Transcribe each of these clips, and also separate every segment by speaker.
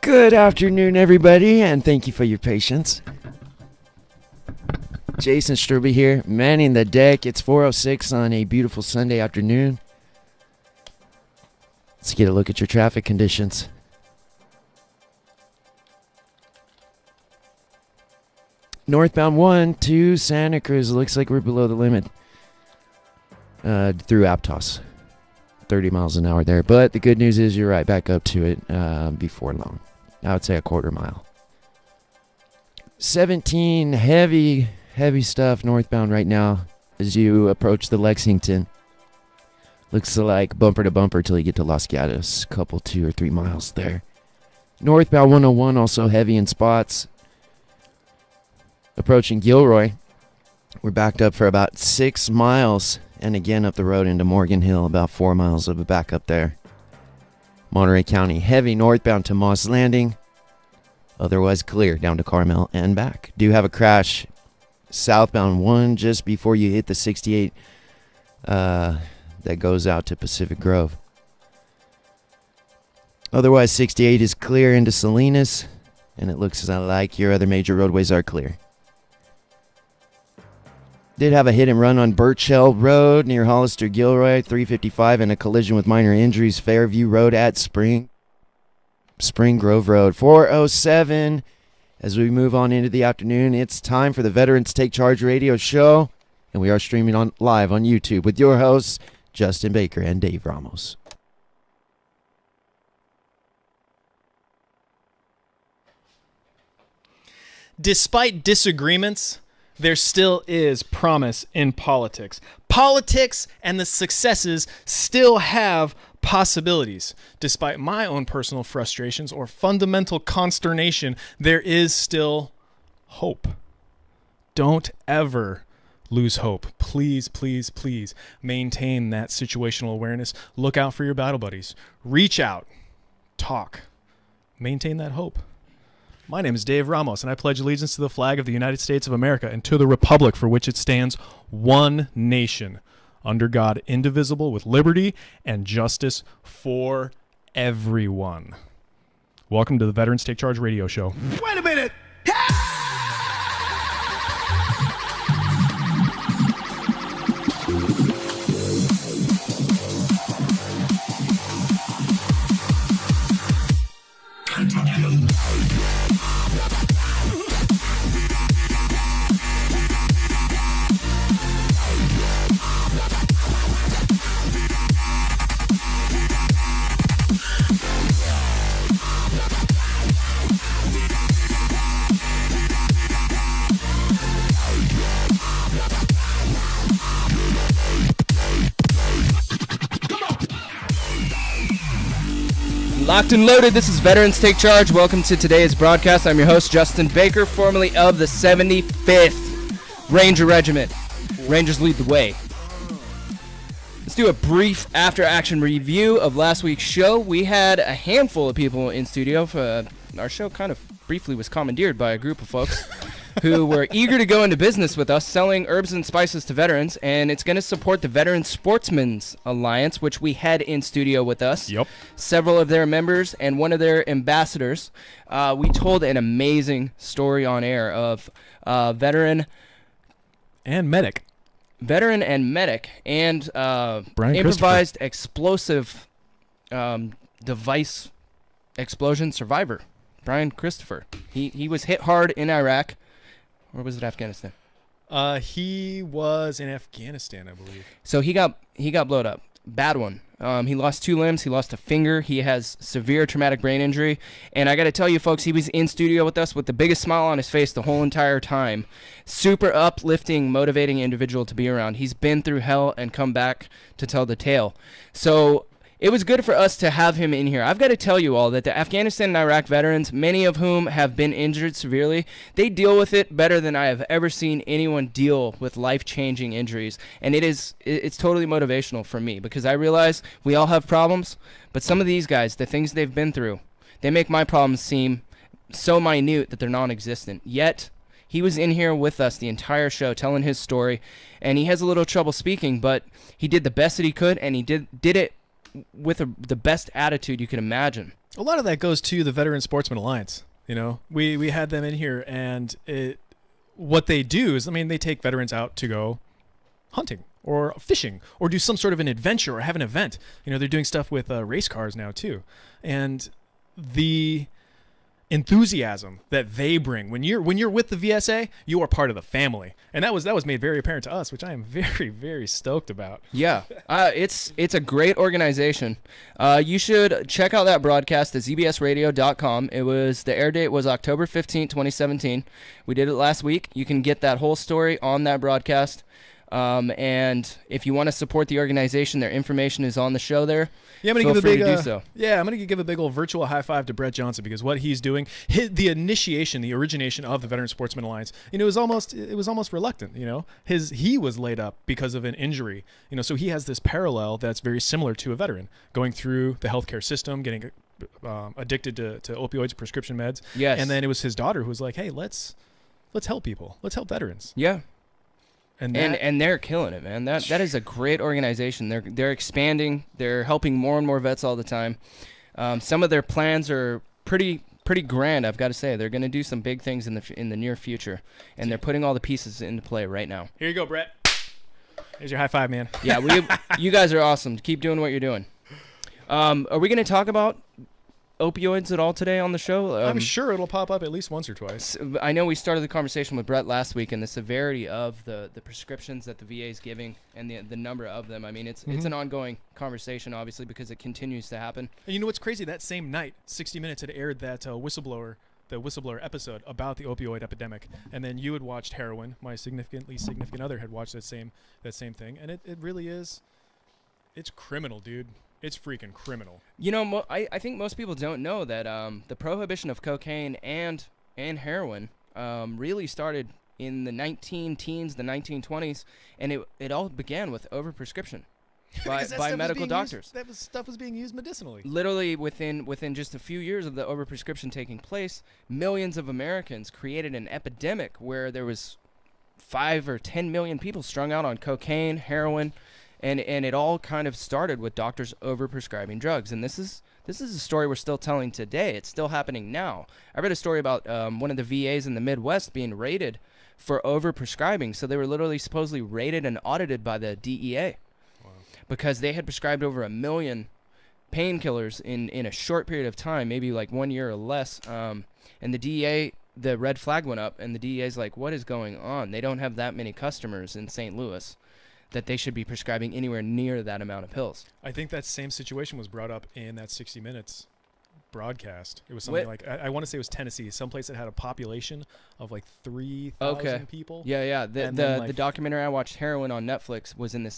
Speaker 1: Good afternoon, everybody, and thank you for your patience. Jason Struby here, manning the deck. It's 4:06 on a beautiful Sunday afternoon. Let's get a look at your traffic conditions. Northbound 1 to Santa Cruz. Looks like we're below the limit through Aptos. 30 miles an hour there. But the good news is you're right back up to it before long. I would say a quarter mile. 17 heavy stuff northbound right now as you approach the Lexington. Looks like bumper to bumper till you get to Los Gatos. Couple 2 or 3 miles there. Northbound 101 also heavy in spots. Approaching Gilroy. We're backed up for about 6 miles. And again up the road into Morgan Hill. About 4 miles of a backup there. Monterey County heavy northbound to Moss Landing. Otherwise clear down to Carmel and back. Do have a crash southbound 1 just before you hit the 68 that goes out to Pacific Grove. Otherwise 68 is clear into Salinas, and it looks like your other major roadways are clear. Did have a hit and run on Birchell Road near Hollister Gilroy, 355, and a collision with minor injuries. Fairview Road at Spring Grove Road, 407. As we move on into the afternoon, it's time for the Veterans Take Charge radio show, and we are streaming live on YouTube with your hosts, Justin Baker and Dave Ramos.
Speaker 2: Despite disagreements, there still is promise in politics. Politics and the successes still have possibilities. Despite my own personal frustrations or fundamental consternation, there is still hope. Don't ever lose hope. Please, please, please maintain that situational awareness. Look out for your battle buddies. Reach out. Talk. Maintain that hope. My name is Dave Ramos, and I pledge allegiance to the flag of the United States of America and to the republic for which it stands, one nation, under God, indivisible, with liberty and justice for everyone. Welcome to the Veterans Take Charge radio show.
Speaker 3: Wait a minute!
Speaker 4: Locked and loaded, this is Veterans Take Charge. Welcome to today's broadcast. I'm your host, Justin Baker, formerly of the 75th Ranger Regiment. Rangers lead the way. Let's do a brief after-action review of last week's show. We had a handful of people in studio. Our show kind of briefly was commandeered by a group of folks who were eager to go into business with us, selling herbs and spices to veterans, and it's going to support the Veteran Sportsmen's Alliance, which we had in studio with us.
Speaker 2: Yep.
Speaker 4: Several of their members and one of their ambassadors. We told an amazing story on air of veteran
Speaker 2: And medic.
Speaker 4: And improvised explosive device explosion survivor, Brian Christopher. He was hit hard in Iraq. Or was it Afghanistan?
Speaker 2: He was in Afghanistan, I believe.
Speaker 4: So he got blowed up. Bad one. He lost 2 limbs. He lost a finger. He has severe traumatic brain injury. And I got to tell you, folks, he was in studio with us with the biggest smile on his face the whole entire time. Super uplifting, motivating individual to be around. He's been through hell and come back to tell the tale. So it was good for us to have him in here. I've got to tell you all that the Afghanistan and Iraq veterans, many of whom have been injured severely, they deal with it better than I have ever seen anyone deal with life-changing injuries. And it's totally motivational for me because I realize we all have problems, but some of these guys, the things they've been through, they make my problems seem so minute that they're non-existent. Yet, he was in here with us the entire show telling his story, and he has a little trouble speaking, but he did the best that he could, and he did it with the best attitude you could imagine.
Speaker 2: A lot of that goes to the Veteran Sportsman Alliance. You know, we had them in here, and what they do is, I mean, they take veterans out to go hunting or fishing or do some sort of an adventure or have an event. You know, they're doing stuff with race cars now too, and the enthusiasm that they bring when you're with the VSA, you are part of the family, and that was made very apparent to us, which I am very, very stoked about.
Speaker 4: Yeah, it's a great organization. You should check out that broadcast at zbsradio.com. The air date was October 15th, 2017. We did it last week. You can get that whole story on that broadcast. And if you want to support the organization, their information is on the show there.
Speaker 2: Yeah, I'm gonna
Speaker 4: Feel
Speaker 2: give a
Speaker 4: free
Speaker 2: big
Speaker 4: to do so.
Speaker 2: Yeah, I'm gonna give a big old virtual high five to Brett Johnson, because what he's doing, the initiation, the origination of the Veteran Sportsman Alliance, you know, it was almost reluctant. You know, he was laid up because of an injury. You know, so he has this parallel that's very similar to a veteran going through the healthcare system, getting addicted to opioids, prescription meds.
Speaker 4: Yes.
Speaker 2: And then it was his daughter who was like, "Hey, let's help people. Let's help veterans."
Speaker 4: Yeah.
Speaker 2: And
Speaker 4: they're killing it, man. That is a great organization. They're expanding. They're helping more and more vets all the time. Some of their plans are pretty grand, I've got to say. They're going to do some big things in the near future, and they're putting all the pieces into play right now.
Speaker 2: Here you go, Brett. Here's your high five, man.
Speaker 4: Yeah, you guys are awesome. Keep doing what you're doing. Are we going to talk about opioids at all today on the show?
Speaker 2: I'm sure it'll pop up at least once or twice.
Speaker 4: I know we started the conversation with Brett last week, and the severity of the prescriptions that the VA is giving and the number of them. I mean, it's an ongoing conversation, obviously, because it continues to happen.
Speaker 2: And you know what's crazy? That same night, 60 Minutes had aired that the whistleblower episode about the opioid epidemic, and then you had watched Heroin. My significant other had watched that same thing, and it really is. It's criminal, dude. It's freaking criminal. You
Speaker 4: know, I think most people don't know that the prohibition of cocaine and heroin really started in the 19-teens, the 1920s, and it all began with overprescription by medical doctors.
Speaker 2: That stuff was being used medicinally.
Speaker 4: Literally within just a few years of the overprescription taking place, millions of Americans created an epidemic where there was 5 or 10 million people strung out on cocaine, heroin. And it all kind of started with doctors overprescribing drugs. And this is a story we're still telling today. It's still happening now. I read a story about one of the VAs in the Midwest being raided for overprescribing. So they were literally supposedly raided and audited by the DEA. Wow. Because they had prescribed over 1 million painkillers in a short period of time, maybe like 1 year or less. And the DEA, the red flag went up, and the DEA's like, what is going on? They don't have that many customers in St. Louis that they should be prescribing anywhere near that amount of pills.
Speaker 2: I think that same situation was brought up in that 60 Minutes broadcast. It was something like, I want to say it was Tennessee, someplace that had a population of like 3,000 people.
Speaker 4: Yeah. The documentary I watched, Heroin, on Netflix, was in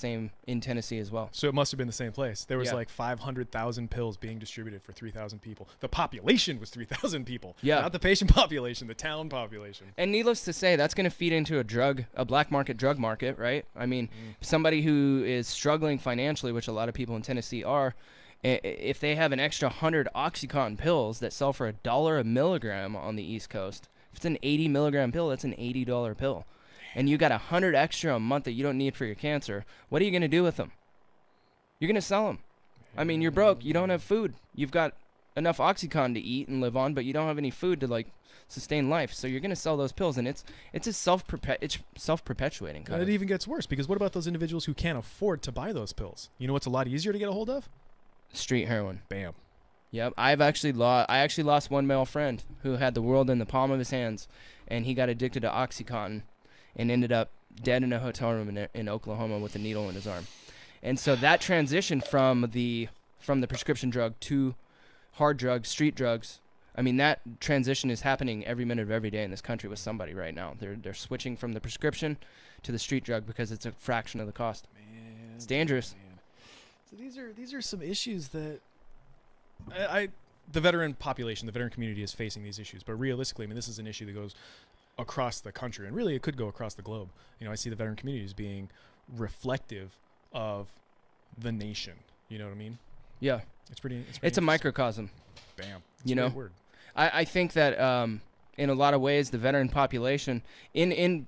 Speaker 4: Tennessee as well.
Speaker 2: So it must have been the same place. There was like 500,000 pills being distributed for 3,000 people. The population was 3,000 people.
Speaker 4: Yeah.
Speaker 2: Not the patient population, the town population.
Speaker 4: And needless to say, that's going to feed into a black market drug market, right? I mean, somebody who is struggling financially, which a lot of people in Tennessee are, if they have an extra 100 OxyContin pills that sell for $1 a milligram on the East Coast, if it's an 80 milligram pill, that's an $80 pill. And you got 100 extra a month that you don't need for your cancer, what are you going to do with them? You're going to sell them. I mean, you're broke. You don't have food. You've got enough OxyContin to eat and live on, but you don't have any food to sustain life. So you're going to sell those pills, and it's a self-perpetuating kind
Speaker 2: of. It even gets worse, because what about those individuals who can't afford to buy those pills? You know what's a lot easier to get a hold of?
Speaker 4: Street heroin.
Speaker 2: Bam.
Speaker 4: Yep. I actually lost one male friend who had the world in the palm of his hands, and he got addicted to OxyContin and ended up dead in a hotel room in Oklahoma with a needle in his arm. And so that transition from the prescription drug to hard drugs, street drugs, I mean, that transition is happening every minute of every day in this country with somebody right now. They're switching from the prescription to the street drug because it's a fraction of the cost.
Speaker 2: Man,
Speaker 4: it's dangerous.
Speaker 2: Man. So these are some issues that the veteran population, the veteran community is facing these issues. But realistically, I mean, this is an issue that goes across the country, and really it could go across the globe. You know, I see the veteran community as being reflective of the nation. You know what I mean?
Speaker 4: Yeah.
Speaker 2: It's
Speaker 4: a microcosm.
Speaker 2: Bam.
Speaker 4: That's a great word. I think that in a lot of ways, the veteran population, in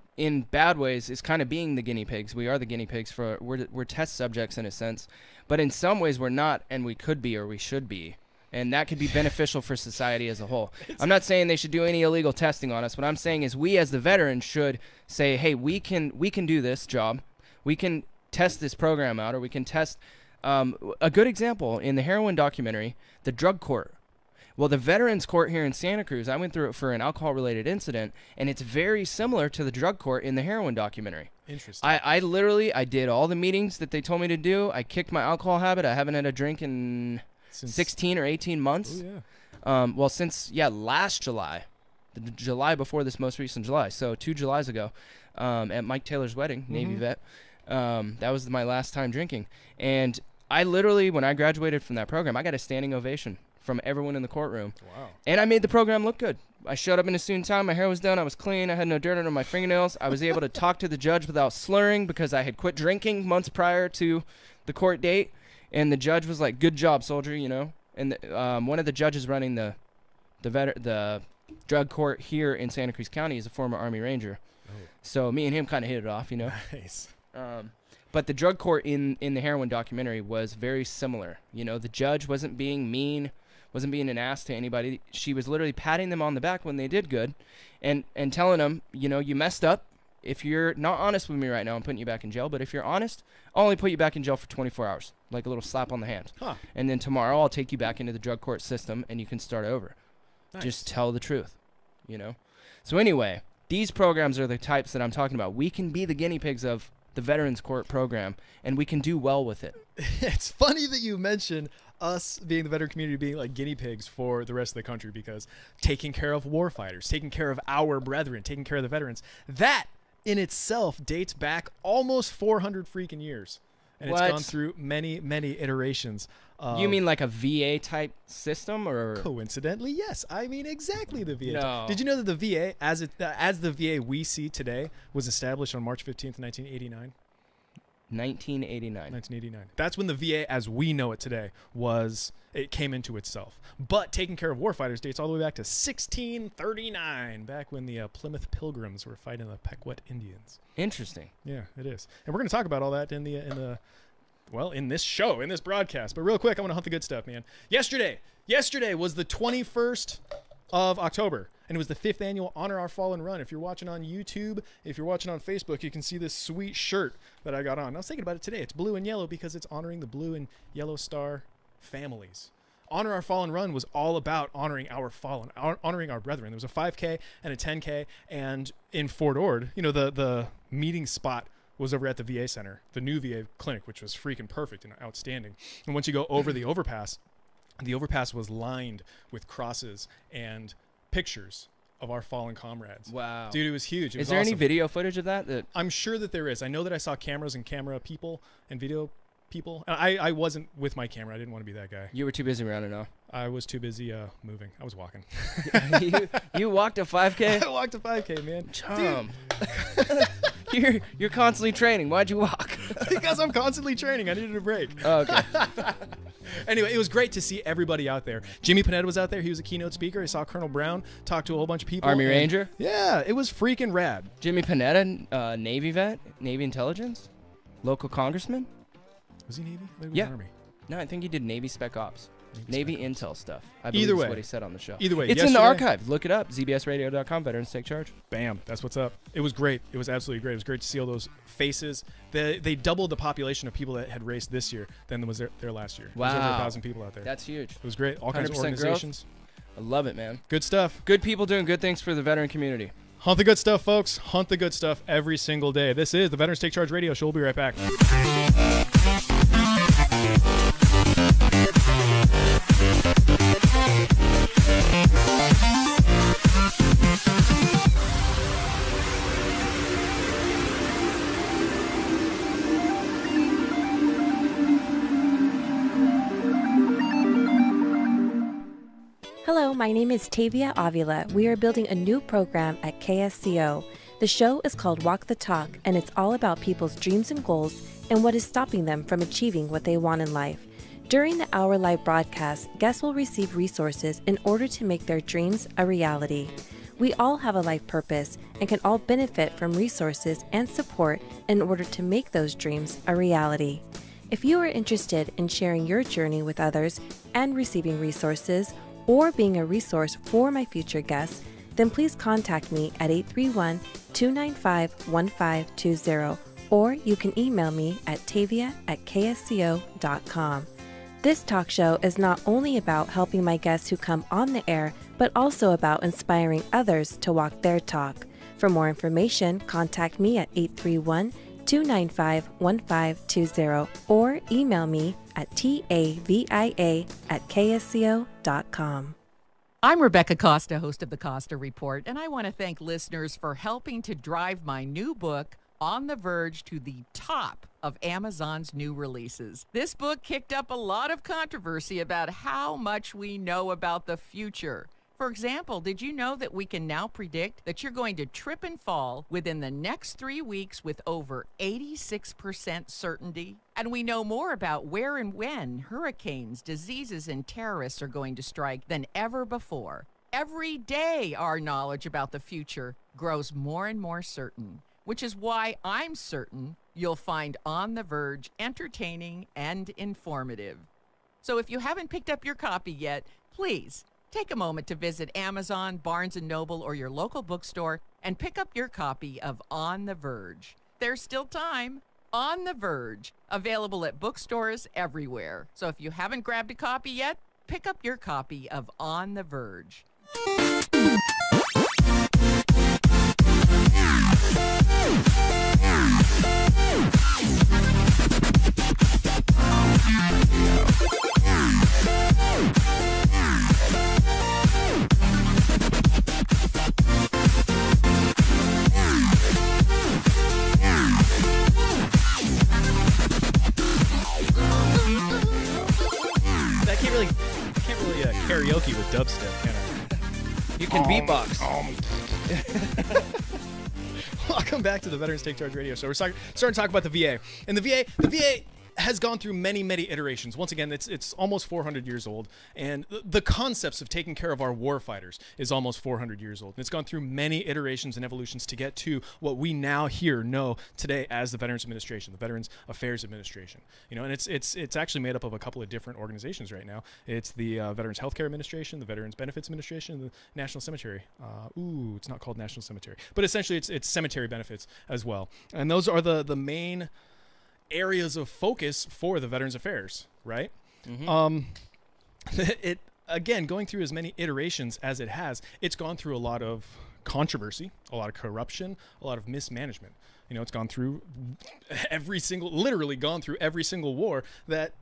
Speaker 4: bad ways, is kind of being the guinea pigs. We are the guinea pigs we're test subjects in a sense, but in some ways we're not, and we could be or we should be. And that could be beneficial for society as a whole. I'm not saying they should do any illegal testing on us. What I'm saying is we as the veterans should say, hey, we can do this job. We can test this program out, or we can test a good example in the heroin documentary, the drug court. Well, the Veterans Court here in Santa Cruz, I went through it for an alcohol-related incident, and it's very similar to the drug court in the heroin documentary.
Speaker 2: Interesting.
Speaker 4: I did all the meetings that they told me to do. I kicked my alcohol habit. I haven't had a drink in 16 or 18 months.
Speaker 2: Oh, yeah.
Speaker 4: Well, since last July, the July before this most recent July, so 2 Julys ago, at Mike Taylor's wedding, Navy vet. That was my last time drinking, and I literally, when I graduated from that program, I got a standing ovation from everyone in the courtroom.
Speaker 2: Wow.
Speaker 4: And I made the program look good. I showed up in a suit and tie. My hair was done. I was clean. I had no dirt under my fingernails. I was able to talk to the judge without slurring because I had quit drinking months prior to the court date. And the judge was like, "Good job, soldier," you know. And one of the judges running the drug court here in Santa Cruz County is a former Army Ranger. Oh. So me and him kind of hit it off, you know.
Speaker 2: Nice.
Speaker 4: But the drug court in the heroin documentary was very similar. You know, the judge wasn't being mean, wasn't being an ass to anybody. She was literally patting them on the back when they did good and telling them, you know, you messed up. If you're not honest with me right now, I'm putting you back in jail. But if you're honest, I'll only put you back in jail for 24 hours, like a little slap on the hand.
Speaker 2: Huh.
Speaker 4: And then tomorrow I'll take you back into the drug court system and you can start over.
Speaker 2: Nice.
Speaker 4: Just tell the truth, you know. So anyway, these programs are the types that I'm talking about. We can be the guinea pigs of the Veterans Court program, and we can do well with it.
Speaker 2: It's funny that you mention us being the veteran community being like guinea pigs for the rest of the country, because taking care of war fighters, taking care of our brethren, taking care of the veterans, that in itself dates back almost 400 freaking years. And
Speaker 4: What?
Speaker 2: It's gone through many, many iterations.
Speaker 4: You mean like a VA type system, or?
Speaker 2: Coincidentally, yes. I mean exactly the VA.
Speaker 4: No.
Speaker 2: Did you know that the VA, as the VA we see today, was established on March 15th, 1989?
Speaker 4: 1989.
Speaker 2: 1989. That's when the VA, as we know it today, it came into itself. But taking care of warfighters dates all the way back to 1639, back when the Plymouth Pilgrims were fighting the Pequot Indians.
Speaker 4: Interesting.
Speaker 2: Yeah, it is. And we're going to talk about all that in this show, in this broadcast. But real quick, I want to hunt the good stuff, man. Yesterday was the 21st of October, and it was the 5th annual Honor Our Fallen Run. If you're watching on YouTube, if you're watching on Facebook, you can see this sweet shirt that I got on. I was thinking about it today. It's blue and yellow because it's honoring the Blue and Yellow Star families. Honor Our Fallen Run was all about honoring our fallen, honoring our brethren. There was a 5K and a 10K, and in Fort Ord, you know, the meeting spot was over at the VA Center, the new VA clinic, which was freaking perfect and outstanding. And once you go over the overpass was lined with crosses and pictures of our fallen comrades.
Speaker 4: Wow.
Speaker 2: Dude, it was huge.
Speaker 4: Is there any video footage of that?
Speaker 2: I'm sure that there is. I know that I saw cameras and camera people and video people. And I wasn't with my camera. I didn't want to be that guy.
Speaker 4: You were too busy around it now.
Speaker 2: I was too busy moving. I was walking.
Speaker 4: you walked a 5K?
Speaker 2: I walked a 5K, man.
Speaker 4: Chum. You're constantly training. Why'd you walk?
Speaker 2: Because I'm constantly training. I needed a break.
Speaker 4: Oh, okay.
Speaker 2: Anyway, it was great to see everybody out there. Jimmy Panetta was out there. He was a keynote speaker. I saw Colonel Brown talk to a whole bunch of people.
Speaker 4: Army Ranger?
Speaker 2: Yeah, it was freaking rad.
Speaker 4: Jimmy Panetta, Navy vet, Navy intelligence, local congressman.
Speaker 2: Was he Navy? He was
Speaker 4: Yeah.
Speaker 2: Army.
Speaker 4: No, I think he did Navy Spec Ops. Navy intel stuff. I
Speaker 2: Either
Speaker 4: believe
Speaker 2: way.
Speaker 4: is what he said on the show.
Speaker 2: Either way,
Speaker 4: it's in the
Speaker 2: yesterday-
Speaker 4: archive. Look it up. ZBSradio.com. Veterans Take Charge.
Speaker 2: Bam. That's what's up. It was great. It was absolutely great. It was great to see all those faces. They doubled the population of people that had raced this year than was there last year.
Speaker 4: Wow.
Speaker 2: There was over 1,000 people out there.
Speaker 4: That's huge.
Speaker 2: It was great. All kinds of
Speaker 4: 100% growth.
Speaker 2: organizations.
Speaker 4: I love it, man.
Speaker 2: Good stuff.
Speaker 4: Good people doing good things for the veteran community.
Speaker 2: Hunt the good stuff, folks. Hunt the good stuff every single day. This is the Veterans Take Charge Radio Show. We'll be right back.
Speaker 3: Hello, my name is Tavia Avila. We are building a new program at KSCO. The show is called Walk the Talk, and it's all about people's dreams and goals and what is stopping them from achieving what they want in life. During the hour live broadcast, guests will receive resources in order to make their dreams a reality. We all have a life purpose and can all benefit from resources and support in order to make those dreams a reality. If you are interested in sharing your journey with others, and receiving resources or being a resource for my future guests, then please contact me at 831-295-1520, or you can email me at tavia@ksco.com. This talk show is not only about helping my guests who come on the air, but also about inspiring others to walk their talk. For more information, contact me at 831-295-1520 or email me at tavia@ksco.com.
Speaker 5: I'm Rebecca Costa, host of the Costa Report, and I want to thank listeners for helping to drive my new book, On the Verge, to the top of Amazon's new releases. This book kicked up a lot of controversy about how much we know about the future. For example, did you know that we can now predict that you're going to trip and fall within the next 3 weeks with over 86% certainty? And we know more about where and when hurricanes, diseases, and terrorists are going to strike than ever before. Every day, our knowledge about the future grows more and more certain, which is why I'm certain you'll find On the Verge entertaining and informative. So if you haven't picked up your copy yet, please take a moment to visit Amazon, Barnes & Noble, or your local bookstore and pick up your copy of On the Verge. There's still time. On the Verge, available at bookstores everywhere. So if you haven't grabbed a copy yet, pick up your copy of On the Verge.
Speaker 2: Karaoke with dubstep, can I?
Speaker 4: You can beatbox.
Speaker 2: Welcome back to the Veterans Take Charge Radio Show. We're starting to talk about the VA. And the VA has gone through many, many iterations. Once again, it's almost 400 years old. And the concepts of taking care of our war fighters is almost 400 years old. And it's gone through many iterations and evolutions to get to what we now know today as the Veterans Administration, the Veterans Affairs Administration. You know, and it's actually made up of a couple of different organizations right now. It's the Veterans Healthcare Administration, the Veterans Benefits Administration, and the National Cemetery. It's not called National Cemetery, but essentially it's cemetery benefits as well. And those are the main areas of focus for the Veterans Affairs, right? Mm-hmm. It again, going through as many iterations as it has, it's gone through a lot of controversy, a lot of corruption, a lot of mismanagement. You know, it's gone through literally gone through every single war that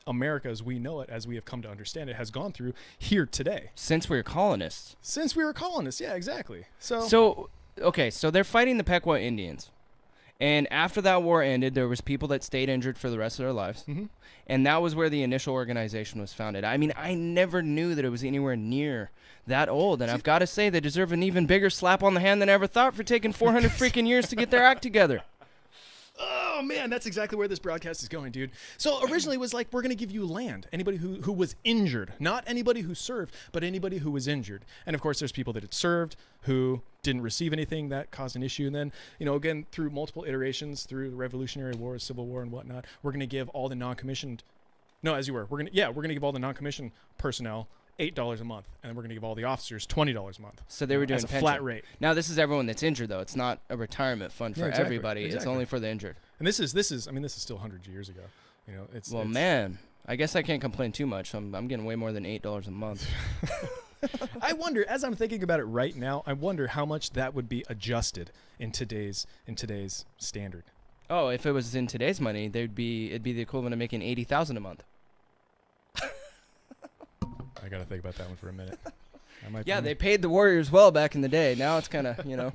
Speaker 2: America as we know it, as we have come to understand it, has gone through here today.
Speaker 4: Since we were colonists.
Speaker 2: Yeah, exactly.
Speaker 4: So they're fighting the Pequot Indians. And after that war ended, there was people that stayed injured for the rest of their lives. Mm-hmm. And that was where the initial organization was founded. I mean, I never knew that it was anywhere near that old. And I've got to say, they deserve an even bigger slap on the hand than I ever thought for taking 400 freaking years to get their act together.
Speaker 2: Oh, man, that's exactly where this broadcast is going, dude. So originally it was like, we're going to give you land. Anybody who was injured. Not anybody who served, but anybody who was injured. And, of course, there's people that had served who didn't receive anything. That caused an issue. And then, you know, again, through multiple iterations, through the Revolutionary War, Civil War, and whatnot, we're going to give all the non-commissioned... No, as you were. We're going to give all the non-commissioned personnel $8 a month, and then we're going to give all the officers $20 a month.
Speaker 4: So they were doing
Speaker 2: as a
Speaker 4: pension.
Speaker 2: flat rate.
Speaker 4: Now this is everyone that's injured, though. It's not a retirement fund for everybody.
Speaker 2: Exactly.
Speaker 4: It's only for the injured.
Speaker 2: And this is still hundreds of years ago. You know,
Speaker 4: man, I guess I can't complain too much. I'm getting way more than $8 a month.
Speaker 2: I wonder, as I'm thinking about it right now, I wonder how much that would be adjusted in today's standard.
Speaker 4: Oh, if it was in today's money, it'd be the equivalent of making $80,000 a month.
Speaker 2: I got to think about that one for a minute.
Speaker 4: They paid the Warriors well back in the day. Now it's kind of, you know.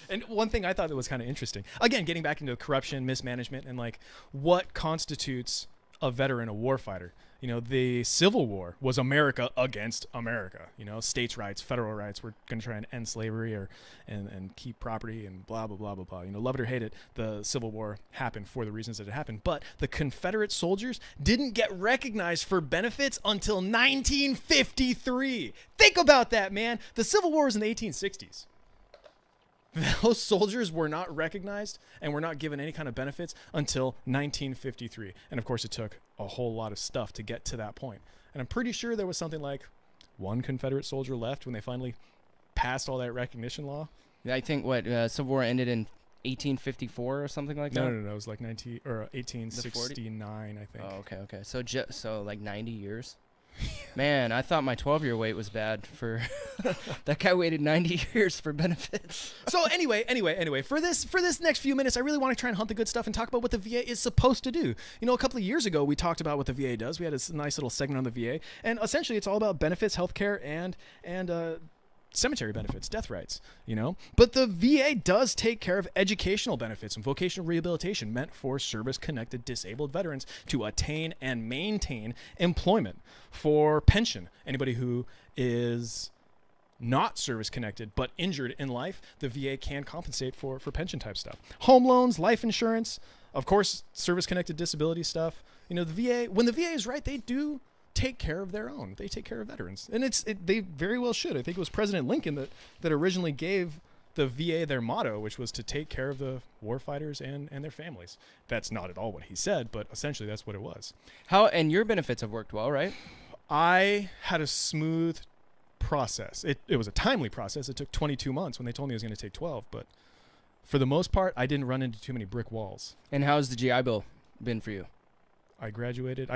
Speaker 2: And one thing I thought that was kind of interesting, again, getting back into corruption, mismanagement, and like what constitutes a veteran, a warfighter. You know, the Civil War was America against America. You know, states' rights, federal rights. We're going to try and end slavery and keep property and blah, blah, blah, blah, blah. You know, love it or hate it, the Civil War happened for the reasons that it happened. But the Confederate soldiers didn't get recognized for benefits until 1953. Think about that, man. The Civil War was in the 1860s. Those soldiers were not recognized and were not given any kind of benefits until 1953. And of course, it took a whole lot of stuff to get to that point. And I'm pretty sure there was something like one Confederate soldier left when they finally passed all that recognition law.
Speaker 4: I think Civil War ended in 1854 or something like that.
Speaker 2: No. It was like 1869, I think.
Speaker 4: Oh, okay. So like 90 years. Man, I thought my 12-year wait was bad for that guy waited 90 years for benefits.
Speaker 2: So anyway, for this next few minutes, I really want to try and hunt the good stuff and talk about what the VA is supposed to do. You know, a couple of years ago, we talked about what the VA does. We had a nice little segment on the VA, and essentially, it's all about benefits, healthcare, and cemetery benefits, death rights, you know. But the VA does take care of educational benefits and vocational rehabilitation meant for service-connected disabled veterans to attain and maintain employment. For pension, anybody who is not service-connected but injured in life, the VA can compensate for pension type stuff. Home loans, life insurance, of course, service-connected disability stuff. You know, the VA, when the VA is right, they do take care of their own. They take care of veterans, and they very well should. I think it was President Lincoln that originally gave the VA their motto, which was to take care of the warfighters and their families. That's not at all what he said, but essentially that's what it was.
Speaker 4: And your benefits have worked well, right?
Speaker 2: I had a smooth process. It was a timely process. It took 22 months when they told me it was going to take 12, but for the most part, I didn't run into too many brick walls.
Speaker 4: And how's the GI Bill been for you?
Speaker 2: I graduated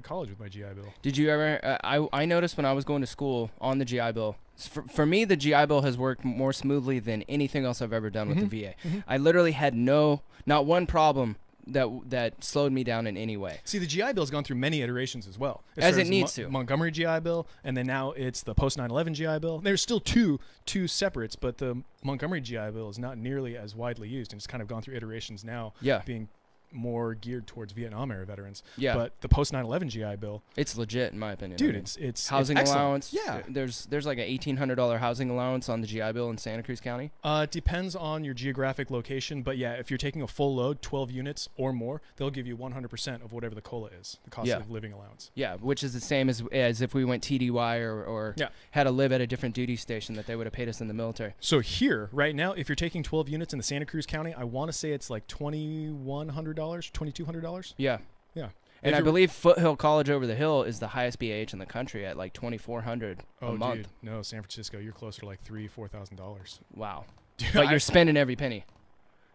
Speaker 2: college with my GI Bill.
Speaker 4: Did you ever? I noticed when I was going to school on the GI Bill. For me, the GI Bill has worked more smoothly than anything else I've ever done with the VA. I literally had not one problem that slowed me down in any way.
Speaker 2: See, the GI Bill's gone through many iterations as well.
Speaker 4: As it needs to.
Speaker 2: Montgomery GI Bill, and then now it's the post 9/11 GI Bill. There's still two separates, but the Montgomery GI Bill is not nearly as widely used, and it's kind of gone through iterations now.
Speaker 4: Yeah.
Speaker 2: Being more geared towards Vietnam era veterans.
Speaker 4: Yeah.
Speaker 2: But the post 9/11 GI Bill,
Speaker 4: it's legit in my opinion.
Speaker 2: dude.
Speaker 4: I mean,
Speaker 2: it's
Speaker 4: housing
Speaker 2: excellent.
Speaker 4: allowance.
Speaker 2: Yeah.
Speaker 4: There's like an $1,800 housing allowance on the GI Bill in Santa Cruz County.
Speaker 2: It depends on your geographic location, but yeah, if you're taking a full load, 12 units or more, they'll give you 100% of whatever the COLA is, the cost of living allowance.
Speaker 4: Yeah, which is the same as if we went TDY or had to live at a different duty station that they would have paid us in the military.
Speaker 2: So here, right now, if you're taking 12 units in the Santa Cruz County, I want to say it's like $2,100, $2,200.
Speaker 4: Yeah.
Speaker 2: Yeah.
Speaker 4: And I believe Foothill College over the hill is the highest BAH in the country at like $2,400 a month.
Speaker 2: Dude, no, San Francisco, you're closer to like $3,000-$4,000.
Speaker 4: Wow.
Speaker 2: Dude,
Speaker 4: But you're spending every penny.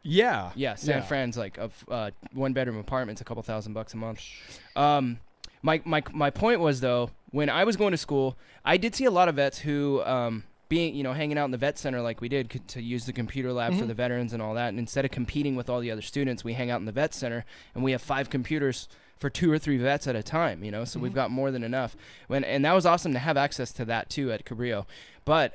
Speaker 2: Yeah.
Speaker 4: Yeah, San Fran's like a one-bedroom apartment's a couple $1,000 a month. My point was, though, when I was going to school, I did see a lot of vets who, hanging out in the vet center like we did to use the computer lab for the veterans and all that, and instead of competing with all the other students, we hang out in the vet center, and we have 5 computers for 2 or 3 vets at a time, you know, so we've got more than enough. And that was awesome to have access to that, too, at Cabrillo. But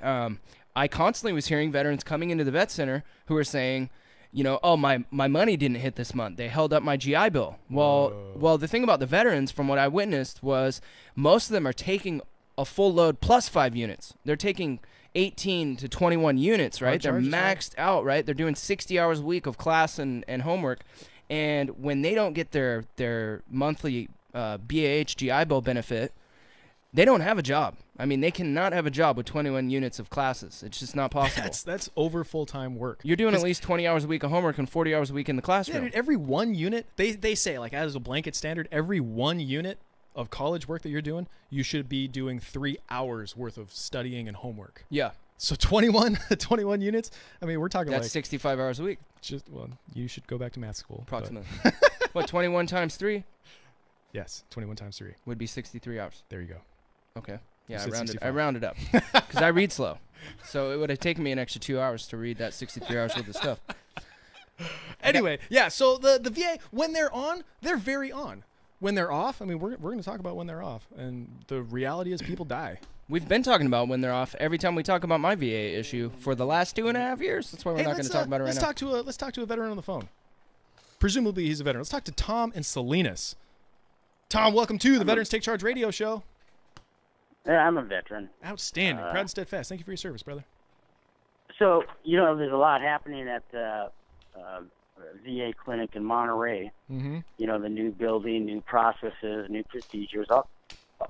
Speaker 4: I constantly was hearing veterans coming into the vet center who were saying, you know, oh, my money didn't hit this month. They held up my GI Bill. Well, the thing about the veterans, from what I witnessed, was most of them are taking a full load plus 5 units. They're taking 18 to 21 units, right? They're maxed out, right? They're doing 60 hours a week of class and homework. And when they don't get their monthly BAH GI Bill benefit, they don't have a job. I mean, they cannot have a job with 21 units of classes. It's just not possible.
Speaker 2: That's over full-time work.
Speaker 4: You're doing at least 20 hours a week of homework and 40 hours a week in the classroom.
Speaker 2: Yeah, dude, every one unit, they say, like, as a blanket standard, every one unit of college work that you're doing, you should be doing 3 hours worth of studying and homework.
Speaker 4: Yeah.
Speaker 2: So 21 units? I mean, we're talking
Speaker 4: That's
Speaker 2: like
Speaker 4: 65 hours a week.
Speaker 2: You should go back to math school.
Speaker 4: Approximately. What, 21 times 3?
Speaker 2: Yes, 21 times 3.
Speaker 4: Would be 63 hours.
Speaker 2: There you go.
Speaker 4: Okay. Yeah,
Speaker 2: said
Speaker 4: I rounded up. Because I read slow. So it would have taken me an extra 2 hours to read that 63 hours worth of stuff.
Speaker 2: Anyway, yeah, so the VA, when they're on, they're very on. When they're off, I mean, we're going to talk about when they're off. And the reality is people die.
Speaker 4: We've been talking about when they're off every time we talk about my VA issue for the last 2.5 years. That's why we're not going to talk about it right now.
Speaker 2: Let's talk to a veteran on the phone. Presumably he's a veteran. Let's talk to Tom in Salinas. Tom, welcome to the Veterans Take Charge radio show.
Speaker 6: Yeah, I'm a veteran.
Speaker 2: Outstanding. Proud and steadfast. Thank you for your service, brother.
Speaker 6: So, you know, there's a lot happening at the VA clinic in Monterey.
Speaker 2: Mm-hmm.
Speaker 6: You know, the new building, new processes, new procedures.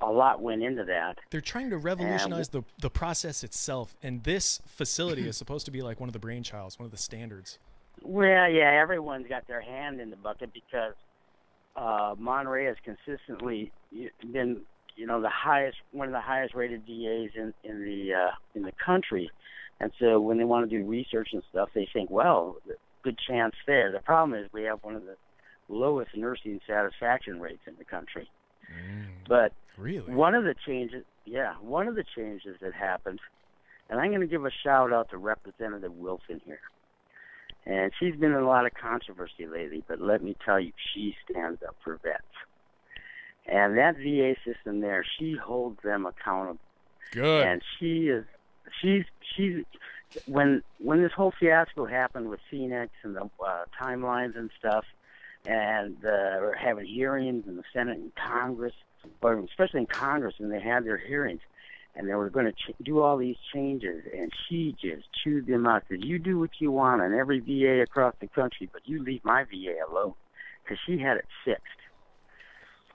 Speaker 6: A lot went into that.
Speaker 2: They're trying to revolutionize the process itself, and this facility is supposed to be like one of the brainchilds, one of the standards.
Speaker 6: Well, yeah, everyone's got their hand in the bucket because Monterey has consistently been one of the highest rated VAs in the country, and so when they want to do research and stuff, they think, well, good chance there. The problem is we have one of the lowest nursing satisfaction rates in the country. But
Speaker 2: Really?
Speaker 6: one of the changes that happened, and I'm going to give a shout out to Representative Wilson here. And she's been in a lot of controversy lately, but let me tell you, she stands up for vets. And that VA system there, she holds them accountable.
Speaker 2: Good.
Speaker 6: And she's when this whole fiasco happened with Phoenix and the timelines and stuff, and we're having hearings in the Senate and Congress, or especially in Congress, when they had their hearings, and they were going to do all these changes, and she just chewed them out. Said, you do what you want on every VA across the country, but you leave my VA alone, because she had it fixed.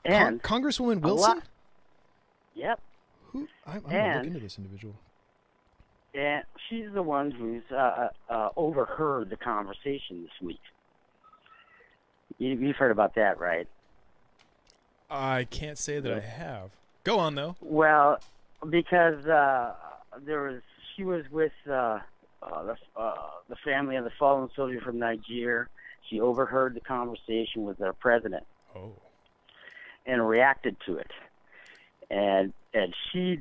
Speaker 6: And
Speaker 2: Congresswoman Wilson?
Speaker 6: Yep.
Speaker 2: Who? I'm going to look into this individual.
Speaker 6: And she's the one who's overheard the conversation this week. You've heard about that, right?
Speaker 2: I can't say that I have. Go on, though.
Speaker 6: Well, because she was with the family of the fallen soldier from Nigeria. She overheard the conversation with their president.
Speaker 2: Oh.
Speaker 6: And reacted to it. And she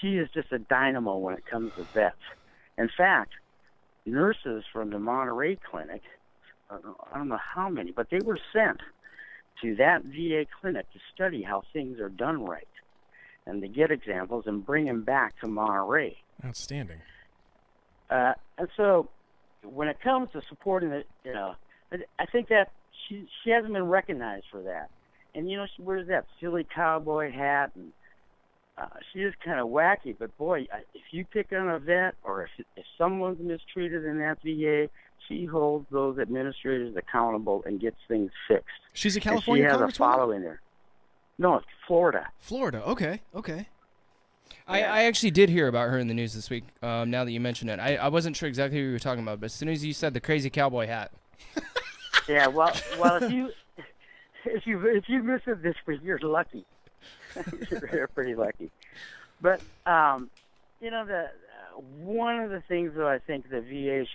Speaker 6: is just a dynamo when it comes to vets. In fact, nurses from the Monterey clinic, I don't know how many, but they were sent to that VA clinic to study how things are done right and to get examples and bring them back to Monterey.
Speaker 2: Outstanding.
Speaker 6: And so when it comes to supporting it, I think that she hasn't been recognized for that. And, she wears that silly cowboy hat, and she is kind of wacky. But, boy, if you pick on a vet or if someone's mistreated in that VA, she holds those administrators accountable and gets things fixed.
Speaker 2: She's a California
Speaker 6: congresswoman? She has a
Speaker 2: congresswoman?
Speaker 6: following there. No, it's Florida.
Speaker 2: Florida. Okay.
Speaker 4: I actually did hear about her in the news this week, now that you mention it. I wasn't sure exactly who you were talking about, but as soon as you said the crazy cowboy hat.
Speaker 6: Yeah, well, if you missed this week, you're lucky. You're pretty lucky. But one of the things that I think the VA,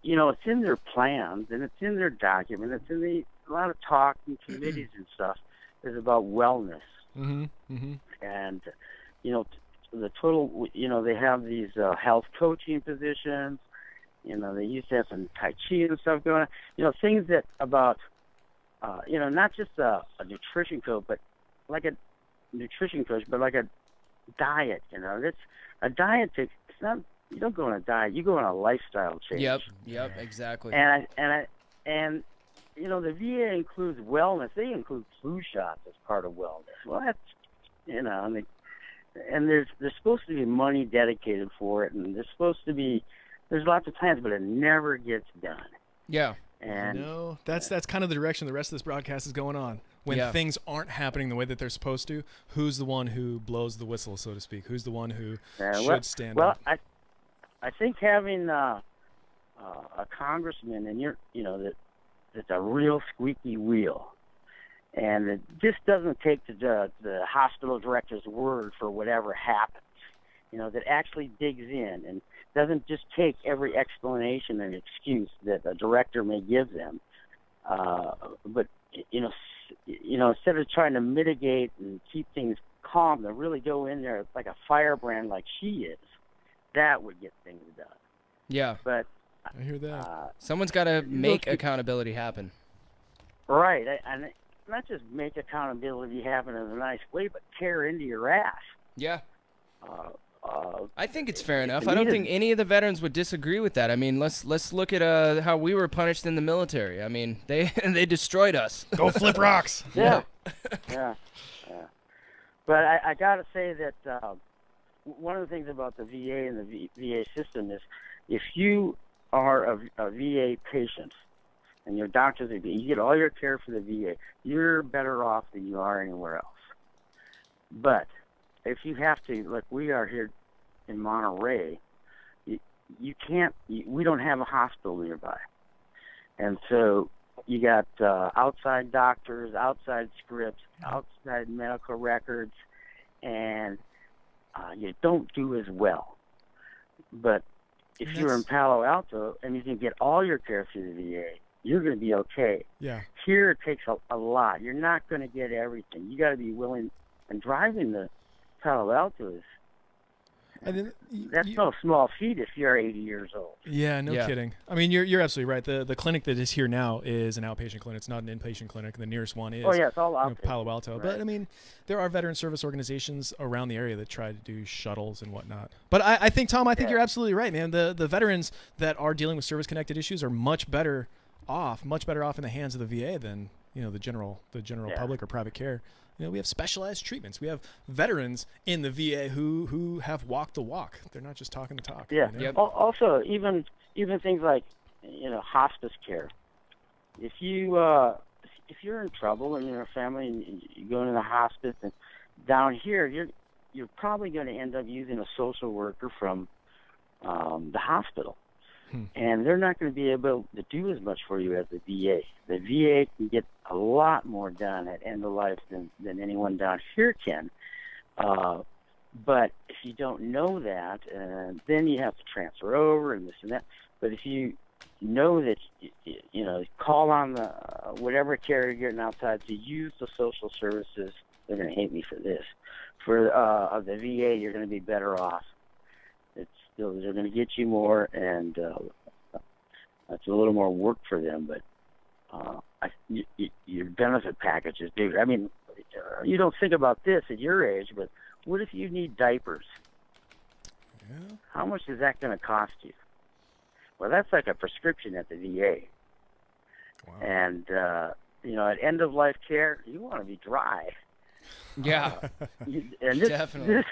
Speaker 6: it's in their plans and it's in their document. It's in a lot of talk and committees and stuff is about wellness.
Speaker 2: Mm-hmm. Mm-hmm.
Speaker 6: And the total. They have these health coaching positions. They used to have some Tai Chi and stuff going on. Things that about, not just a nutrition coach, but like a nutrition coach, but like a diet. That's a diet. It's not. You don't go on a diet. You go on a lifestyle change.
Speaker 4: Yep, exactly.
Speaker 6: And the VA includes wellness. They include flu shots as part of wellness. Well, that's and there's supposed to be money dedicated for it, and there's lots of plans, but it never gets done.
Speaker 4: Yeah.
Speaker 6: And
Speaker 2: that's kind of the direction the rest of this broadcast is going on. When things aren't happening the way that they're supposed to, who's the one who blows the whistle, so to speak? Who's the one who should stand up?
Speaker 6: Well, I think having a congressman and that's a real squeaky wheel, and it just doesn't take the hospital director's word for whatever happens. That actually digs in and doesn't just take every explanation and excuse that a director may give them, but instead of trying to mitigate and keep things calm, to really go in there like a firebrand like she is, that would get things done.
Speaker 4: Yeah.
Speaker 6: But
Speaker 2: I hear that.
Speaker 4: Someone's got to make accountability happen.
Speaker 6: Right, and not just make accountability happen in a nice way, but tear into your ass.
Speaker 4: Yeah. I think it's fair enough. I don't think any of the veterans would disagree with that. I mean, let's look at how we were punished in the military. I mean, they destroyed us.
Speaker 2: Go flip rocks.
Speaker 6: Yeah. Yeah. But I got to say that one of the things about the VA and the VA system is if you are a VA patient and your doctor's a VA, you get all your care for the VA, you're better off than you are anywhere else. But if you have to, like we are here in Monterey, you can't. We don't have a hospital nearby, and so you got outside doctors, outside scripts, outside medical records, and you don't do as well. But if you're in Palo Alto and you can get all your care through the VA, you're going to be okay.
Speaker 2: Yeah.
Speaker 6: Here it takes a lot. You're not going to get everything. You got to be willing. And driving to Palo Alto is that's no small feat if you're 80 years old.
Speaker 2: Yeah, no kidding. I mean, you're absolutely right. The clinic that is here now is an outpatient clinic. It's not an inpatient clinic. The nearest one is
Speaker 6: it's all outpatient.
Speaker 2: Palo Alto.
Speaker 6: Right.
Speaker 2: But, I mean, there are veteran service organizations around the area that try to do shuttles and whatnot. But I think, Tom, you're absolutely right, man. The veterans that are dealing with service-connected issues are much better off in the hands of the VA than, the general public or private care. We have specialized treatments. We have veterans in the VA who have walked the walk. They're not just talking the talk.
Speaker 6: Yeah.
Speaker 4: Yep.
Speaker 6: Also, even things like hospice care. If you're in trouble and you're a family and you go into the hospice, and down here you're probably going to end up using a social worker from the hospital. And they're not going to be able to do as much for you as the VA. The VA can get a lot more done at end of life than anyone down here can. But if you don't know that, then you have to transfer over and this and that. But if you know that, call on the whatever care you're getting outside to use the social services, they're going to hate me for this. For the VA, you're going to be better off. They're going to get you more, and that's a little more work for them. But your benefit package is bigger. I mean, you don't think about this at your age, but what if you need diapers? Yeah. How much is that going to cost you? Well, that's like a prescription at the VA. Wow. And at end of life care, you want to be dry.
Speaker 4: Yeah,
Speaker 6: and
Speaker 4: definitely.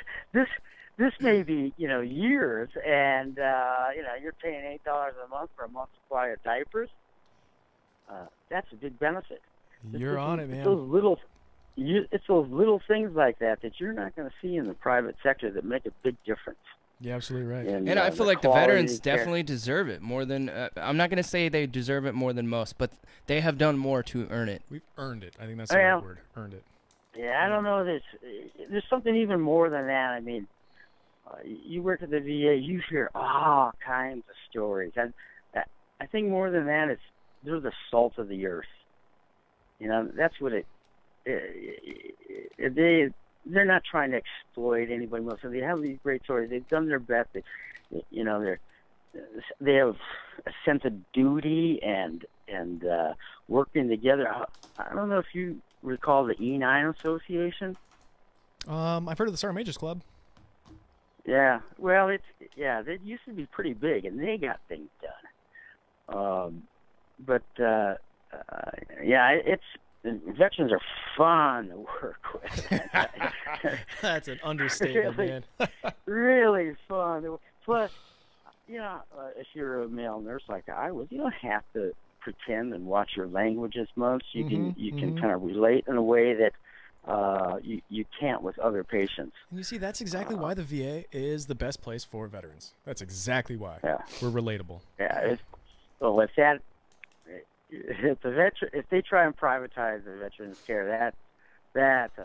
Speaker 6: This may be, years, and you're paying $8 a month for a month's supply of diapers. That's a big benefit.
Speaker 2: You're on it, man.
Speaker 6: It's those little things like that you're not going to see in the private sector that make a big difference.
Speaker 2: You're absolutely right.
Speaker 4: And I feel like the veterans definitely deserve it more than. I'm not going to say they deserve it more than most, but they have done more to earn it.
Speaker 2: We've earned it. I think that's the right word. Earned it.
Speaker 6: Yeah, I don't know. There's something even more than that. I mean. You work at the VA, you hear all kinds of stories. And I think more than that, they're the salt of the earth. That's what they're not trying to exploit anybody else. So they have these great stories. They've done their best. They have a sense of duty and working together. I don't know if you recall the E9 Association.
Speaker 2: I've heard of the Sergeant Majors Club.
Speaker 6: Yeah, well, they used to be pretty big, and they got things done. Veterans are fun to work with.
Speaker 2: That's an understatement, man.
Speaker 6: Really fun. Plus, if you're a male nurse like I was, you don't have to pretend and watch your language as much. You can kind of relate in a way that you can't with other patients.
Speaker 2: And you see, that's exactly why the VA is the best place for veterans. That's exactly why.
Speaker 6: Yeah.
Speaker 2: We're relatable.
Speaker 6: Yeah. If they try and privatize the veterans care, the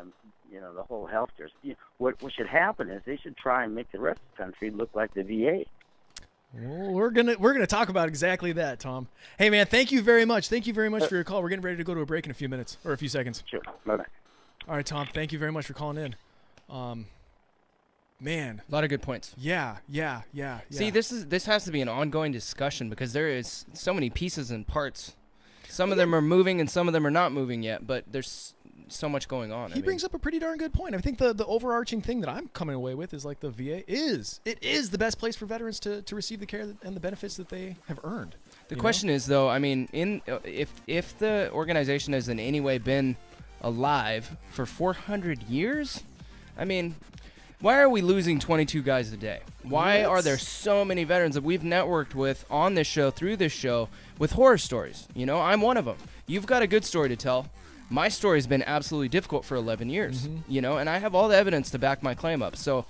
Speaker 6: whole healthcare. What should happen is they should try and make the rest of the country look like the VA.
Speaker 2: Well, we're gonna talk about exactly that, Tom. Hey, man, thank you very much. Thank you very much for your call. We're getting ready to go to a break in a few minutes or a few seconds.
Speaker 6: Sure. Bye-bye.
Speaker 2: All right, Tom, thank you very much for calling in. Man.
Speaker 4: A lot of good points.
Speaker 2: Yeah.
Speaker 4: See, this has to be an ongoing discussion because there is so many pieces and parts. Some of them are moving and some of them are not moving yet, but there's so much going on.
Speaker 2: He brings up a pretty darn good point. I think the overarching thing that I'm coming away with is like the VA is the best place for veterans to receive the care and the benefits that they have earned.
Speaker 4: The question is, though, I mean, if the organization has in any way been alive for 400 years, I mean, why are we losing 22 guys a day? Why are there so many veterans that we've networked with on this show, through this show, with horror stories? I'm one of them. You've got a good story to tell. My story has been absolutely difficult for 11 years, and I have all the evidence to back my claim up. So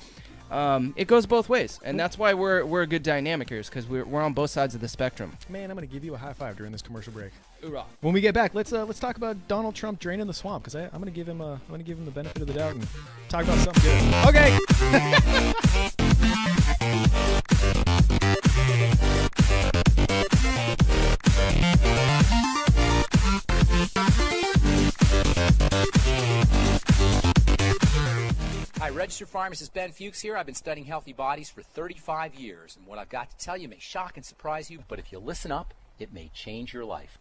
Speaker 4: It goes both ways, and that's why we're a good dynamic here, because we're on both sides of the spectrum.
Speaker 2: Man, I'm gonna give you a high five during this commercial break.
Speaker 4: Hoorah.
Speaker 2: When we get back, let's talk about Donald Trump draining the swamp, because I'm gonna give him the benefit of the doubt and talk about something good. Okay.
Speaker 7: Hi, registered pharmacist Ben Fuchs here. I've been studying healthy bodies for 35 years, and what I've got to tell you may shock and surprise you, but if you listen up, it may change your life.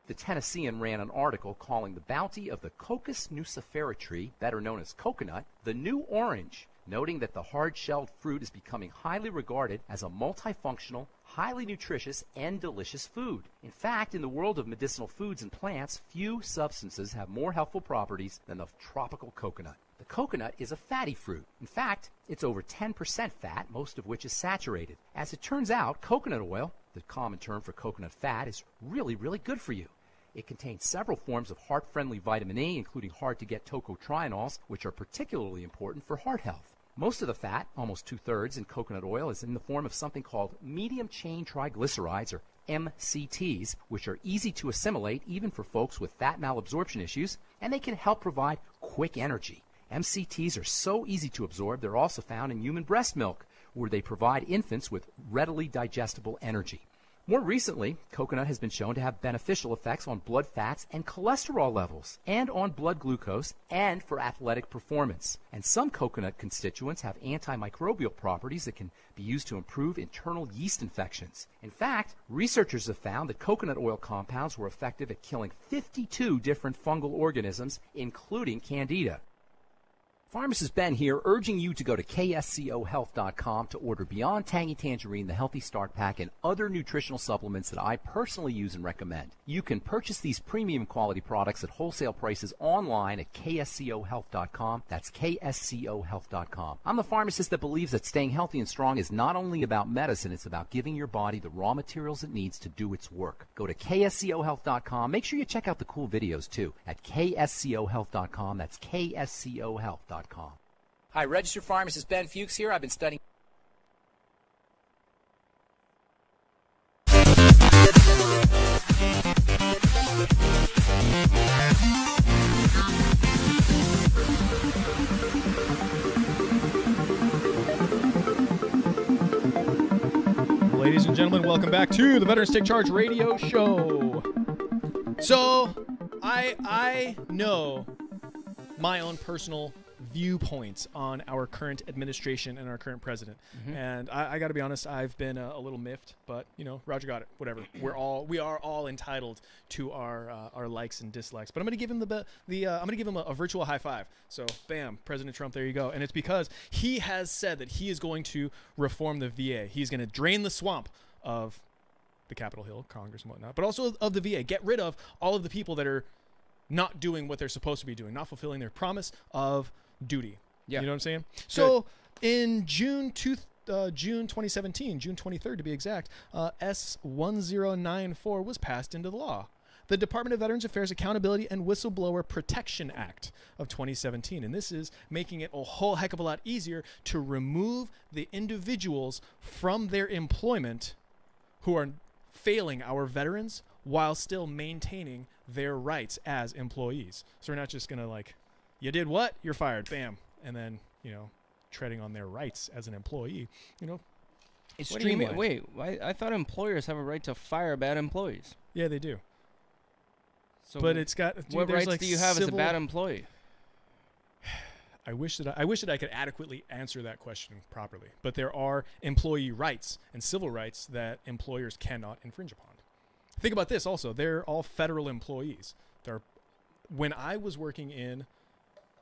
Speaker 7: The Tennessean ran an article calling the bounty of the Cocos nucifera tree, better known as coconut, the new orange, noting that the hard-shelled fruit is becoming highly regarded as a multifunctional, highly nutritious, and delicious food. In fact, in the world of medicinal foods and plants, few substances have more helpful properties than the tropical coconut. The coconut is a fatty fruit. In fact, it's over 10% fat, most of which is saturated. As it turns out, coconut oil, the common term for coconut fat, is really, really good for you. It contains several forms of heart-friendly vitamin E, including hard-to-get tocotrienols, which are particularly important for heart health. Most of the fat, almost two-thirds, in coconut oil is in the form of something called medium-chain triglycerides, or MCTs, which are easy to assimilate even for folks with fat malabsorption issues, and they can help provide quick energy. MCTs are so easy to absorb, they're also found in human breast milk, where they provide infants with readily digestible energy. More recently, coconut has been shown to have beneficial effects on blood fats and cholesterol levels, and on blood glucose, and for athletic performance. And some coconut constituents have antimicrobial properties that can be used to improve internal yeast infections. In fact, researchers have found that coconut oil compounds were effective at killing 52 different fungal organisms, including Candida. Pharmacist Ben here, urging you to go to KSCOhealth.com to order Beyond Tangy Tangerine, the Healthy Start Pack, and other nutritional supplements that I personally use and recommend. You can purchase these premium quality products at wholesale prices online at KSCOhealth.com. That's KSCOhealth.com. I'm the pharmacist that believes that staying healthy and strong is not only about medicine, it's about giving your body the raw materials it needs to do its work. Go to KSCOhealth.com. Make sure you check out the cool videos too at KSCOhealth.com. That's KSCOhealth.com. Hi, registered pharmacist Ben Fuchs here. I've been studying.
Speaker 2: Ladies and gentlemen, welcome back to the Veterans Take Charge radio show. So, I know my own personal viewpoints on our current administration and our current president. And I got to be honest, I've been a little miffed, but Roger got it. Whatever. We are all entitled to our likes and dislikes. But I'm going to give him I'm going to give him a virtual high five. So, bam, President Trump, there you go. And it's because he has said that he is going to reform the VA. He's going to drain the swamp of the Capitol Hill, Congress and whatnot, but also of the VA. Get rid of all of the people that are not doing what they're supposed to be doing, not fulfilling their promise of duty.
Speaker 4: Yeah.
Speaker 2: You know what I'm saying? So in June 2017, June 23rd to be exact, S1094 was passed into the law. The Department of Veterans Affairs Accountability and Whistleblower Protection Act of 2017. And this is making it a whole heck of a lot easier to remove the individuals from their employment who are failing our veterans while still maintaining their rights as employees. So we're not just going to you did what? You're fired. Bam. And then, treading on their rights as an employee.
Speaker 4: Wait, I thought employers have a right to fire bad employees.
Speaker 2: Yeah, they do.
Speaker 4: So
Speaker 2: But it's got...
Speaker 4: what rights do you have as a bad employee?
Speaker 2: I wish that I could adequately answer that question properly. But there are employee rights and civil rights that employers cannot infringe upon. Think about this also. They're all federal employees. When I was working in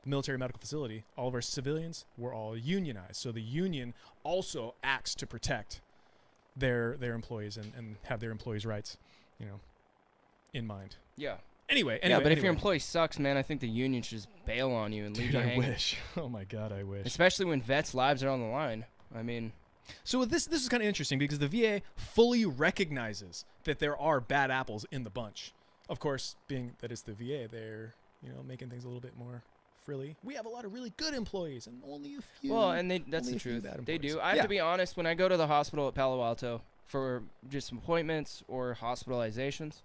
Speaker 2: the military medical facility, all of our civilians were all unionized. So the union also acts to protect their employees and have their employees' rights, in mind.
Speaker 4: Yeah.
Speaker 2: Anyway,
Speaker 4: but if your employee sucks, man, I think the union should just bail on you and leave you hanging.
Speaker 2: I wish. Oh my God, I wish.
Speaker 4: Especially when vets' lives are on the line. I mean...
Speaker 2: So this is kind of interesting because the VA fully recognizes that there are bad apples in the bunch. Of course, being that it's the VA, they're making things a little bit more frilly. We have a lot of really good employees and only a few.
Speaker 4: Well, and that's
Speaker 2: only
Speaker 4: the
Speaker 2: a few
Speaker 4: truth.
Speaker 2: bad
Speaker 4: They
Speaker 2: employees.
Speaker 4: do. I have to be honest. When I go to the hospital at Palo Alto for just appointments or hospitalizations,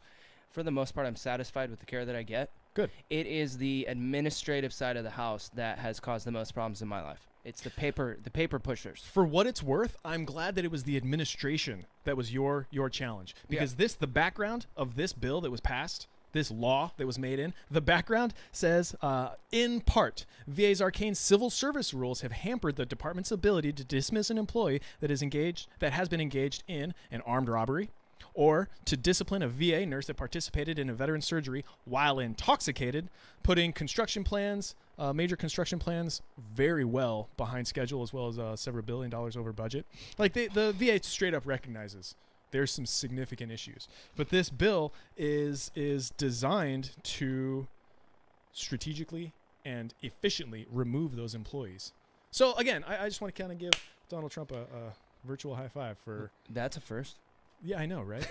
Speaker 4: for the most part, I'm satisfied with the care that I get.
Speaker 2: Good.
Speaker 4: It is the administrative side of the house that has caused the most problems in my life. It's the paper pushers.
Speaker 2: For what it's worth, I'm glad that it was the administration that was your challenge, because the background of this bill that was passed, this law that was made the background says, in part, VA's arcane civil service rules have hampered the department's ability to dismiss an employee that has been engaged in an armed robbery, or to discipline a VA nurse that participated in a veteran surgery while intoxicated, putting major construction plans very well behind schedule, as well as several $1 billion over budget. Like the VA straight up recognizes there's some significant issues. But this bill is designed to strategically and efficiently remove those employees. So again, I just want to kind of give Donald Trump a virtual high five for...
Speaker 4: That's a first.
Speaker 2: Yeah, I know, right?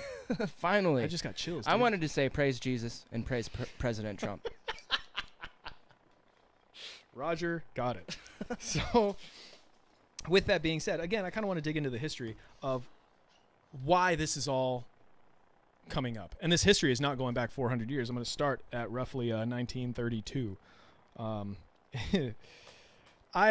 Speaker 4: Finally.
Speaker 2: I just got chills.
Speaker 4: I
Speaker 2: dude.
Speaker 4: wanted to say praise Jesus and praise President Trump.
Speaker 2: Roger, got it. So, with that being said, again, I kind of want to dig into the history of why this is all coming up. And this history is not going back 400 years. I'm going to start at roughly 1932. I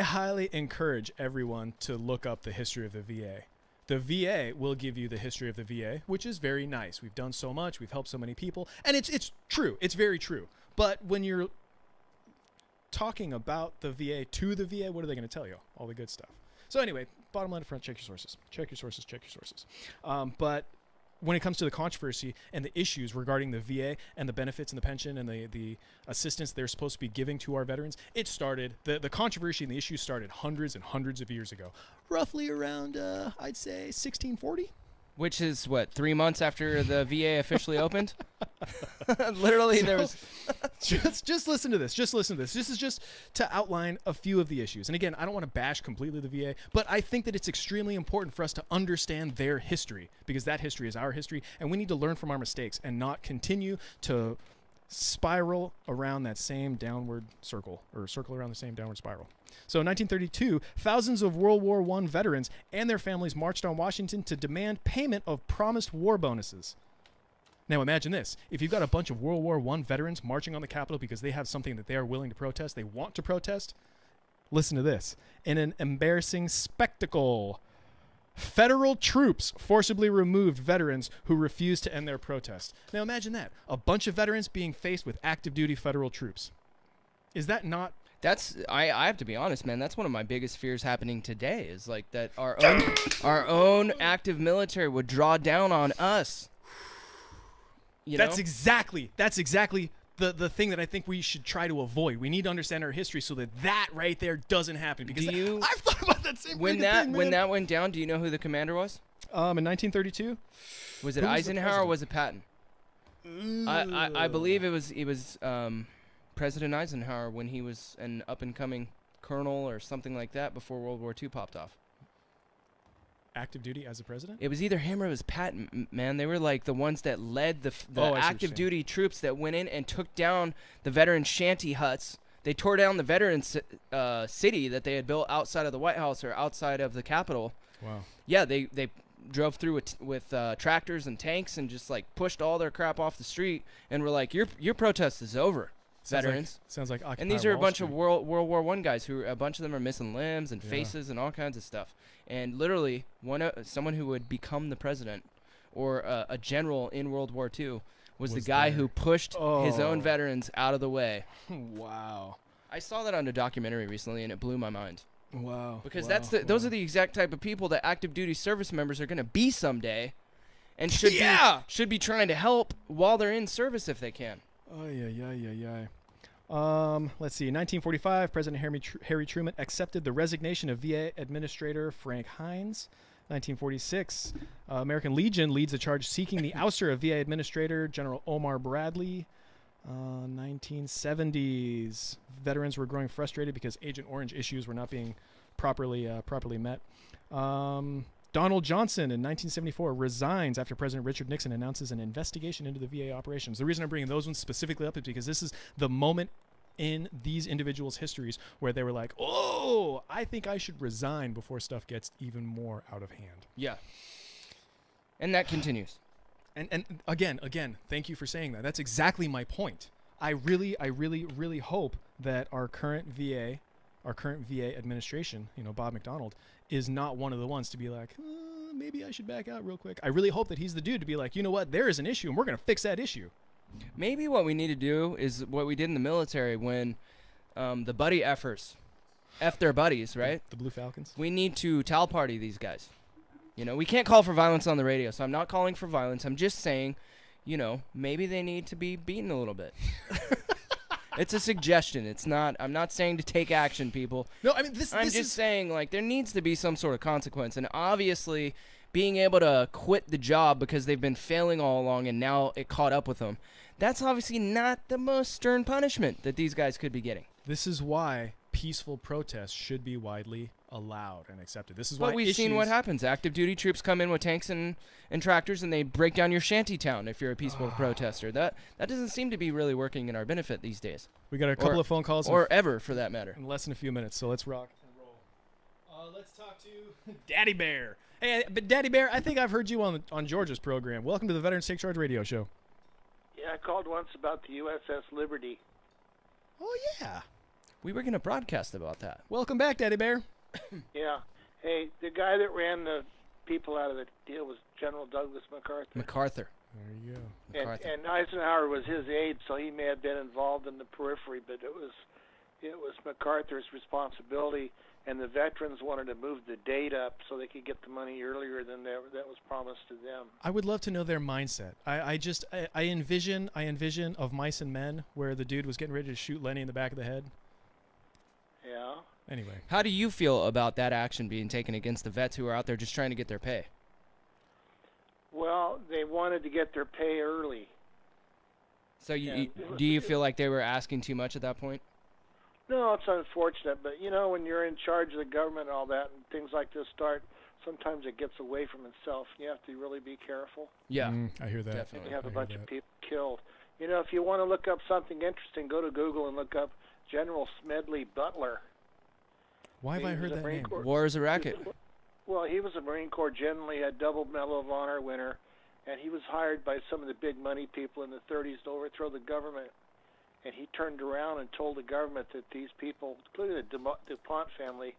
Speaker 2: highly encourage everyone to look up the history of the VA. The VA will give you the history of the VA, which is very nice. We've done so much. We've helped so many people. And it's true. It's very true. But when you're talking about the VA to the VA, what are they going to tell you? All the good stuff. So anyway, bottom line up front, check your sources. Check your sources. Check your sources. But when it comes to the controversy and the issues regarding the VA and the benefits and the pension and the assistance they're supposed to be giving to our veterans, it started, the controversy and the issues started hundreds and hundreds of years ago. Roughly around, I'd say, 1640.
Speaker 4: Which is, 3 months after the VA officially opened? Literally, there was...
Speaker 2: just listen to this. Just listen to this. This is just to outline a few of the issues. And again, I don't want to bash completely the VA, but I think that it's extremely important for us to understand their history, because that history is our history, and we need to learn from our mistakes and not continue to spiral around that same downward circle, or circle around the same downward spiral. So in 1932, thousands of World War I veterans and their families marched on Washington to demand payment of promised war bonuses. Now imagine this. If you've got a bunch of World War I veterans marching on the Capitol because they have something that they are willing to protest, they want to protest, listen to this. In an embarrassing spectacle, federal troops forcibly removed veterans who refused to end their protest. Now imagine that. A bunch of veterans being faced with active duty federal troops. Is that not...
Speaker 4: I have to be honest, man. That's one of my biggest fears happening today, is like that our own active military would draw down on us.
Speaker 2: That's exactly the thing that I think we should try to avoid. We need to understand our history so that right there doesn't happen. Because I've thought about that same
Speaker 4: when that went down. Do you know who the commander was?
Speaker 2: In 1932.
Speaker 4: Was it Eisenhower or was it Patton? I believe it was President Eisenhower when he was an up-and-coming colonel or something like that before World War II popped off.
Speaker 2: Active duty as a president?
Speaker 4: It was either him or it was Patton, man. They were like the ones that led the active duty troops that went in and took down the veteran shanty huts. They tore down the veteran city that they had built outside of the White House or outside of the Capitol.
Speaker 2: Wow.
Speaker 4: Yeah, they drove through with tractors and tanks and just like pushed all their crap off the street and were like, your protest is over. Veterans.
Speaker 2: Sounds like Occupy
Speaker 4: and these are a bunch
Speaker 2: Street.
Speaker 4: of World War I guys who a bunch of them are missing limbs and faces and all kinds of stuff. And literally, someone who would become the president or a general in World War II was the guy who pushed his own veterans out of the way.
Speaker 2: Wow.
Speaker 4: I saw that on a documentary recently, and it blew my mind.
Speaker 2: Wow.
Speaker 4: Because those are the exact type of people that active duty service members are going to be someday, and should be trying to help while they're in service if they can.
Speaker 2: Oh yeah. Let's see. In 1945, President Harry Truman accepted the resignation of VA Administrator Frank Hines. 1946, American Legion leads a charge seeking the ouster of VA Administrator General Omar Bradley. 1970s, veterans were growing frustrated because Agent Orange issues were not being properly met. Donald Johnson in 1974 resigns after President Richard Nixon announces an investigation into the VA operations. The reason I'm bringing those ones specifically up is because this is the moment in these individuals' histories where they were like, oh, I think I should resign before stuff gets even more out of hand.
Speaker 4: Yeah. And that continues.
Speaker 2: And again, thank you for saying that. That's exactly my point. I really hope that our current VA administration, Bob McDonald, is not one of the ones to be like, maybe I should back out real quick. I really hope that he's the dude to be like, you know what, there is an issue and we're going to fix that issue.
Speaker 4: Maybe what we need to do is what we did in the military when the buddy effers F their buddies, right?
Speaker 2: The Blue Falcons.
Speaker 4: We need to towel party these guys. We can't call for violence on the radio, so I'm not calling for violence. I'm just saying, maybe they need to be beaten a little bit. It's a suggestion. I'm not saying to take action, people.
Speaker 2: No, I mean,
Speaker 4: I'm just saying, like, there needs to be some sort of consequence. And obviously, being able to quit the job because they've been failing all along and now it caught up with them, that's obviously not the most stern punishment that these guys could be getting.
Speaker 2: This is why peaceful protests should be widely allowed and accepted. This is why
Speaker 4: we've seen what happens. Active duty troops come in with tanks and tractors and they break down your shanty town if you're a peaceful protester. That doesn't seem to be really working in our benefit these days.
Speaker 2: We got a couple of phone calls.
Speaker 4: Or ever, for that matter.
Speaker 2: In less than a few minutes, so let's rock and roll. Let's talk to Daddy Bear. Hey, but Daddy Bear, I think I've heard you on Georgia's program. Welcome to the Veterans Take Charge Radio Show.
Speaker 8: Yeah, I called once about the USS Liberty.
Speaker 2: Oh, yeah.
Speaker 4: We were going to broadcast about that.
Speaker 2: Welcome back, Daddy Bear.
Speaker 8: Yeah. Hey, the guy that ran the people out of the deal was General Douglas MacArthur.
Speaker 2: There you go.
Speaker 8: And Eisenhower was his aide, so he may have been involved in the periphery, but it was MacArthur's responsibility, and the veterans wanted to move the date up so they could get the money earlier than that was promised to them.
Speaker 2: I would love to know their mindset. I envision Of Mice and Men where the dude was getting ready to shoot Lenny in the back of the head.
Speaker 8: Yeah.
Speaker 2: Anyway.
Speaker 4: How do you feel about that action being taken against the vets who are out there just trying to get their pay?
Speaker 8: Well, they wanted to get their pay early.
Speaker 4: So do you feel like they were asking too much at that point?
Speaker 8: No, it's unfortunate, but when you're in charge of the government and all that, and things like this start, sometimes it gets away from itself. You have to really be careful.
Speaker 4: Yeah,
Speaker 2: I hear that.
Speaker 4: Definitely.
Speaker 8: You have a bunch of people killed. If you want to look up something interesting, go to Google and look up General Smedley Butler.
Speaker 2: Why have I heard that name?
Speaker 4: War is a racket.
Speaker 8: Well, he was a Marine Corps general. He had double Medal of Honor winner, and he was hired by some of the big money people in the 30s to overthrow the government. And he turned around and told the government that these people, including the DuPont family,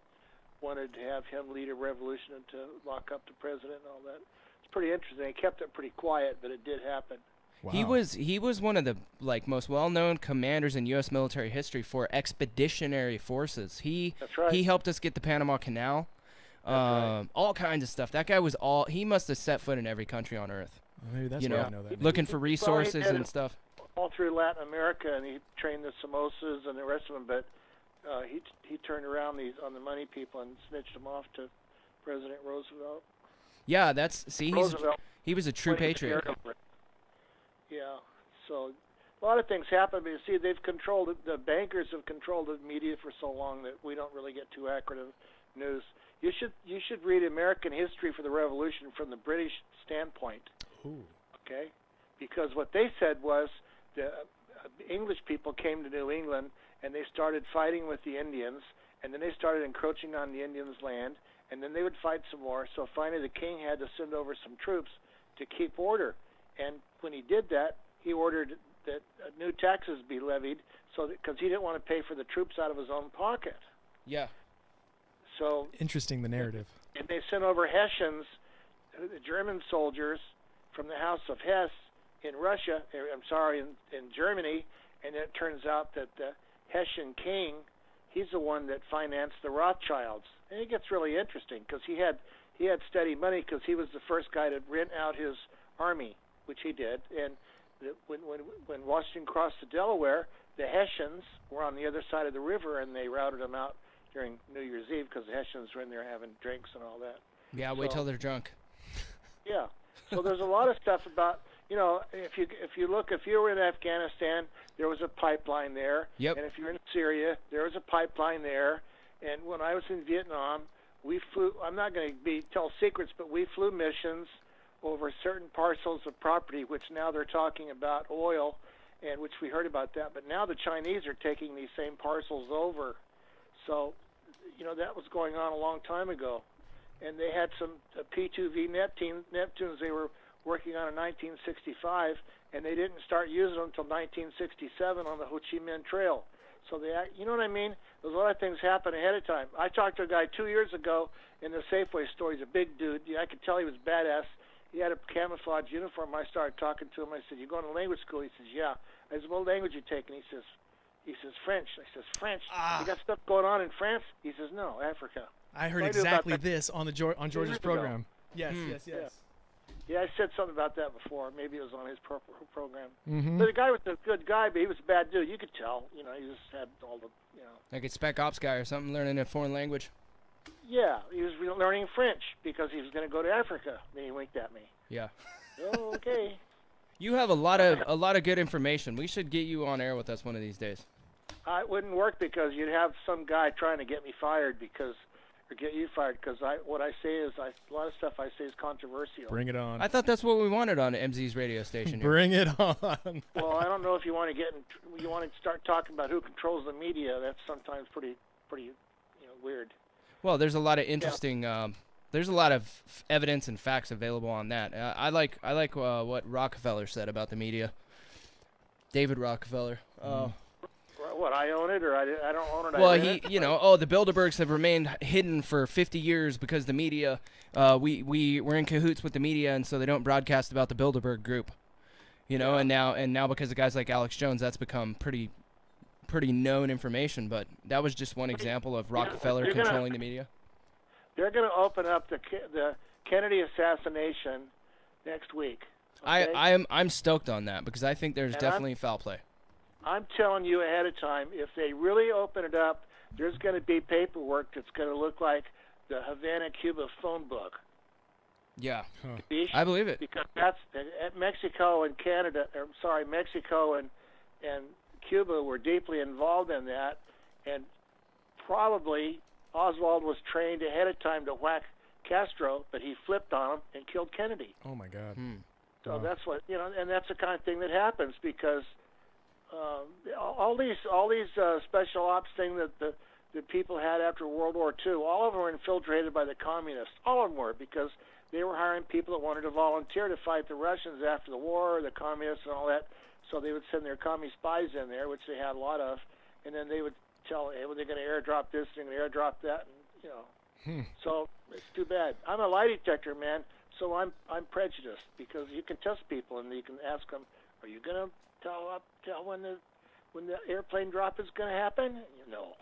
Speaker 8: wanted to have him lead a revolution and to lock up the president and all that. It's pretty interesting. He kept it pretty quiet, but it did happen.
Speaker 2: Wow.
Speaker 4: He was one of the most well-known commanders in U.S. military history for expeditionary forces.
Speaker 8: That's right.
Speaker 4: He helped us get the Panama Canal,
Speaker 8: right.
Speaker 4: all kinds of stuff. That guy was he must have set foot in every country on earth.
Speaker 2: Well, maybe that's why I know that.
Speaker 4: Looking for resources and stuff.
Speaker 8: All through Latin America, and he trained the Somosas and the rest of them. But he turned around on the money people and snitched them off to President Roosevelt.
Speaker 4: Yeah, he was a true patriot.
Speaker 8: Yeah, so a lot of things happen, but you see, the bankers have controlled the media for so long that we don't really get too accurate of news. You should read American history for the Revolution from the British standpoint.
Speaker 2: Ooh.
Speaker 8: Okay, because what they said was the English people came to New England and they started fighting with the Indians, and then they started encroaching on the Indians' land, and then they would fight some more. So finally, the king had to send over some troops to keep order. And when he did that, he ordered that new taxes be levied, because he didn't want to pay for the troops out of his own pocket.
Speaker 4: Yeah.
Speaker 2: So interesting, the narrative.
Speaker 8: And they sent over Hessians, the German soldiers from the House of Hesse in Russia. In Germany, and it turns out that the Hessian king, he's the one that financed the Rothschilds. And it gets really interesting because he had steady money because he was the first guy to rent out his army, which he did. And when Washington crossed the Delaware, the Hessians were on the other side of the river, and they routed them out during New Year's Eve because the Hessians were in there having drinks and all that.
Speaker 4: Yeah, wait till they're drunk.
Speaker 8: Yeah. So there's a lot of stuff about, if you were in Afghanistan, there was a pipeline there.
Speaker 4: Yep.
Speaker 8: And if you're in Syria, there was a pipeline there. And when I was in Vietnam, we flew, I'm not going to tell secrets, but we flew missions over certain parcels of property, which now they're talking about oil, and which we heard about that. But now the Chinese are taking these same parcels over. So, that was going on a long time ago. And they had some P2V Neptunes they were working on in 1965, and they didn't start using them until 1967 on the Ho Chi Minh Trail. So you know what I mean? There's a lot of things happen ahead of time. I talked to a guy 2 years ago in the Safeway store. He's a big dude. I could tell he was badass. He had a camouflage uniform. I started talking to him. I said, "You going to language school?" He says, "Yeah." I said, "What language you taking?" He says, "French." I says, "French? You got stuff going on in France?" He says, "No, Africa."
Speaker 2: I heard
Speaker 8: I knew about
Speaker 2: exactly
Speaker 8: that
Speaker 2: this on George's
Speaker 8: years ago.
Speaker 2: program. Yes.
Speaker 8: Yeah, I said something about that before. Maybe it was on his program.
Speaker 2: Mm-hmm.
Speaker 8: But the guy was a good guy, but he was a bad dude. You could tell. He just had all the,
Speaker 4: Like a spec ops guy or something, learning a foreign language.
Speaker 8: Yeah, he was learning French because he was going to go to Africa. Then he winked at me.
Speaker 4: Yeah.
Speaker 8: Oh, okay.
Speaker 4: You have a lot of good information. We should get you on air with us one of these days.
Speaker 8: It wouldn't work because you'd have some guy trying to get me fired or get you fired because what I say is a lot of stuff I say is controversial.
Speaker 2: Bring it on.
Speaker 4: I thought that's what we wanted on MZ's radio station. Here.
Speaker 2: Bring it on.
Speaker 8: Well, I don't know if you want to start talking about who controls the media. That's sometimes pretty weird.
Speaker 4: Well, there's a lot of interesting. There's a lot of evidence and facts available on that. I like what Rockefeller said about the media. David Rockefeller.
Speaker 8: What, I own it or I don't own it?
Speaker 4: Well, the Bilderbergs have remained hidden for 50 years because the media, we're in cahoots with the media, and so they don't broadcast about the Bilderberg group. And now because of guys like Alex Jones, that's become pretty known information. But that was just one example of Rockefeller controlling the media.
Speaker 8: They're going to open up the Kennedy assassination next week. Okay?
Speaker 4: I'm stoked on that because I think there's definitely foul play.
Speaker 8: I'm telling you ahead of time, if they really open it up, there's going to be paperwork that's going to look like the Havana, Cuba phone book.
Speaker 4: Yeah,
Speaker 8: Huh.
Speaker 4: I believe it.
Speaker 8: Because that's Mexico and Mexico and Cuba were deeply involved in that, and probably Oswald was trained ahead of time to whack Castro, but he flipped on him and killed Kennedy.
Speaker 2: Oh my God!
Speaker 8: So that's what and that's the kind of thing that happens because all these special ops thing that the people had after World War II, all of them were infiltrated by the communists. All of them were because they were hiring people that wanted to volunteer to fight the Russians after the war, the communists and all that. So they would send their commie spies in there, which they had a lot of, and then they would tell, hey, well, they're going to airdrop this, they're going to airdrop that, and So it's too bad. I'm a lie detector man, so I'm prejudiced because you can test people and you can ask them, are you going to tell when the airplane drop is going to happen? No.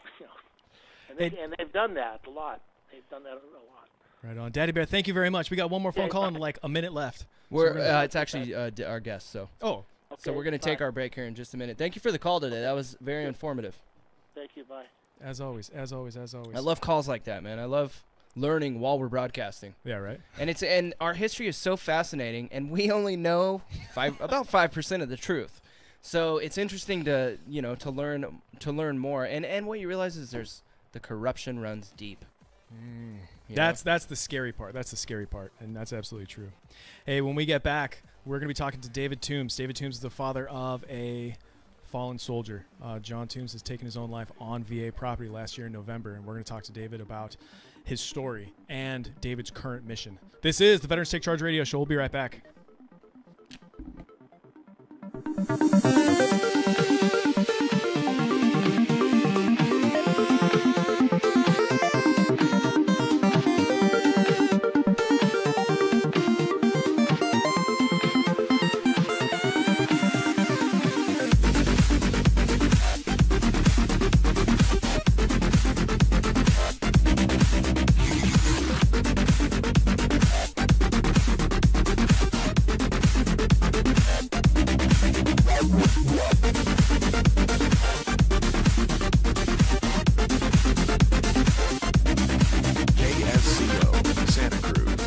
Speaker 8: And they've done that a lot. They've done that a lot.
Speaker 2: Right on, Daddy Bear. Thank you very much. We got one more phone call and like a minute left.
Speaker 4: It's actually our guest. So.
Speaker 2: Oh.
Speaker 8: Okay,
Speaker 4: so we're going to take our break here in just a minute. Thank you for the call today. That was very informative.
Speaker 8: Thank you. Bye.
Speaker 2: As always.
Speaker 4: I love calls like that, man. I love learning while we're broadcasting.
Speaker 2: Yeah, right.
Speaker 4: And our history is so fascinating, and we only know about 5% of the truth. So it's interesting to learn more. And what you realize is the corruption runs deep.
Speaker 2: That's the scary part. That's the scary part, and that's absolutely true. Hey, when we get back, we're going to be talking to David Toombs. David Toombs is the father of a fallen soldier. John Toombs has taken his own life on VA property last year in November, and we're going to talk to David about his story and David's current mission. This is the Veterans Take Charge Radio Show. We'll be right back.
Speaker 9: KSCO, Santa Cruz.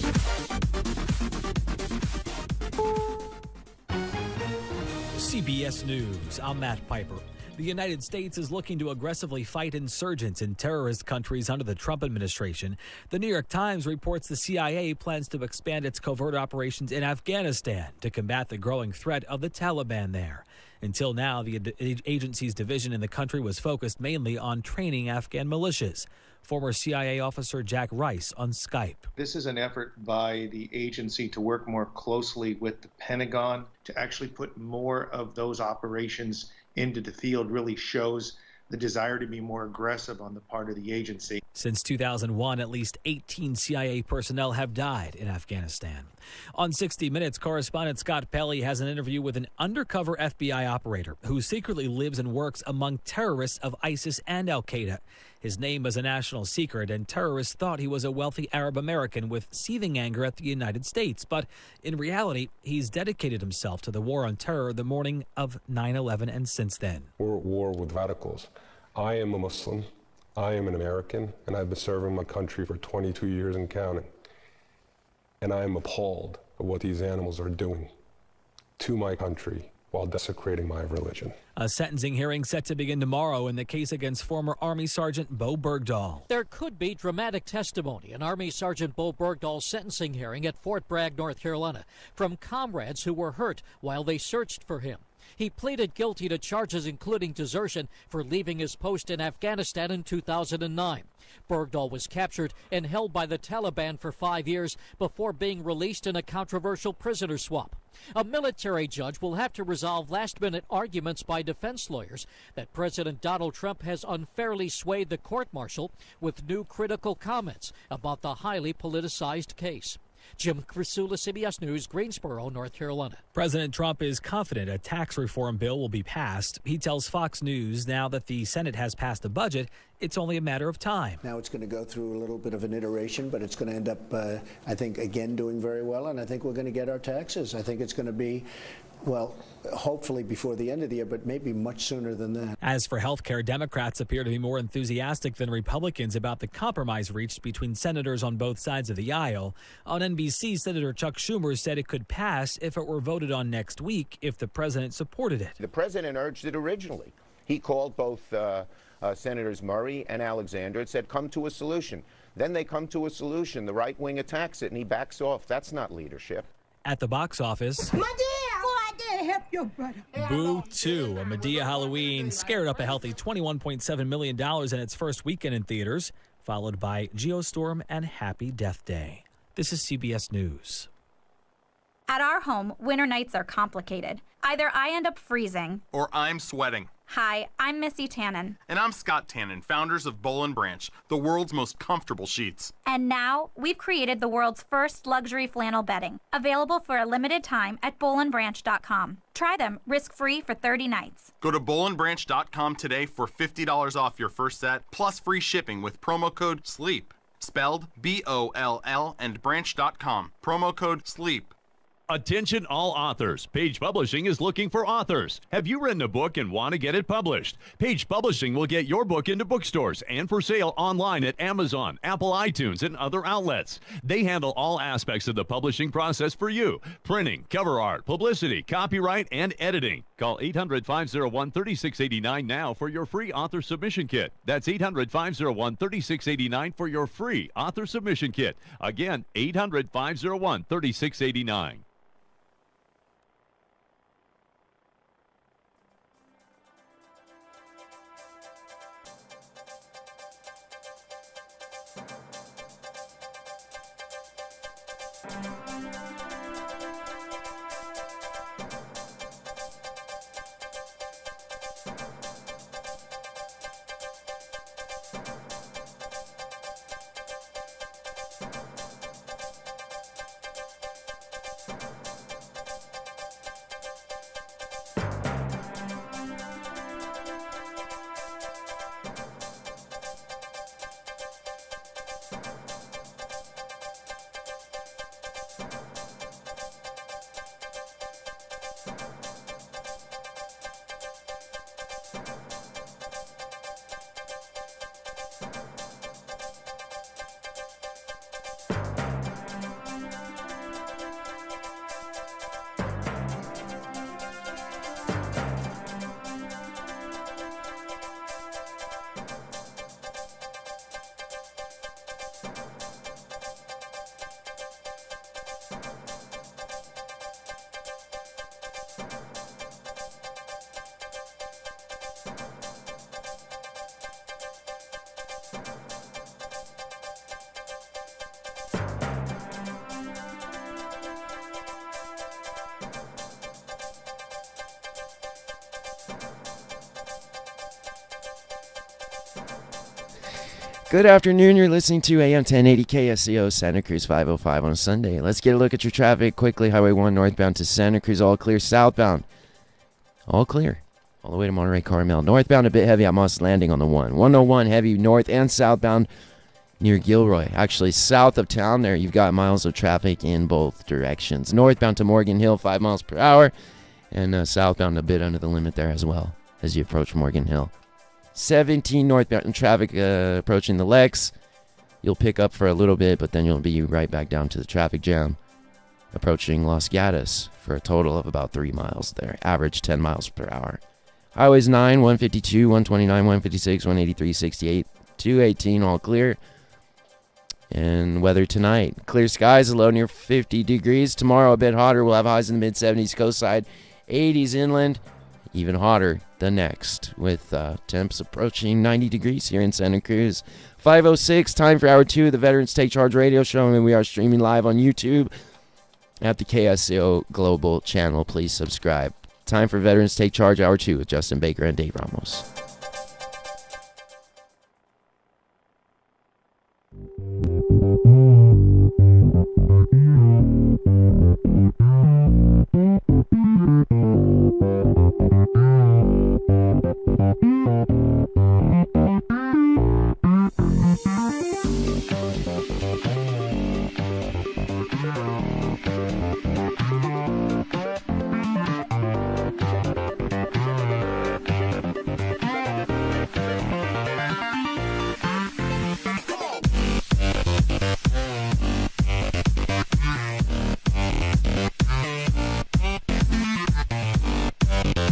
Speaker 10: CBS News, I'm Matt Piper. The United States is looking to aggressively fight insurgents in terrorist countries under the Trump administration. The New York Times reports the CIA plans to expand its covert operations in Afghanistan to combat the growing threat of the Taliban there. Until now, the agency's division in the country was focused mainly on training Afghan militias. Former CIA officer Jack Rice on Skype.
Speaker 11: This is an effort by the agency to work more closely with the Pentagon to actually put more of those operations into the field. Really shows the desire to be more aggressive on the part of the agency.
Speaker 10: Since 2001, at least 18 CIA personnel have died in Afghanistan. On 60 Minutes, correspondent Scott Pelley has an interview with an undercover FBI operator who secretly lives and works among terrorists of ISIS and al-Qaeda. His name is a national secret, and terrorists thought he was a wealthy Arab American with seething anger at the United States. But in reality, he's dedicated himself to the war on terror the morning of 9/11 and since then.
Speaker 12: We're at war with radicals. I am a Muslim, I am an American, and I've been serving my country for 22 years and counting. And I am appalled at what these animals are doing to my country while desecrating my religion.
Speaker 10: A sentencing hearing set to begin tomorrow in the case against former Army Sergeant Bo Bergdahl.
Speaker 13: There could be dramatic testimony in Army Sergeant Bo Bergdahl's sentencing hearing at Fort Bragg, North Carolina, from comrades who were hurt while they searched for him. He pleaded guilty to charges including desertion for leaving his post in Afghanistan in 2009. Bergdahl was captured and held by the Taliban for 5 years before being released in a controversial prisoner swap. A military judge will have to resolve last-minute arguments by defense lawyers that President Donald Trump has unfairly swayed the court-martial with new critical comments about the highly politicized case. Jim Crisula, CBS News, Greensboro, North Carolina.
Speaker 10: President Trump is confident a tax reform bill will be passed. He tells Fox News now that the Senate has passed a budget, it's only a matter of time.
Speaker 14: Now it's going to go through a little bit of an iteration, but it's going to end up, I think, again, doing very well. And I think we're going to get our taxes. I think it's going to be, well, hopefully before the end of the year, but maybe much sooner than that.
Speaker 10: As for health care, Democrats appear to be more enthusiastic than Republicans about the compromise reached between senators on both sides of the aisle. On NBC, Senator Chuck Schumer said it could pass if it were voted on next week if the president supported it.
Speaker 15: The president urged it originally. He called both Senators Murray and Alexander and said, come to a solution. Then they come to a solution. The right wing attacks it, and he backs off. That's not leadership.
Speaker 10: At the box office,
Speaker 16: help your brother.
Speaker 10: Boo 2, a Medea Halloween, scared up a healthy $21.7 million in its first weekend in theaters, followed by Geostorm and Happy Death Day. This is CBS News.
Speaker 17: At our home, winter nights are complicated. Either I end up freezing,
Speaker 18: or I'm sweating.
Speaker 17: Hi, I'm Missy Tannen.
Speaker 18: And I'm Scott Tannen, founders of Boll & Branch, the world's most comfortable sheets.
Speaker 17: And now, we've created the world's first luxury flannel bedding, available for a limited time at bollandbranch.com. Try them risk-free for 30 nights.
Speaker 18: Go to bollandbranch.com today for $50 off your first set, plus free shipping with promo code SLEEP. Spelled B-O-L-L and branch.com. Promo code SLEEP.
Speaker 19: Attention all authors. Page Publishing is looking for authors. Have you written a book and want to get it published? Page Publishing will get your book into bookstores and for sale online at Amazon, Apple iTunes, and other outlets. They handle all aspects of the publishing process for you. Printing, cover art, publicity, copyright, and editing. Call 800-501-3689 now for your free author submission kit. That's 800-501-3689 for your free author submission kit. Again, 800-501-3689.
Speaker 1: Good afternoon. You're listening to AM 1080 KSCO Santa Cruz 505 on a Sunday. Let's get a look at your traffic quickly. Highway 1 northbound to Santa Cruz, all clear. Southbound, all clear. All the way to Monterey Carmel. Northbound, a bit heavy at Moss Landing on the 1. 101, heavy north and southbound near Gilroy. Actually, south of town there, you've got miles of traffic in both directions. Northbound to Morgan Hill, 5 miles per hour. And southbound, a bit under the limit there as well as you approach Morgan Hill. 17 northbound traffic approaching the Lex. You'll pick up for a little bit, but then you'll be right back down to the traffic jam. Approaching Los Gatos for a total of about 3 miles there. Average 10 miles per hour. Highways 9, 152, 129, 156, 183, 68, 218, all clear. And weather tonight. Clear skies, a low near 50 degrees. Tomorrow a bit hotter. We'll have highs in the mid-70s coast side, 80s inland. Even hotter the next, with temps approaching 90 degrees here in Santa Cruz. 5:06, time for Hour 2 of the Veterans Take Charge radio show, and we are streaming live on YouTube at the KSCO Global channel. Please subscribe. Time for Veterans Take Charge Hour 2 with Justin Baker and Dave Ramos.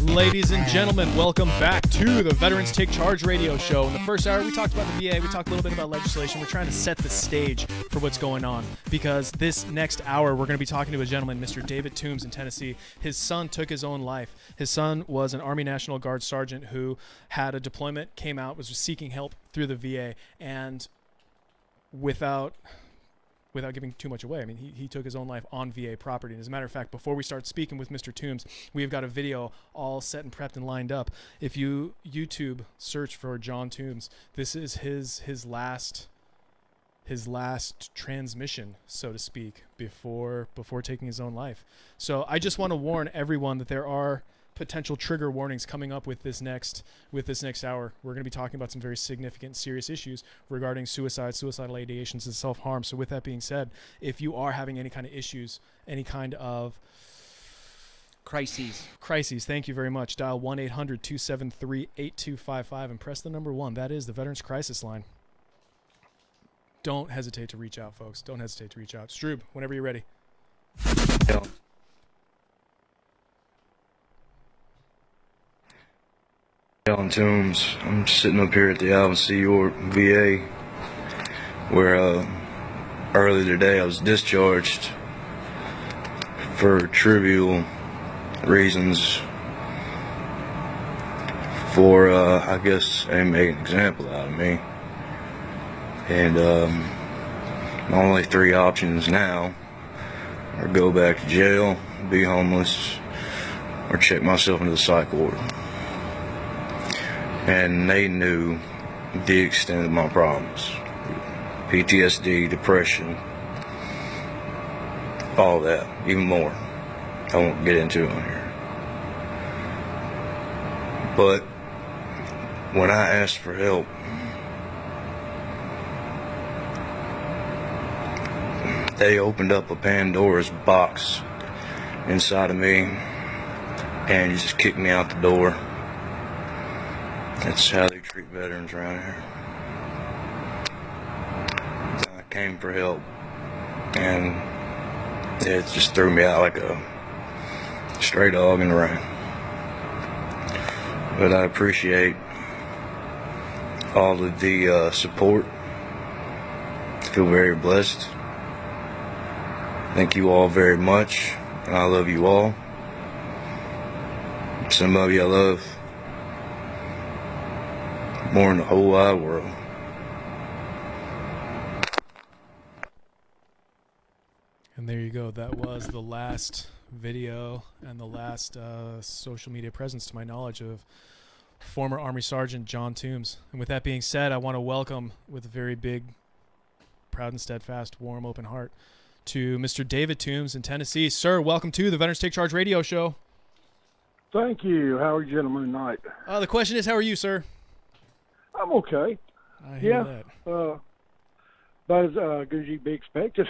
Speaker 2: Ladies and gentlemen, welcome back to the Veterans Take Charge radio show. In the first hour, we talked about the VA. We talked a little bit about legislation. We're trying to set the stage for what's going on because this next hour, we're going to be talking to a gentleman, Mr. David Toombs in Tennessee. His son took his own life. His son was an Army National Guard sergeant who had a deployment, came out, was seeking help through the VA, and without giving too much away, I mean, he took his own life on VA property. And as a matter of fact, before we start speaking with Mr. Toombs, we've got a video all set and prepped and lined up. If you YouTube search for John Toombs, this is his last transmission, so to speak, before taking his own life. So I just want to warn everyone that there are potential trigger warnings coming up with this next hour. We're going to be talking about some very significant, serious issues regarding suicide, suicidal ideations, and self-harm. So with that being said, if you are having any kind of issues, any kind of crises, thank you very much. Dial 1-800-273-8255 and press the number 1. That is the Veterans Crisis Line. Don't hesitate to reach out, folks. Don't hesitate to reach out. Stroob, whenever you're ready.
Speaker 20: John Toombs. I'm sitting up here at the Alvin C. York VA where earlier today I was discharged for trivial reasons for, I guess, they make an example out of me. And my only 3 options now are go back to jail, be homeless, or check myself into the psych ward. And they knew the extent of my problems. PTSD, depression, all that, even more. I won't get into it on here. But when I asked for help, they opened up a Pandora's box inside of me and just kicked me out the door. That's how they treat veterans around here. I came for help, and it just threw me out like a stray dog in the rain. But I appreciate all of the support. I feel very blessed. Thank you all very much, and I love you all. Some of you I love more than the whole wide world.
Speaker 2: And there you go. That was the last video and the last social media presence, to my knowledge, of former Army Sergeant John Toombs. And with that being said, I want to welcome, with a very big, proud and steadfast, warm, open heart, to Mr. David Toombs in Tennessee. Sir, welcome to the Veterans Take Charge radio show.
Speaker 21: Thank you. How are you gentlemen tonight?
Speaker 2: The question is, how are you, sir?
Speaker 21: I'm okay.
Speaker 2: I hear that.
Speaker 21: About as good as you'd be expected.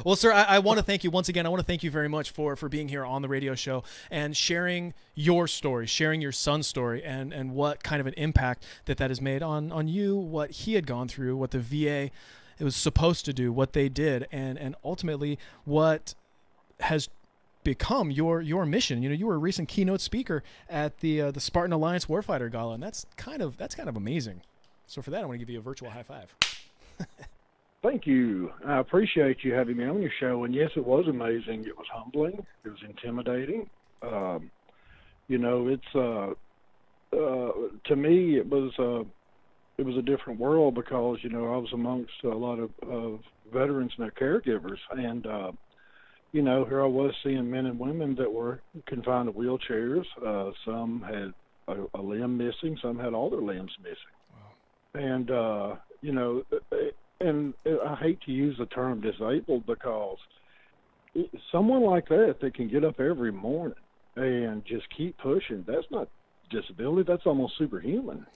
Speaker 2: Well, sir, I want to thank you once again. I want to thank you very much for being here on the radio show and sharing your story, sharing your son's story, and what kind of an impact that has made on you, what he had gone through, what the VA it was supposed to do, what they did, and ultimately what has become your mission. You know, you were a recent keynote speaker at the Spartan Alliance Warfighter Gala, and that's kind of amazing. So for that, I want to give you a virtual high five.
Speaker 21: Thank you. I appreciate you having me on your show. And yes, it was amazing. It was humbling. It was intimidating. You know, it's to me, it was a different world because, you know, I was amongst a lot of veterans and their caregivers, and you know, here I was seeing men and women that were confined to wheelchairs. Some had a limb missing. Some had all their limbs missing. Wow. And you know, and I hate to use the term disabled because someone like that can get up every morning and just keep pushing, that's not disability, that's almost superhuman.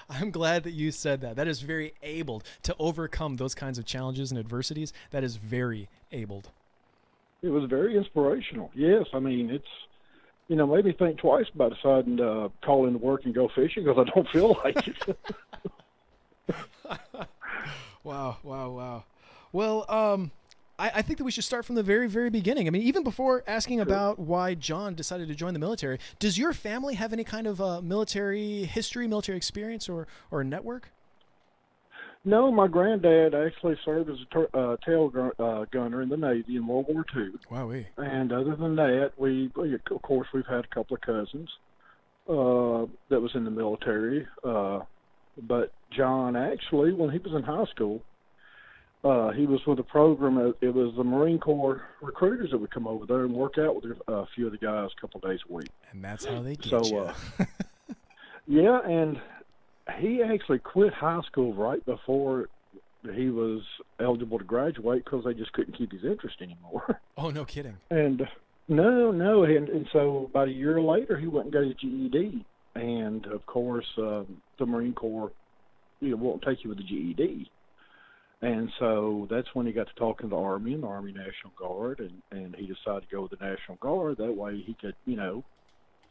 Speaker 2: I'm glad that you said that. That is very abled to overcome those kinds of challenges and adversities. That is very abled.
Speaker 21: It was very inspirational. Yes, I mean, it's, you know, made me think twice about deciding to call into work and go fishing because I don't feel like it.
Speaker 2: Wow. Well, I think that we should start from the very, very beginning. I mean, even before asking about why John decided to join the military, does your family have any kind of military history, military experience, or a network?
Speaker 21: No, my granddad actually served as a tail gunner in the Navy in World War II.
Speaker 2: Wowee.
Speaker 21: And other than that, of course, we've had a couple of cousins that was in the military. But John, actually, when he was in high school, he was with a program. It was the Marine Corps recruiters that would come over there and work out with a few of the guys a couple of days a week.
Speaker 2: And that's how they get you.
Speaker 21: Yeah, and he actually quit high school right before he was eligible to graduate because they just couldn't keep his interest anymore.
Speaker 2: Oh, no kidding.
Speaker 21: And no, and so about a year later, he went and got his GED. And of course, the Marine Corps, you know, won't take you with the GED. And so that's when he got to talking to the Army and the Army National Guard, and he decided to go with the National Guard. That way he could, you know,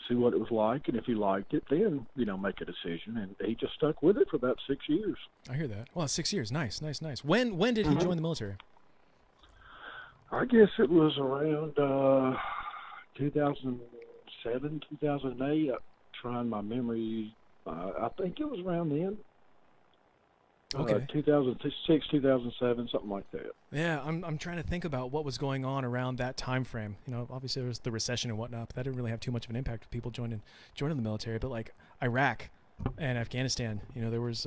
Speaker 21: see what it was like, and if he liked it, then, you know, make a decision. And he just stuck with it for about 6 years.
Speaker 2: I hear that. Well, 6 years. Nice. When did he join the military?
Speaker 21: I guess it was around 2007, 2008. Trying my memory, I think it was around then.
Speaker 2: Okay.
Speaker 21: 2006, 2007, something like that.
Speaker 2: Yeah, I'm trying to think about what was going on around that time frame. You know, obviously there was the recession and whatnot, but that didn't really have too much of an impact with people joining the military. But like Iraq and Afghanistan, you know, there was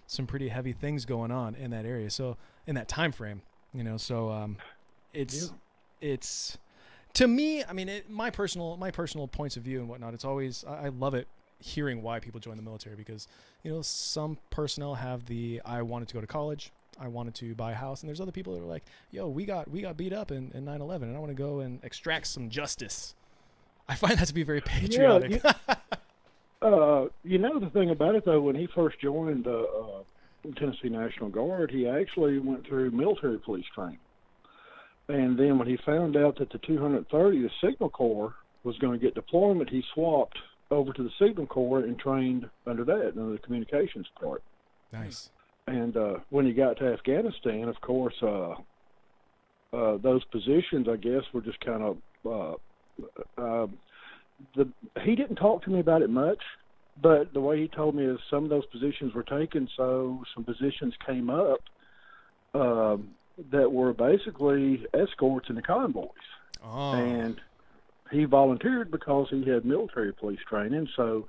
Speaker 2: some pretty heavy things going on in that area. So in that time frame, you know, so it's to me, I mean, my personal points of view and whatnot. It's always I love it hearing why people join the military because, you know, some personnel have I wanted to go to college, I wanted to buy a house, and there's other people that are like, yo, we got beat up in 9/11, and I want to go and extract some justice. I find that to be very patriotic.
Speaker 21: Yeah, you know, the thing about it though, when he first joined the Tennessee National Guard, he actually went through military police training. And then when he found out that the 230, the Signal Corps, was going to get deployment, he swapped over to the Signal Corps and trained under that, under the communications part.
Speaker 2: Nice.
Speaker 21: And when he got to Afghanistan, of course, those positions, I guess, were just kind of he didn't talk to me about it much, but the way he told me is some of those positions were taken, so some positions came up that were basically escorts in the convoys.
Speaker 2: Oh.
Speaker 21: And he volunteered because he had military police training, so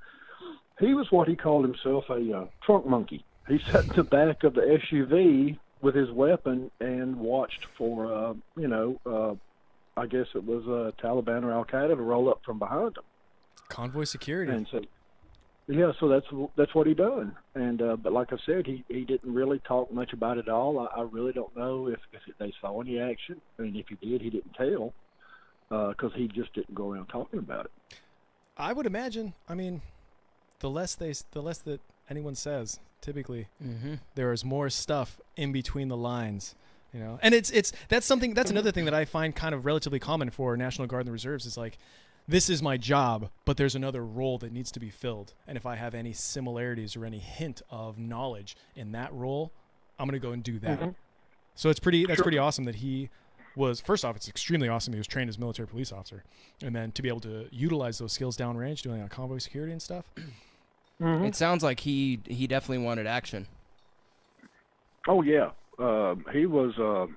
Speaker 21: he was what he called himself a trunk monkey. He sat in the back of the SUV with his weapon and watched for, I guess it was Taliban or Al-Qaeda to roll up from behind him.
Speaker 2: Convoy security.
Speaker 21: And so, yeah, so that's what he done. And but like I said, he didn't really talk much about it at all. I really don't know if they saw any action, and if he did, he didn't tell because he just didn't go around talking about it.
Speaker 2: I would imagine. I mean, the less that anyone says, typically, there is more stuff in between the lines. You know, and that's another thing that I find kind of relatively common for National Guard and the Reserves is like, this is my job, but there's another role that needs to be filled. And if I have any similarities or any hint of knowledge in that role, I'm going to go and do that. So that's pretty awesome that he was, first off, it's extremely awesome he was trained as a military police officer. And then to be able to utilize those skills downrange, doing convoy security and stuff.
Speaker 4: It sounds like he definitely wanted action.
Speaker 21: Oh, yeah. He was an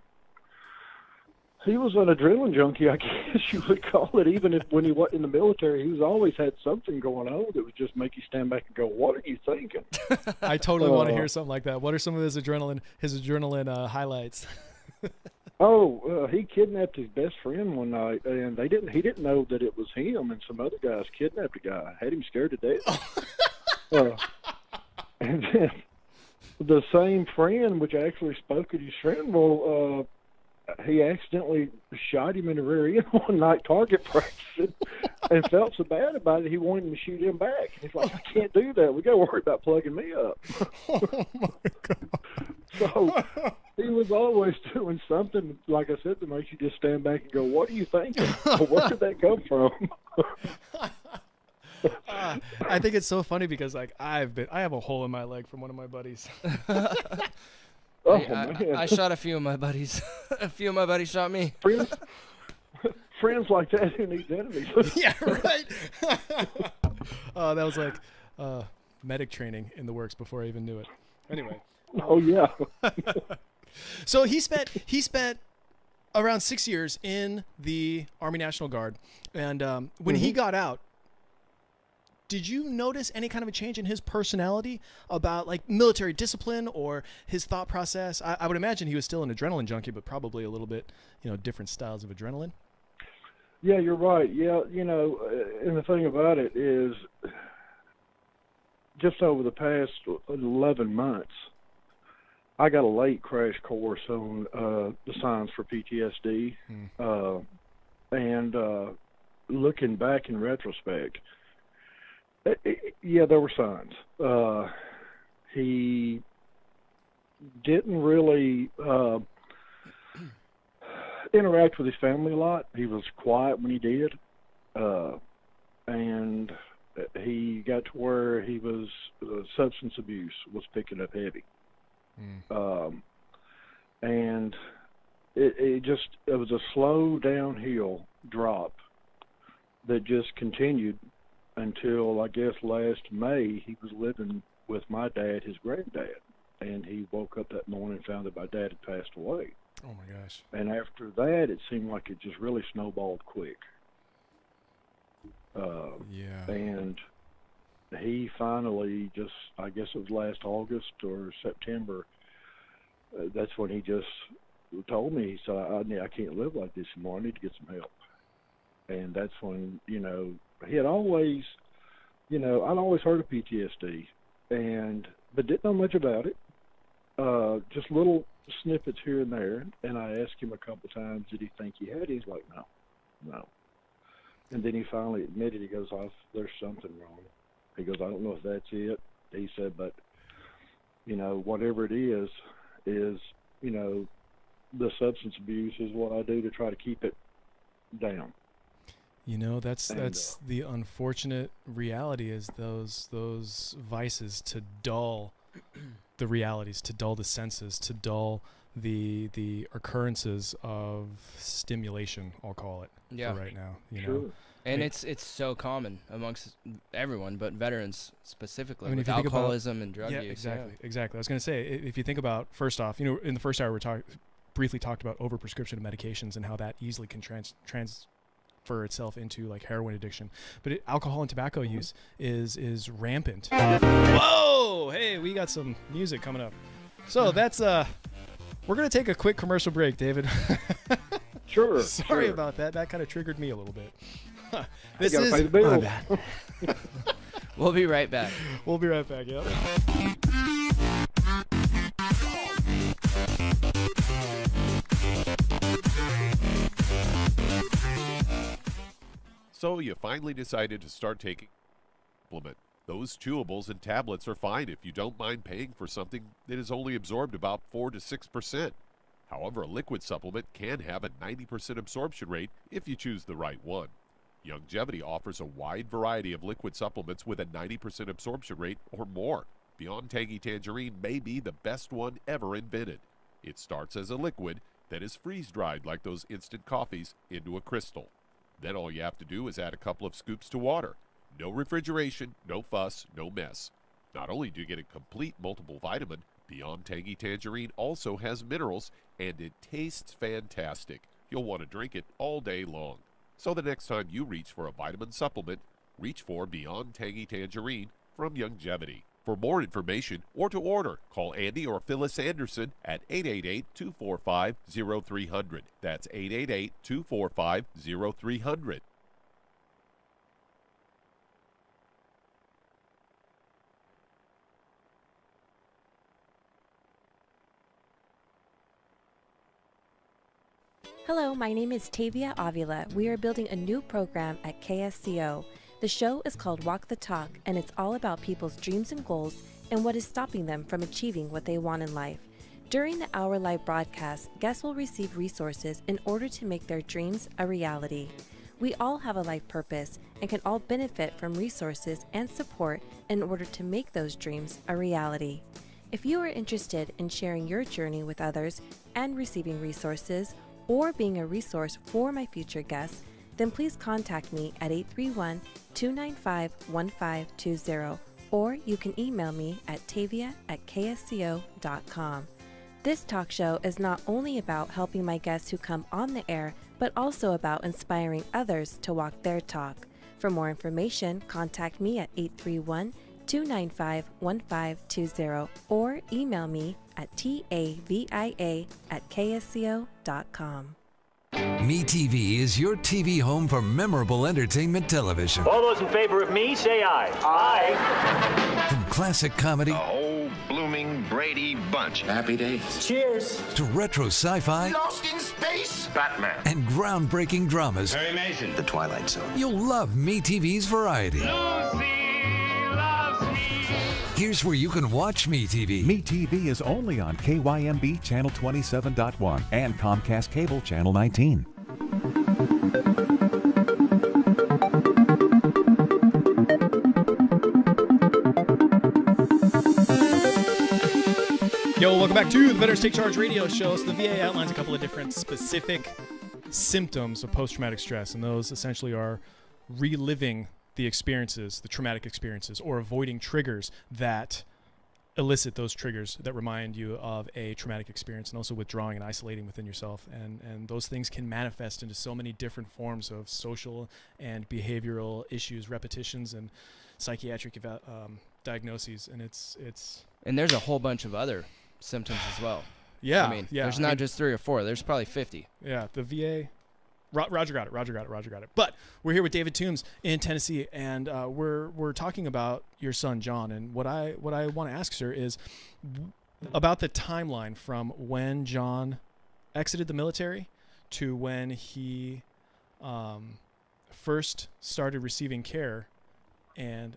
Speaker 21: adrenaline junkie, I guess you would call it. Even when he wasn't in the military, he's always had something going on that would just make you stand back and go, "What are you thinking?"
Speaker 2: I totally want to hear something like that. What are some of his adrenaline highlights?
Speaker 21: He kidnapped his best friend one night, and he didn't know that it was him, and some other guys kidnapped a guy, had him scared to death. And then the same friend, which actually spoke at his funeral, he accidentally shot him in the rear end one night target practicing and felt so bad about it he wanted him to shoot him back. He's like, I can't do that. We got to worry about plugging me up.
Speaker 2: Oh, my God.
Speaker 21: So he was always doing something, like I said, that makes you just stand back and go, what are you thinking? Where did that come from?
Speaker 2: I think it's so funny because like I have a hole in my leg from one of my buddies.
Speaker 4: I shot a few of my buddies. A few of my buddies shot me.
Speaker 21: Friends like that who need enemies.
Speaker 2: Yeah, right. That was like medic training in the works before I even knew it. Anyway.
Speaker 21: Oh yeah.
Speaker 2: So he spent around 6 years in the Army National Guard, and when he got out, did you notice any kind of a change in his personality about like military discipline or his thought process? I would imagine he was still an adrenaline junkie, but probably a little bit, different styles of adrenaline.
Speaker 21: Yeah, you're right. Yeah, and the thing about it is just over the past 11 months, I got a late crash course on the signs for PTSD. And looking back in retrospect, yeah, there were signs. He didn't really interact with his family a lot. He was quiet when he did. And he got to where he was, substance abuse was picking up heavy. And it was a slow downhill drop that just continued until I guess last May he was living with my dad, his granddad, and he woke up that morning and found that my dad had passed away.
Speaker 2: Oh my gosh.
Speaker 21: And after that it seemed like it just really snowballed quick. And he finally just, I guess it was last August or September, that's when he just told me, he said, I can't live like this anymore. I need to get some help. And that's when, he had always, I'd always heard of PTSD, but didn't know much about it. Just little snippets here and there. And I asked him a couple of times, did he think he had it? He's like, no. And then he finally admitted, he goes, there's something wrong. He goes, I don't know if that's it. He said, but, whatever it is, the substance abuse is what I do to try to keep it down.
Speaker 2: That's the unfortunate reality is those vices to dull the realities, to dull the senses, to dull the occurrences of stimulation, I'll call it, for right now.
Speaker 21: Sure.
Speaker 4: And it's so common amongst everyone, but veterans specifically,
Speaker 2: with
Speaker 4: alcoholism and drug use.
Speaker 2: Exactly. I was going to say, if you think about, first off, in the first hour we briefly talked about overprescription of medications and how that easily can transfer itself into like heroin addiction, but alcohol and tobacco use is rampant. Whoa! Hey, we got some music coming up. So that's we're going to take a quick commercial break, David.
Speaker 21: Sure.
Speaker 2: Sorry about that. That kind of triggered me a little bit. This
Speaker 21: gotta
Speaker 2: is
Speaker 21: pay the bills.
Speaker 2: my bad.
Speaker 4: We'll be right back.
Speaker 2: We'll be right back. Yep.
Speaker 3: So you finally decided to start taking a supplement. Those chewables and tablets are fine if you don't mind paying for something that is only absorbed about 4 to 6%. However, a liquid supplement can have a 90% absorption rate if you choose the right one. Youngevity offers a wide variety of liquid supplements with a 90% absorption rate or more. Beyond Tangy Tangerine may be the best one ever invented. It starts as a liquid that is freeze-dried like those instant coffees into a crystal. Then all you have to do is add a couple of scoops to water. No refrigeration, no fuss, no mess. Not only do you get a complete multiple vitamin, Beyond Tangy Tangerine also has minerals, and it tastes fantastic. You'll want to drink it all day long. So the next time you reach for a vitamin supplement, reach for Beyond Tangy Tangerine from Youngevity. For more information or to order, call Andy or Phyllis Anderson at 888-245-0300. That's 888-245-0300.
Speaker 22: Hello, my name is Tavia Avila. We are building a new program at KSCO. The show is called Walk the Talk, and it's all about people's dreams and goals and what is stopping them from achieving what they want in life. During the hour live broadcast, guests will receive resources in order to make their dreams a reality. We all have a life purpose and can all benefit from resources and support in order to make those dreams a reality. If you are interested in sharing your journey with others and receiving resources, or being a resource for my future guests, then please contact me at 831-295-1520, or you can email me at tavia@ksco.com. This talk show is not only about helping my guests who come on the air, but also about inspiring others to walk their talk. For more information, contact me at 831-295-1520, or email me at tavia@ksco.com.
Speaker 23: MeTV is your TV home for memorable entertainment television.
Speaker 24: All those in favor of me, say aye. Aye.
Speaker 23: From classic comedy,
Speaker 25: The whole blooming Brady bunch. Happy days.
Speaker 24: Cheers.
Speaker 23: to retro sci-fi,
Speaker 25: Lost in space. Batman.
Speaker 23: and groundbreaking dramas,
Speaker 25: Harry Mason. The Twilight Zone.
Speaker 23: you'll love MeTV's variety. Here's where you can watch MeTV.
Speaker 26: MeTV is only on KYMB Channel 27.1 and Comcast Cable Channel 19.
Speaker 2: Yo, welcome back to the Veterans Take Charge radio show. So the VA outlines a couple of different specific symptoms of post-traumatic stress, and those essentially are reliving the experiences, the traumatic experiences, or avoiding triggers that elicit those triggers that remind you of a traumatic experience, and also withdrawing and isolating within yourself. And those things can manifest into so many different forms of social and behavioral issues, repetitions, and psychiatric diagnoses. And it's
Speaker 4: And there's a whole bunch of other symptoms as well.
Speaker 2: Yeah,
Speaker 4: I mean,
Speaker 2: yeah.
Speaker 4: there's not just 3 or 4. There's probably 50.
Speaker 2: Yeah, the VA. Roger got it. But we're here with David Toombs in Tennessee, and we're talking about your son John. And what I want to ask, sir, is about the timeline from when John exited the military to when he first started receiving care, and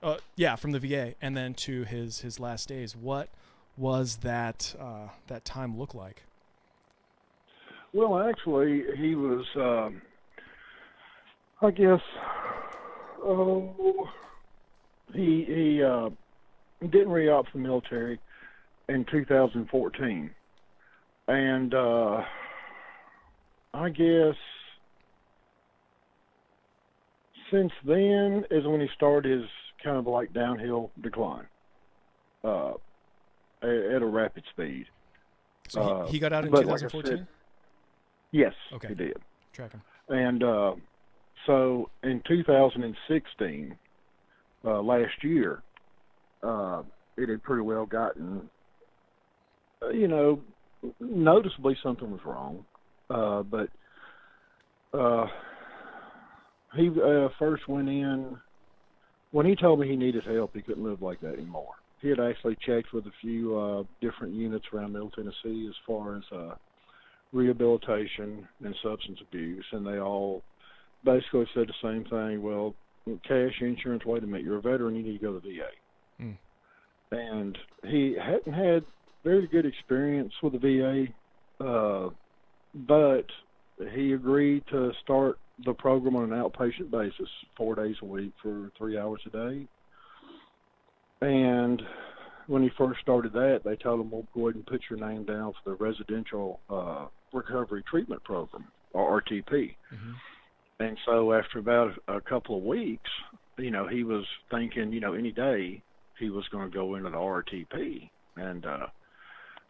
Speaker 2: from the VA, and then to his last days. What was that time look like?
Speaker 21: Well, actually, he was, I guess, he didn't re-op from the military in 2014. And I guess since then is when he started his kind of like downhill decline at a rapid speed.
Speaker 2: So he got out in
Speaker 21: but
Speaker 2: 2014?
Speaker 21: like I said, yes,
Speaker 2: Okay.
Speaker 21: he did.
Speaker 2: Track him.
Speaker 21: And so in 2016, last year, it had pretty well gotten, noticeably something was wrong. But He first went in, when he told me he needed help, he couldn't live like that anymore. He had actually checked with a few different units around Middle Tennessee as far as rehabilitation and substance abuse, and they all basically said the same thing. Well, cash insurance, wait a minute, you're a veteran, you need to go to the VA.
Speaker 2: Mm.
Speaker 21: And he hadn't had very good experience with the VA, but he agreed to start the program on an outpatient basis, 4 days a week for 3 hours a day. And when he first started that, they told him, well, go ahead and put your name down for the Residential Recovery Treatment Program, or RTP.
Speaker 2: Mm-hmm.
Speaker 21: And so after about a couple of weeks, he was thinking, any day he was going to go into the RTP. And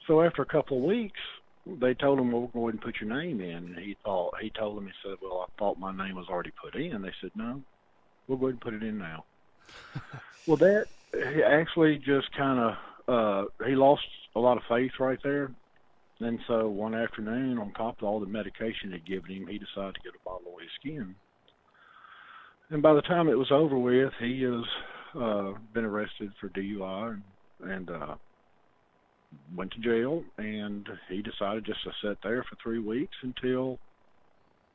Speaker 21: so after a couple of weeks, they told him, well, go ahead and put your name in. And he told them, he said, well, I thought my name was already put in. They said, no, we'll go ahead and put it in now. Well, that he actually just kind of, he lost a lot of faith right there. And so one afternoon, on top of all the medication they'd given him, he decided to get a bottle of whiskey. And by the time it was over with, he has been arrested for DUI and went to jail. And he decided just to sit there for 3 weeks until,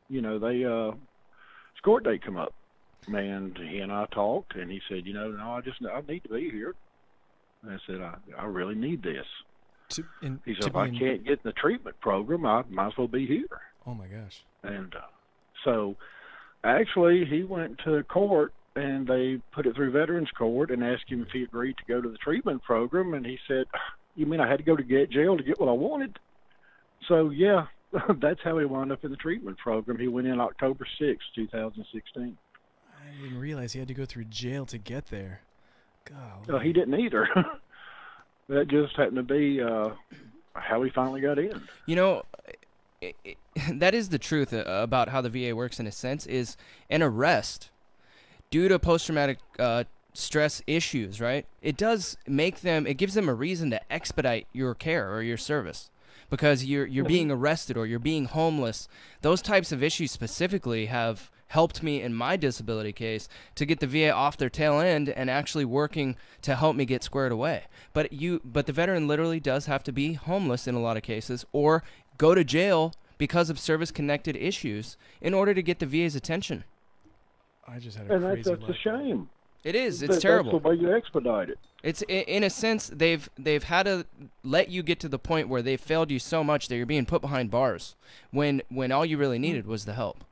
Speaker 21: his court date come up. And he and I talked, and he said, no, I need to be here. And I said, I really need this. He said, if I can't get in the treatment program, I might as well be here.
Speaker 2: Oh, my gosh.
Speaker 21: And so actually he went to court, and they put it through Veterans Court and asked him if he agreed to go to the treatment program. And he said, you mean I had to go to jail to get what I wanted? So, yeah, that's how he wound up in the treatment program. He went in October 6, 2016.
Speaker 2: I didn't realize he had to go through jail to get there. God.
Speaker 21: He didn't either. That just happened to be how he finally got in.
Speaker 4: That is the truth about how the VA works in a sense, is an arrest due to post-traumatic stress issues, right? It gives them a reason to expedite your care or your service because you're being arrested or you're being homeless. Those types of issues specifically have helped me in my disability case to get the VA off their tail end and actually working to help me get squared away. But the veteran literally does have to be homeless in a lot of cases or go to jail because of service-connected issues in order to get the VA's attention.
Speaker 2: I just had a crazy
Speaker 21: that's a shame.
Speaker 4: It is. It's terrible.
Speaker 21: That's the way you expedite it.
Speaker 4: It's in a sense they've had to let you get to the point where they've failed you so much that you're being put behind bars when all you really needed was the help.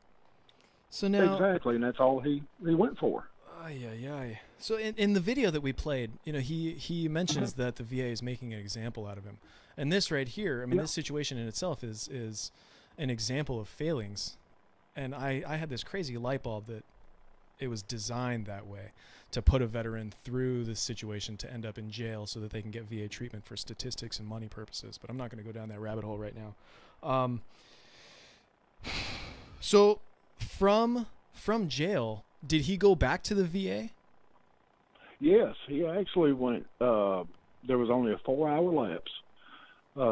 Speaker 2: So now,
Speaker 21: exactly, and that's all he went for.
Speaker 2: Ay. So in the video that we played, he mentions that the VA is making an example out of him, and this right here, this situation in itself is an example of failings, and I had this crazy light bulb that it was designed that way to put a veteran through this situation to end up in jail so that they can get VA treatment for statistics and money purposes. But I'm not going to go down that rabbit hole right now. So from jail, did he go back to the VA?
Speaker 21: Yes, he actually went. There was only a 4-hour lapse.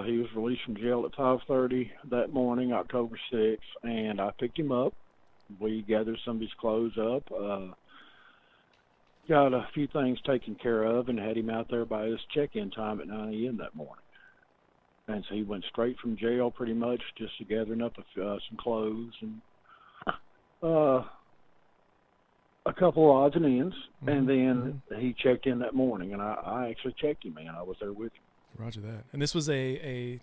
Speaker 21: He was released from jail at 5:30 that morning, October 6th, and I picked him up. We gathered some of his clothes up, got a few things taken care of, and had him out there by his check-in time at 9 a.m. that morning. And so he went straight from jail pretty much just to gathering up some clothes and a couple of odds and ends, and then he checked in that morning, and I actually checked him, man. I was there with him.
Speaker 2: Roger that. And this was a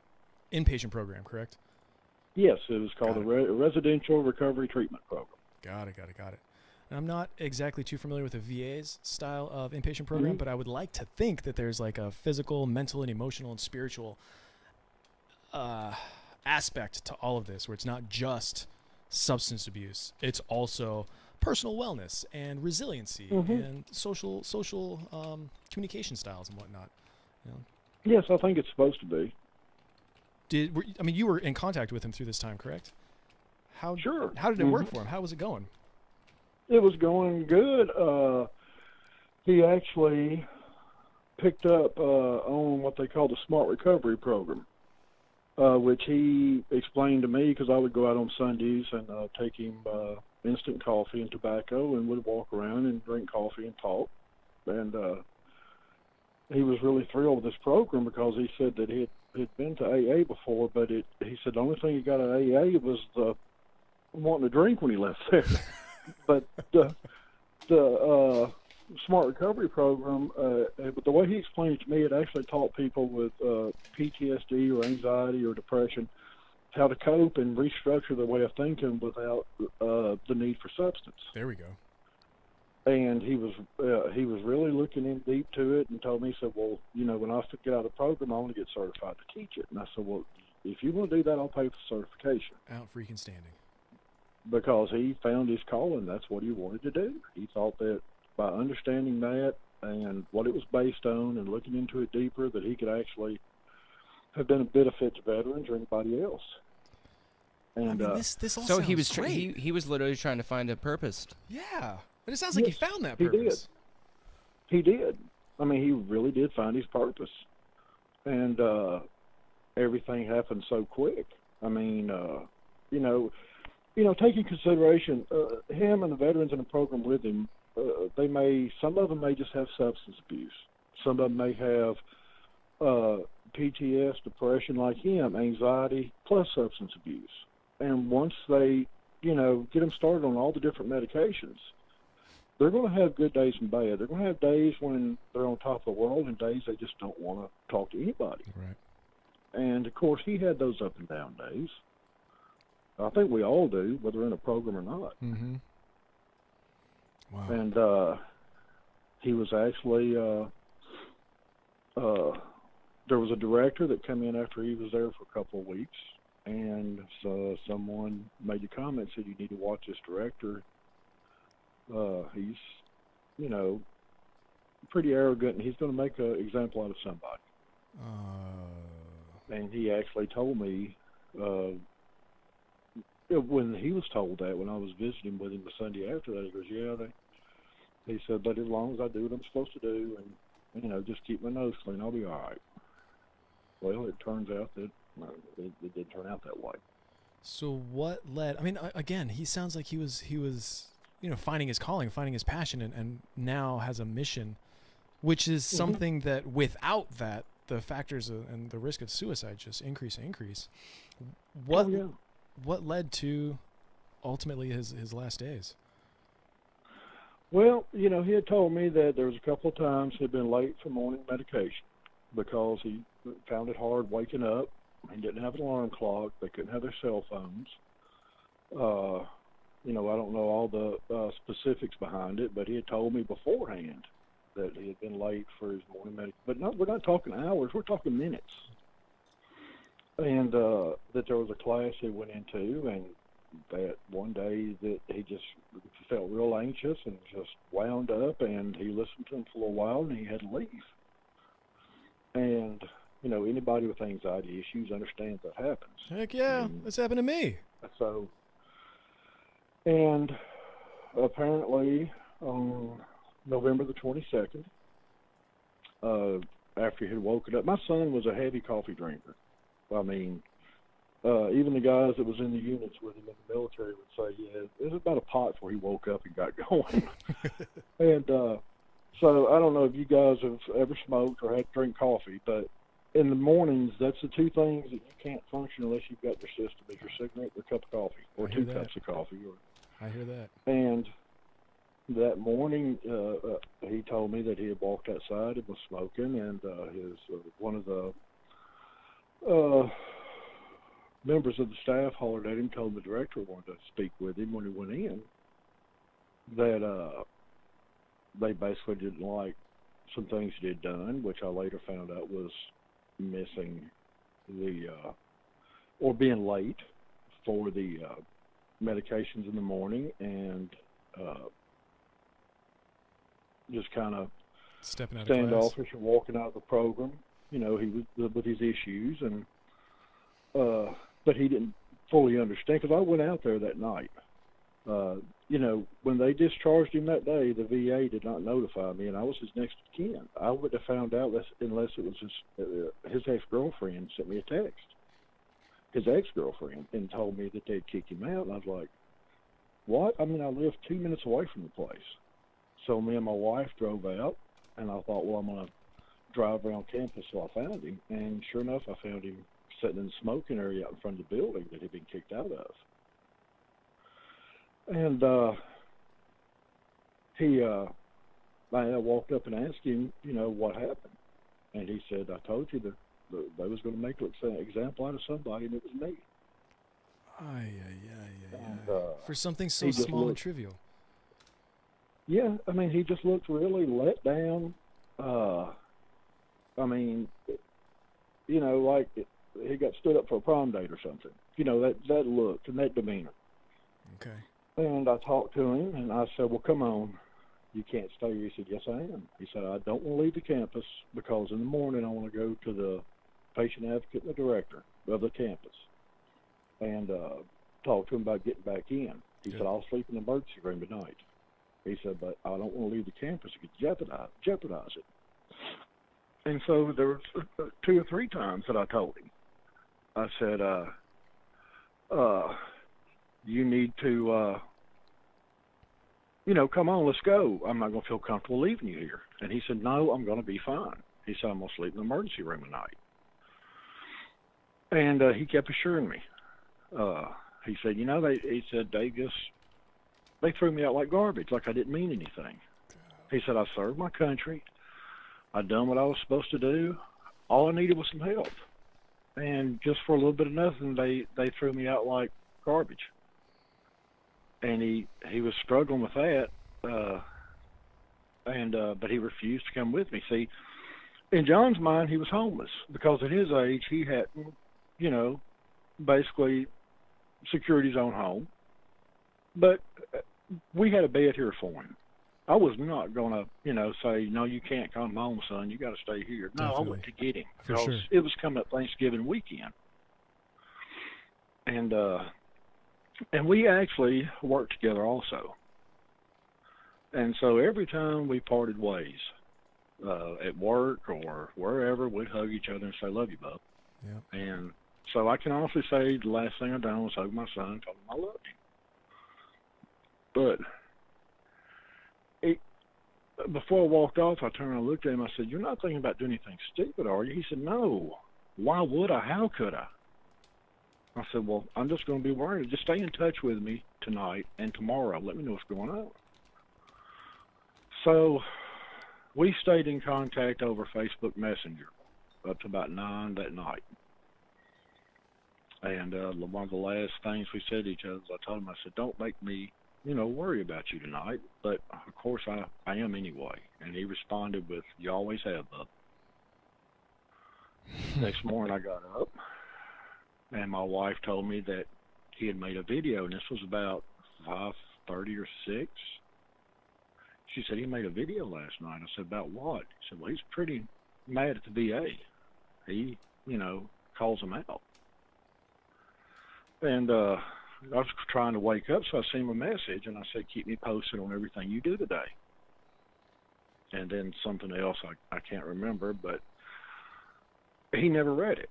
Speaker 2: inpatient program, correct?
Speaker 21: Yes, it was called a Residential Recovery Treatment Program.
Speaker 2: Got it. And I'm not exactly too familiar with the VA's style of inpatient program, but I would like to think that there's like a physical, mental, and emotional and spiritual aspect to all of this, where it's not just substance abuse. It's also personal wellness and resiliency and social communication styles and whatnot.
Speaker 21: Yes, I think it's supposed to be.
Speaker 2: You were in contact with him through this time, correct?
Speaker 21: Sure.
Speaker 2: How did it work for him? How was it going?
Speaker 21: It was going good. He actually picked up on what they call the Smart Recovery Program. which he explained to me because I would go out on Sundays and take him instant coffee and tobacco, and would walk around and drink coffee and talk. And he was really thrilled with this program because he said that he had been to AA before, but he said the only thing he got at AA was the wanting to drink when he left there. But the Smart Recovery Program, but the way he explained it to me, it actually taught people with PTSD or anxiety or depression how to cope and restructure their way of thinking without the need for substance.
Speaker 2: There we go.
Speaker 21: And he was really looking in deep to it and told me, he said, well, when I get out of the program, I want to get certified to teach it. And I said, well, if you want to do that, I'll pay for certification.
Speaker 2: Out freaking standing.
Speaker 21: Because he found his calling. That's what he wanted to do. He thought that by understanding that and what it was based on and looking into it deeper, that he could actually have been a benefit to veterans or anybody else. And
Speaker 2: this all
Speaker 4: so
Speaker 2: sounds
Speaker 4: he was
Speaker 2: great.
Speaker 4: he was literally trying to find a purpose.
Speaker 2: Yeah, but it sounds like he found that purpose.
Speaker 21: He did. I mean, he really did find his purpose, and everything happened so quick. I mean, taking consideration him and the veterans in the program with him, some of them may just have substance abuse. Some of them may have PTS, depression like him, anxiety, plus substance abuse. And once they, get them started on all the different medications, they're going to have good days and bad. They're going to have days when they're on top of the world and days they just don't want to talk to anybody.
Speaker 2: Right.
Speaker 21: And, of course, he had those up and down days. I think we all do, whether we're in a program or not.
Speaker 2: Mm-hmm. Wow.
Speaker 21: And he was actually there was a director that came in after he was there for a couple of weeks, and so someone made the comment, said, you need to watch this director. He's, pretty arrogant, and he's going to make an example out of somebody. And he actually told me when he was told that, when I was visiting with him the Sunday after that, he goes, he said, but as long as I do what I'm supposed to do and, just keep my nose clean, I'll be all right. Well, it turns out that it did turn out that way.
Speaker 2: So what led, again, he sounds like he was finding his calling, finding his passion, and now has a mission, which is something that without that, the factors and the risk of suicide just increase. What led to ultimately his last days?
Speaker 21: Well, he had told me that there was a couple of times he'd been late for morning medication because he found it hard waking up. He didn't have an alarm clock. They couldn't have their cell phones. I don't know all the specifics behind it, but he had told me beforehand that he had been late for his morning medication. But no, we're not talking hours. We're talking minutes. And that there was a class he went into, and that one day that he just felt real anxious and just wound up, and he listened to him for a little while, and he had to leave. And, anybody with anxiety issues understands that happens.
Speaker 2: Heck yeah, that's happened to me.
Speaker 21: So, and apparently on November the 22nd, after he had woken up, my son was a heavy coffee drinker. I mean, even the guys that was in the units with him in the military would say, yeah, it was about a pot before he woke up and got going. And so I don't know if you guys have ever smoked or had to drink coffee, but in the mornings, that's the two things that you can't function unless you've got your system, is your cigarette or a cup of coffee, or 2 cups of coffee.
Speaker 2: I hear that.
Speaker 21: And that morning, he told me that he had walked outside and was smoking, and one of the members of the staff hollered at him, told the director wanted to speak with him when he went in, that they basically didn't like some things he had done, which I later found out was missing or being late for the medications in the morning, and just kind of
Speaker 2: stepping out
Speaker 21: standoffish and walking out of the program. He was with his issues, and but he didn't fully understand, because I went out there that night. When they discharged him that day, the VA did not notify me, and I was his next of kin. I would have found out unless it was his ex-girlfriend sent me a text. his ex-girlfriend, and told me that they'd kicked him out. And I was like, what? I mean, I live 2 minutes away from the place. So me and my wife drove out, and I thought, well, I'm going to drive around campus till I found him. And sure enough, I found him sitting in the smoking area out in front of the building that he'd been kicked out of. And I walked up and asked him, you know, what happened. And he said, I told you that they was going to make an example out of somebody, and it was me.
Speaker 2: For something so small and trivial.
Speaker 21: Yeah, I mean, he just looked really let down. I mean, you know, like he got stood up for a prom date or something. You know, that look and that demeanor.
Speaker 2: Okay.
Speaker 21: And I talked to him, and I said, well, come on. You can't stay here. He said, yes, I am. He said, I don't want to leave the campus because in the morning I want to go to the patient advocate and the director of the campus and talk to him about getting back in. He said, I'll sleep in the emergency room tonight. He said, but I don't want to leave the campus. It could jeopardize it. And so there were 2 or 3 times that I told him. I said, you need to, you know, come on, let's go. I'm not going to feel comfortable leaving you here. And he said, no, I'm going to be fine. He said, I'm going to sleep in the emergency room tonight. And he kept assuring me. He said, you know, they threw me out like garbage, like I didn't mean anything. He said, I served my country. I done what I was supposed to do. All I needed was some help. And just for a little bit of nothing, they threw me out like garbage. And he was struggling with that, but he refused to come with me. See, in John's mind, he was homeless because at his age, he hadn't, you know, basically secured his own home. But we had a bed here for him. I was not going to, you know, say, no, you can't come home, son. You got to stay here. No, I went to get him because it was coming up Thanksgiving weekend. And we actually worked together also. And so every time we parted ways, at work or wherever, we'd hug each other and say, love you, bub.
Speaker 2: Yep.
Speaker 21: And so I can honestly say the last thing I done was hug my son and tell him I loved him. But before I walked off, I turned and looked at him. I said, you're not thinking about doing anything stupid, are you? He said, no. Why would I? How could I? I said, well, I'm just going to be worried. Just stay in touch with me tonight and tomorrow. Let me know what's going on. So we stayed in contact over Facebook Messenger up to about 9 that night. And one of the last things we said to each other, I told him, I said, don't make me, you know, worry about you tonight. But, of course, I am anyway. And he responded with, you always have, bub. Next morning I got up. And my wife told me that he had made a video, and this was about 5:30 or 6. She said, he made a video last night. I said, about what? He said, well, he's pretty mad at the VA. He, you know, calls him out. And I was trying to wake up, so I sent him a message, and I said, keep me posted on everything you do today. And then something else I can't remember, but he never read it.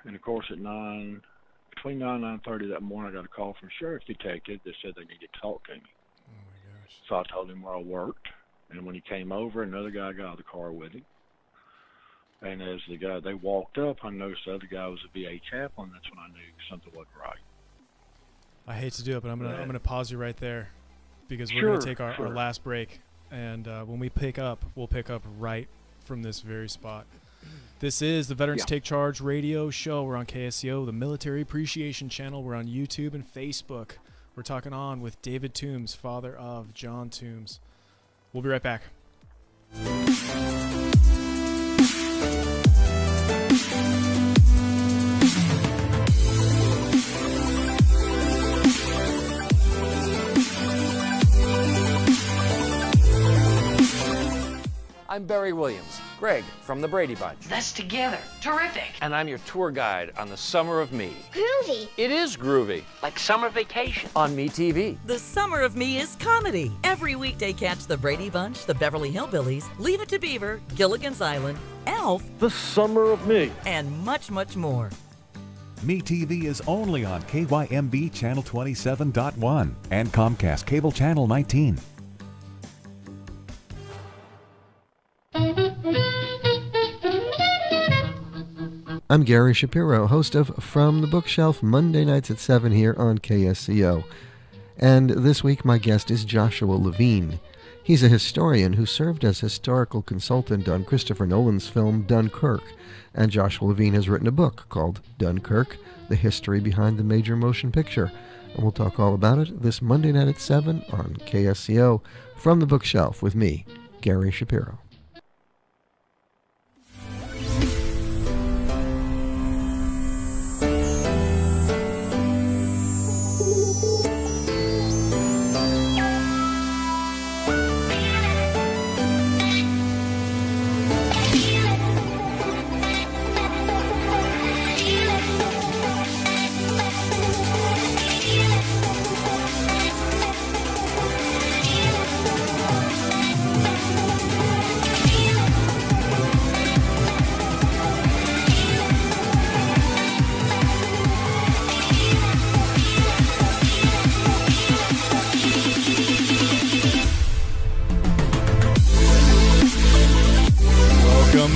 Speaker 21: And, of course, at between 9 and 9:30 that morning, I got a call from a sheriff's detective that said they needed to talk to me.
Speaker 2: Oh, my gosh.
Speaker 21: So I told him where I worked. And when he came over, another guy got out of the car with him. And as they walked up, I noticed the other guy was a VA chaplain. That's when I knew something wasn't right.
Speaker 2: I hate to do it, but I'm gonna pause you right there because we're going to take our last break. And when we pick up, we'll pick up right from this very spot. This is the Veterans Take Charge radio show. We're on KSCO, the Military Appreciation Channel. We're on YouTube and Facebook. We're talking on with David Toombs, father of John Toombs. We'll be right back.
Speaker 5: I'm Barry Williams, Greg from the Brady Bunch.
Speaker 6: That's together. Terrific.
Speaker 5: And I'm your tour guide on the Summer of Me.
Speaker 6: Groovy.
Speaker 5: It is groovy.
Speaker 6: Like summer vacation.
Speaker 5: On Me TV.
Speaker 7: The Summer of Me is comedy. Every weekday catch the Brady Bunch, the Beverly Hillbillies, Leave It to Beaver, Gilligan's Island, Elf,
Speaker 8: The Summer of Me,
Speaker 7: and much, much more.
Speaker 26: MeTV is only on KYMB Channel 27.1 and Comcast Cable Channel 19.
Speaker 8: I'm Gary Shapiro, host of From the Bookshelf, Monday nights at 7 here on KSCO. And this week my guest is Joshua Levine. He's a historian who served as historical consultant on Christopher Nolan's film Dunkirk. And Joshua Levine has written a book called Dunkirk, The History Behind the Major Motion Picture. And we'll talk all about it this Monday night at 7 on KSCO, From the Bookshelf with me, Gary Shapiro.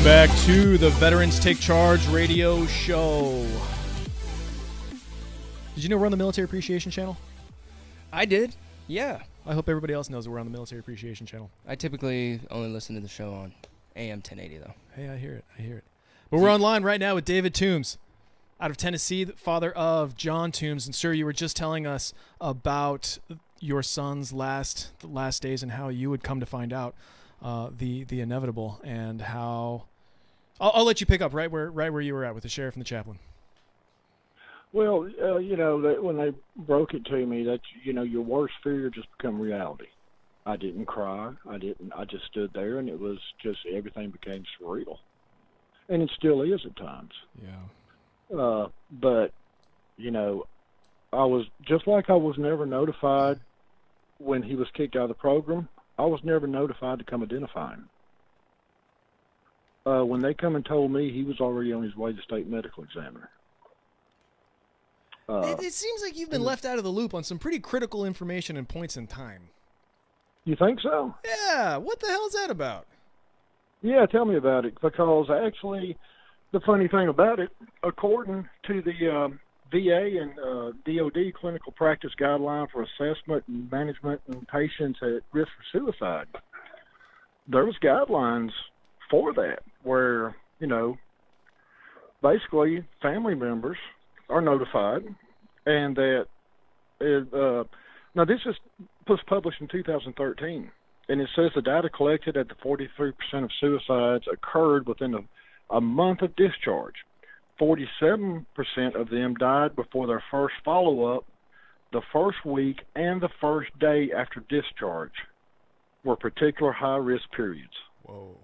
Speaker 2: Back to the Veterans Take Charge radio show. Did you know we're on the Military Appreciation Channel?
Speaker 4: I did. Yeah.
Speaker 2: I hope everybody else knows that we're on the Military Appreciation Channel.
Speaker 4: I typically only listen to the show on AM 1080, though.
Speaker 2: Hey, I hear it. But we're online right now with David Toombs out of Tennessee, the father of John Toombs. And, sir, you were just telling us about your son's last days and how you would come to find out the inevitable, and how I'll let you pick up right where you were at with the sheriff and the chaplain.
Speaker 21: Well, when they broke it to me, that your worst fear just become reality. I didn't cry. I just stood there, and it was just everything became surreal, and it still is at times.
Speaker 2: Yeah.
Speaker 21: But I was just like I was never notified when he was kicked out of the program. I was never notified to come identify him. When they come and told me, he was already on his way to state medical examiner.
Speaker 2: It seems like you've been left out of the loop on some pretty critical information and points in time.
Speaker 21: You think so?
Speaker 2: Yeah. What the hell is that about?
Speaker 21: Yeah, tell me about it. Because actually, the funny thing about it, according to the VA and DOD clinical practice guideline for assessment and management and patients at risk for suicide, there was guidelines for that where, basically family members are notified, and that now this was published in 2013, and it says the data collected at the 43% of suicides occurred within a month of discharge. 47% of them died before their first follow-up, the first week, and the first day after discharge were particular high-risk periods.
Speaker 2: Whoa.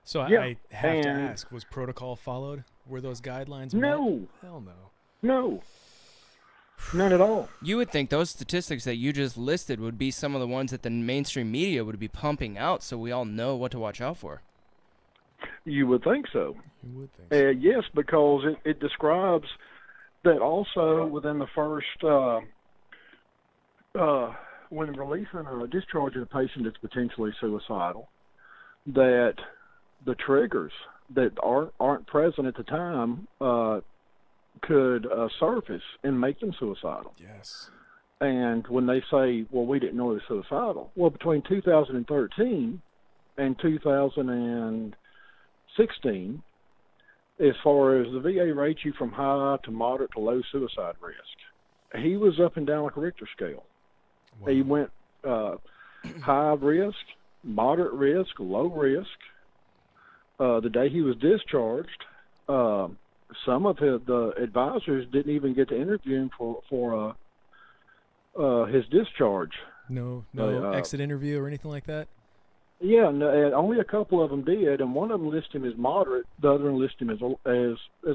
Speaker 2: So
Speaker 21: Yeah,
Speaker 2: I have to ask, was protocol followed? Were those guidelines met?
Speaker 21: No.
Speaker 2: Hell no.
Speaker 21: No. None at all.
Speaker 4: You would think those statistics that you just listed would be some of the ones that the mainstream media would be pumping out, so we all know what to watch out for.
Speaker 21: You would think so.
Speaker 2: You would think so.
Speaker 21: Yes, because it describes that also within the first, when releasing or discharging a patient that's potentially suicidal, that the triggers that aren't present at the time could surface and make them suicidal.
Speaker 2: Yes.
Speaker 21: And when they say, well, we didn't know he was suicidal, well, between 2013 and 2016, as far as the VA rates you from high to moderate to low suicide risk, he was up and down like a Richter scale. Wow. He went high risk, moderate risk, low risk. The day he was discharged, some of the advisors didn't even get to interview him for his discharge.
Speaker 2: No exit interview or anything like that?
Speaker 21: Yeah, no, only a couple of them did, and one of them listed him as moderate, the other one listed him as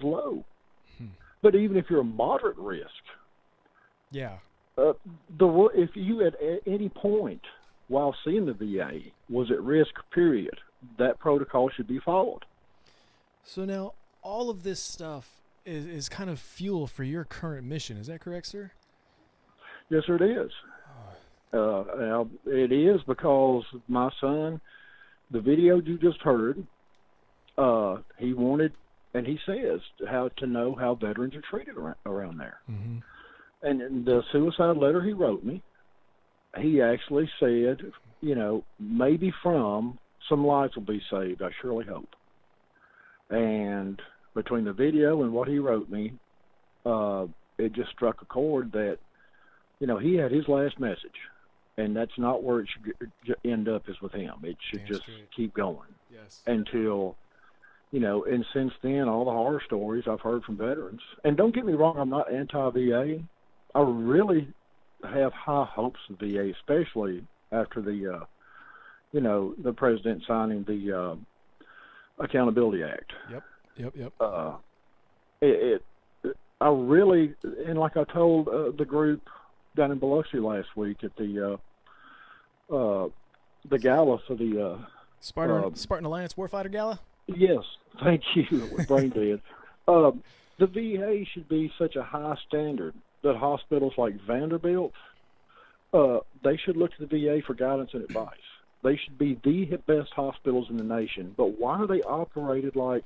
Speaker 21: low. But even if you're a moderate risk,
Speaker 2: yeah,
Speaker 21: if you at any point while seeing the VA was at risk, period, that protocol should be followed.
Speaker 2: So now all of this stuff is kind of fuel for your current mission. Is that correct, sir?
Speaker 21: Yes, sir, it is. Now, it is because my son, the video you just heard, he wanted, and he says, how to know how veterans are treated around there.
Speaker 2: Mm-hmm.
Speaker 21: And in the suicide letter he wrote me, he actually said, you know, maybe from some lives will be saved, I surely hope. And between the video and what he wrote me, it just struck a chord that, you know, he had his last message. And that's not where it should end up is with him. It should just keep going.
Speaker 2: Yes.
Speaker 21: Until, you know, and since then, all the horror stories I've heard from veterans. And don't get me wrong, I'm not anti-VA. I really have high hopes of VA, especially after the, you know, the president signing the Accountability Act.
Speaker 2: Yep.
Speaker 21: I really, and like I told the group down in Biloxi last week at the gala for the
Speaker 2: Spartan Alliance Warfighter Gala.
Speaker 21: Yes, thank you. Brain dead. The VA should be such a high standard that hospitals like Vanderbilt, they should look to the VA for guidance and advice. They should be the best hospitals in the nation. But why are they operated like,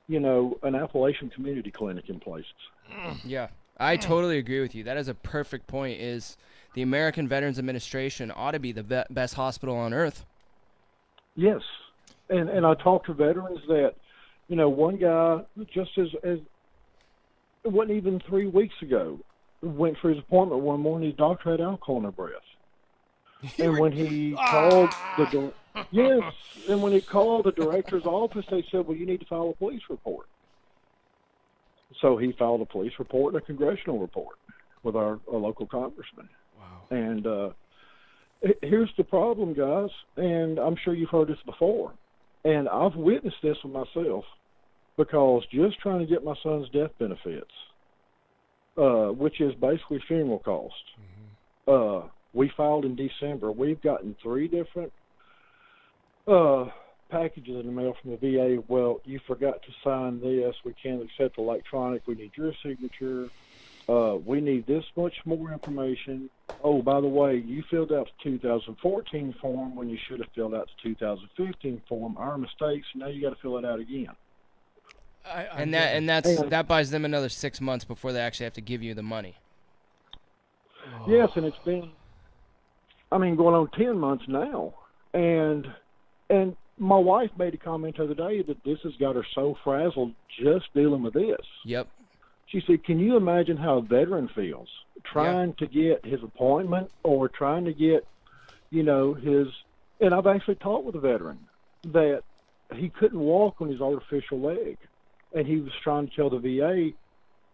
Speaker 21: you know, an Appalachian community clinic in places?
Speaker 4: Yeah, I totally agree with you. That is a perfect point. Is the American Veterans Administration ought to be the best hospital on earth.
Speaker 21: Yes, and I talked to veterans that, you know, one guy just as it wasn't even 3 weeks ago, went for his appointment one morning. His doctor had alcohol in her breath, and when he called and when he called the director's office, they said, "Well, you need to file a police report." So he filed a police report and a congressional report with our local congressman. Wow. And here's the problem, guys, and I'm sure you've heard this before, and I've witnessed this with myself, because just trying to get my son's death benefits, which is basically funeral costs, we filed in December. We've gotten 3 different packages in the mail from the VA. Well, you forgot to sign this. We can't accept electronic. We need your signature. We need this much more information. Oh, by the way, you filled out the 2014 form when you should have filled out the 2015 form. Our mistakes. Now you got to fill it out again.
Speaker 4: That buys them another 6 months before they actually have to give you the money.
Speaker 21: Yes, and it's been, I mean, going on 10 months now, and my wife made a comment the other day that this has got her so frazzled just dealing with this.
Speaker 4: Yep.
Speaker 21: She said, "Can you imagine how a veteran feels trying to get his appointment or trying to get, you know, his?" And I've actually talked with a veteran that he couldn't walk on his artificial leg, and he was trying to tell the VA,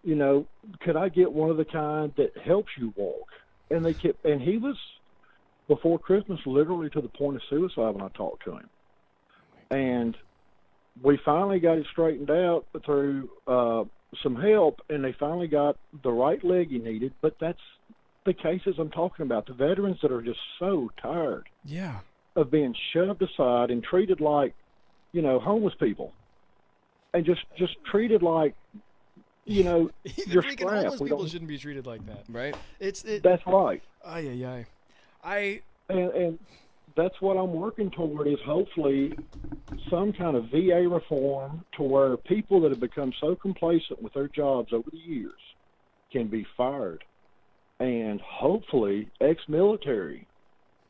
Speaker 21: you know, could I get one of the kind that helps you walk? And they kept, and he was before Christmas literally to the point of suicide when I talked to him. And we finally got it straightened out through some help, and they finally got the right leg he needed. But that's the cases I'm talking about, the veterans that are just so tired of being shoved aside and treated like, you know, homeless people, and just treated like, you know, your
Speaker 2: freaking
Speaker 21: scrap.
Speaker 2: homeless people shouldn't be treated like that,
Speaker 4: right?
Speaker 21: That's right. And that's what I'm working toward, is hopefully some kind of VA reform to where people that have become so complacent with their jobs over the years can be fired, and hopefully ex-military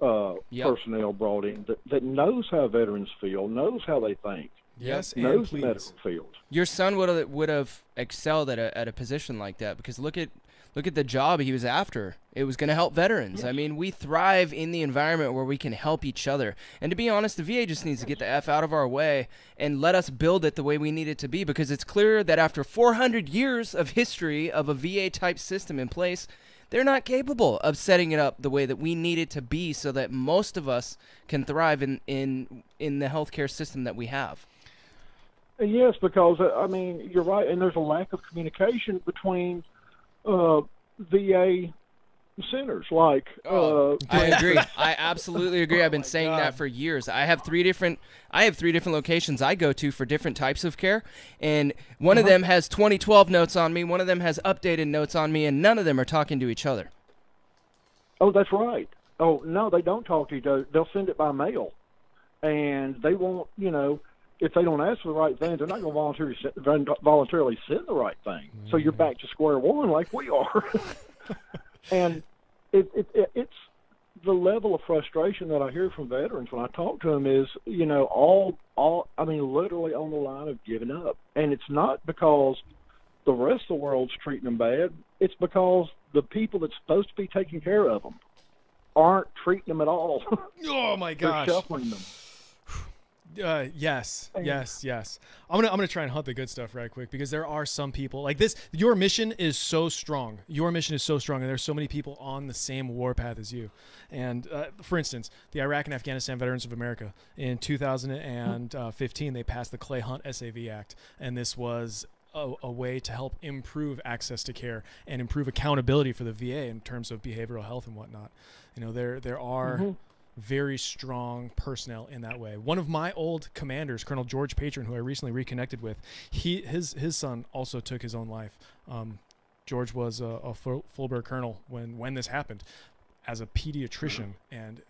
Speaker 21: personnel brought in that knows how veterans feel, knows how they think.
Speaker 2: Yes, and
Speaker 21: knows
Speaker 2: please.
Speaker 21: the medical field.
Speaker 4: Your son would have excelled at a position like that, because look at the job he was after. It was going to help veterans. Yes. I mean, we thrive in the environment where we can help each other. And to be honest, the VA just needs to get the F out of our way and let us build it the way we need it to be, because it's clear that after 400 years of history of a VA-type system in place, they're not capable of setting it up the way that we need it to be so that most of us can thrive in the healthcare system that we have.
Speaker 21: Yes, because, I mean, you're right, and there's a lack of communication between VA centers like.
Speaker 4: I agree. I absolutely agree. I've been saying that for years. I have three different locations I go to for different types of care, and one of them has 2012 notes on me, one of them has updated notes on me, and none of them are talking to each other.
Speaker 21: Oh, that's right. Oh, no, they don't talk to each other. They'll send it by mail, and they won't, if they don't ask for the right thing, they're not going to voluntarily send the right thing. So you're back to square one like we are. And it's the level of frustration that I hear from veterans when I talk to them is, literally on the line of giving up. And it's not because the rest of the world's treating them bad. It's because the people that's supposed to be taking care of them aren't treating them at all.
Speaker 2: Oh my gosh.
Speaker 21: They're shuffling them.
Speaker 2: Yes. I'm gonna try and hunt the good stuff right quick, because there are some people like this. Your mission is so strong. And there's so many people on the same warpath as you. And for instance, the Iraq and Afghanistan Veterans of America in 2015, they passed the Clay Hunt SAV Act, and this was a way to help improve access to care and improve accountability for the VA in terms of behavioral health and whatnot. There are very strong personnel in that way. One of my old commanders, Colonel George Patron, who I recently reconnected with, his son also took his own life. George was a full-bird colonel when this happened as a pediatrician, and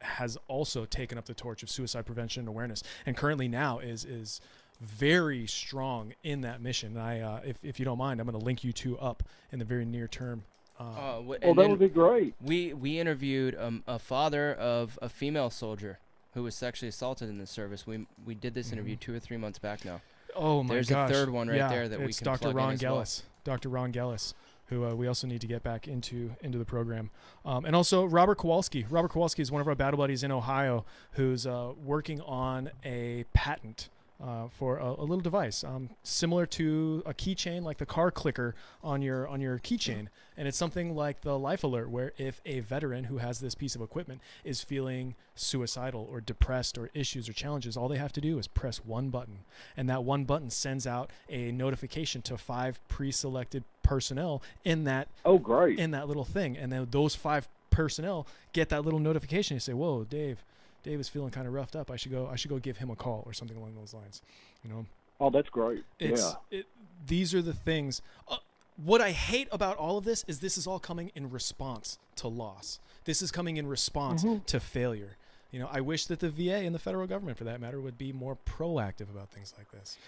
Speaker 2: has also taken up the torch of suicide prevention and awareness, and currently now is very strong in that mission. If you don't mind, I'm going to link you two up in the very near term.
Speaker 21: That would be great.
Speaker 4: We interviewed a father of a female soldier who was sexually assaulted in the service. We did this interview 2 or 3 months back now.
Speaker 2: Oh my
Speaker 4: gosh! There's a third one right there that we can
Speaker 2: Dr.
Speaker 4: plug
Speaker 2: Ron
Speaker 4: in as
Speaker 2: Gellis. Dr. Ron Gellis, who we also need to get back into the program. And also Robert Kowalski. Robert Kowalski is one of our battle buddies in Ohio who's working on a patent for a little device similar to a keychain, like the car clicker on your keychain. And it's something like the Life Alert, where if a veteran who has this piece of equipment is feeling suicidal or depressed or issues or challenges, all they have to do is press one button, and that one button sends out a notification to 5 pre-selected personnel in that in that little thing. And then those 5 personnel get that little notification. You say, whoa, Dave is feeling kind of roughed up. I should go give him a call or something along those lines.
Speaker 21: Oh, that's great.
Speaker 2: These are the things. What I hate about all of this is all coming in response to loss. This is coming in response to failure. I wish that the VA and the federal government, for that matter, would be more proactive about things like this.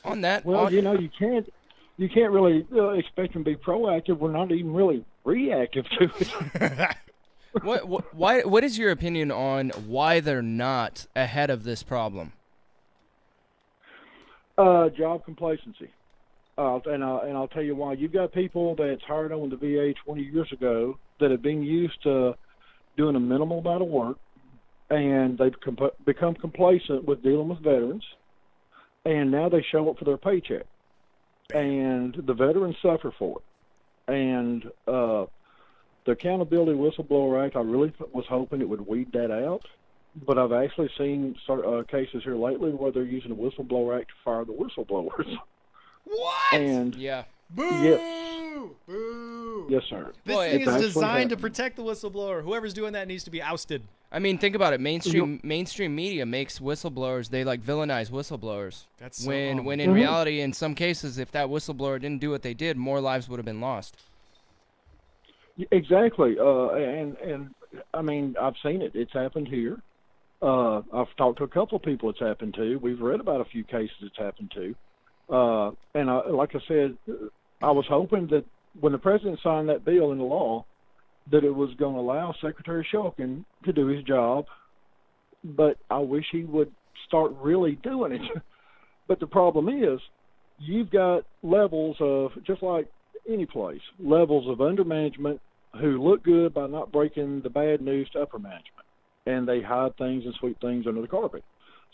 Speaker 4: On that,
Speaker 21: you can't really expect them to be proactive. We're not even really reactive to it.
Speaker 4: What is your opinion on why they're not ahead of this problem?
Speaker 21: Job complacency. And I'll tell you why. You've got people that's hired on the VA 20 years ago that have been used to doing a minimal amount of work, and they've become complacent with dealing with veterans, and now they show up for their paycheck. And the veterans suffer for it. And the Accountability Whistleblower Act, I really was hoping it would weed that out. But I've actually seen cases here lately where they're using the Whistleblower Act to fire the whistleblowers.
Speaker 2: What?
Speaker 21: And
Speaker 2: Boo!
Speaker 21: Yes.
Speaker 2: Boo!
Speaker 21: Yes, sir.
Speaker 2: This thing is designed to protect the whistleblower. Whoever's doing that needs to be ousted.
Speaker 4: I mean, think about it. Mainstream media makes whistleblowers. They villainize whistleblowers.
Speaker 2: That's so
Speaker 4: when in reality, in some cases, if that whistleblower didn't do what they did, more lives would have been lost.
Speaker 21: Exactly. And I mean, I've seen it. It's happened here. I've talked to a couple of people it's happened to. We've read about a few cases it's happened to. And like I said, I was hoping that when the president signed that bill into law, that it was going to allow Secretary Shulkin to do his job, but I wish he would start really doing it. But the problem is, you've got levels of, just like any place, levels of undermanagement who look good by not breaking the bad news to upper management, and they hide things and sweep things under the carpet.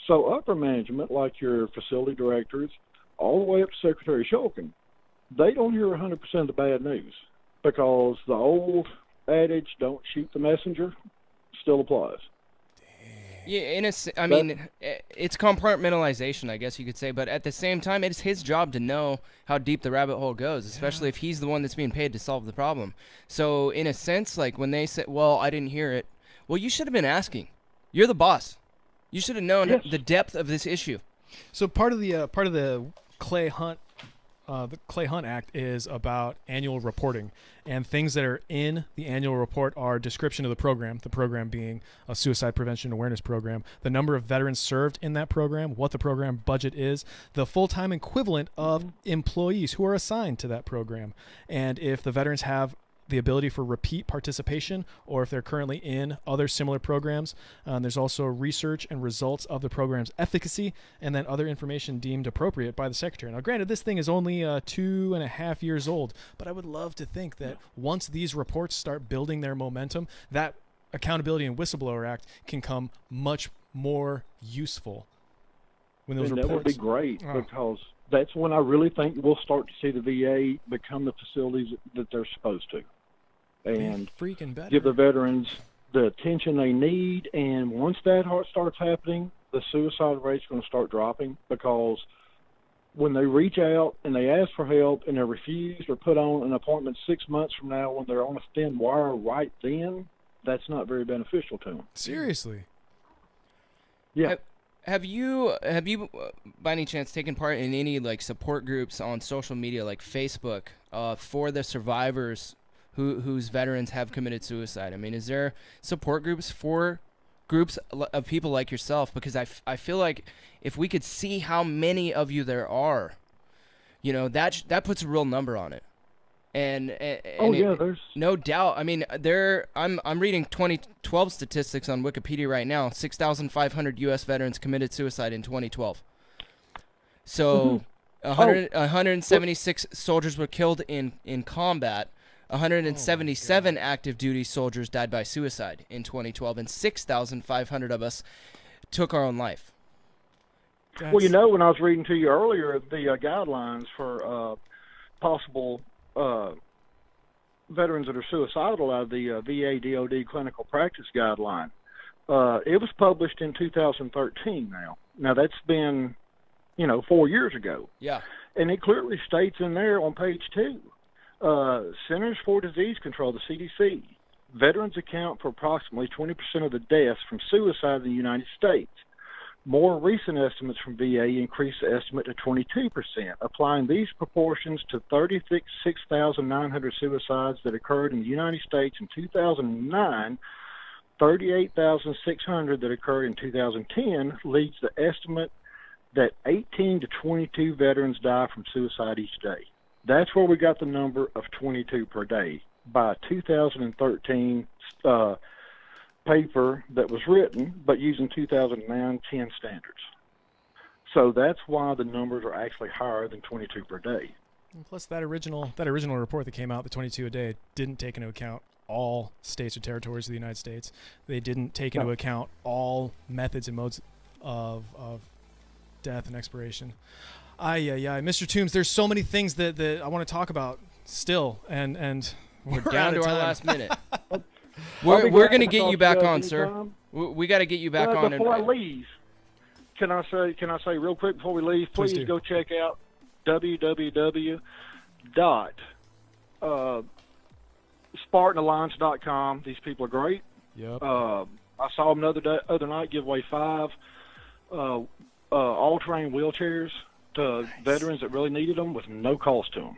Speaker 21: So upper management, like your facility directors, all the way up to Secretary Shulkin, they don't hear 100% of the bad news, because the old adage, don't shoot the messenger, still applies.
Speaker 4: Yeah, I mean, it's compartmentalization, I guess you could say. But at the same time, it's his job to know how deep the rabbit hole goes, especially if he's the one that's being paid to solve the problem. So in a sense, like when they say, well, I didn't hear it. Well, you should have been asking. You're the boss. You should have known the depth of this issue.
Speaker 2: So part of the Clay Hunt Act is about annual reporting, and things that are in the annual report are description of the program being a suicide prevention awareness program, the number of veterans served in that program, what the program budget is, the full-time equivalent of employees who are assigned to that program, and if the veterans have the ability for repeat participation, or if they're currently in other similar programs. There's also research and results of the program's efficacy, and then other information deemed appropriate by the Secretary. Now, granted, this thing is only 2.5 years old, but I would love to think that once these reports start building their momentum, that Accountability and Whistleblower Act can come much more useful. When those reports,
Speaker 21: that would be great, because that's when I really think we'll start to see the VA become the facilities that they're supposed to. And
Speaker 2: freaking better.
Speaker 21: Give the veterans the attention they need, and once that starts happening, the suicide rate's going to start dropping, because when they reach out and they ask for help and they're refused or put on an appointment 6 months from now when they're on a thin wire right then, that's not very beneficial to them.
Speaker 2: Seriously.
Speaker 21: Yeah.
Speaker 4: Have you by any chance taken part in any like support groups on social media like Facebook for the survivors whose veterans have committed suicide? I mean, is there support groups for groups of people like yourself? Because I feel like if we could see how many of you there are, you know, that puts a real number on it. And
Speaker 21: there's
Speaker 4: no doubt. I mean, I'm reading 2012 statistics on Wikipedia right now. 6,500 U.S. veterans committed suicide in 2012. So 176 soldiers were killed in combat. 177 active duty soldiers died by suicide in 2012, and 6,500 of us took our own life.
Speaker 21: Well, you know, when I was reading to you earlier, the guidelines for possible veterans that are suicidal out of the VA DOD clinical practice guideline, it was published in 2013 now. Now, that's been, 4 years ago.
Speaker 4: Yeah.
Speaker 21: And it clearly states in there on page 2, Centers for Disease Control, the CDC, veterans account for approximately 20% of the deaths from suicide in the United States. More recent estimates from VA increased the estimate to 22%. Applying these proportions to 36,900 suicides that occurred in the United States in 2009, 38,600 that occurred in 2010 leads the estimate that 18 to 22 veterans die from suicide each day. That's where we got the number of 22 per day by 2013 paper that was written, but using 2009-10 standards. So that's why the numbers are actually higher than 22 per day.
Speaker 2: And plus, that original report that came out, the 22 a day, didn't take into account all states or territories of the United States. They didn't take into account all methods and modes of death and expiration. Mr. Toombs, there's so many things that I want to talk about still, and
Speaker 4: we're down to our last minute. We're going to get you back on, sir. We got to get you back on.
Speaker 21: Before I leave, can I say real quick before we leave, please go check out www.spartanalliance.com. These people are great.
Speaker 2: Yep.
Speaker 21: I saw them the other night give away 5 all-terrain wheelchairs to veterans that really needed them with no cost to them.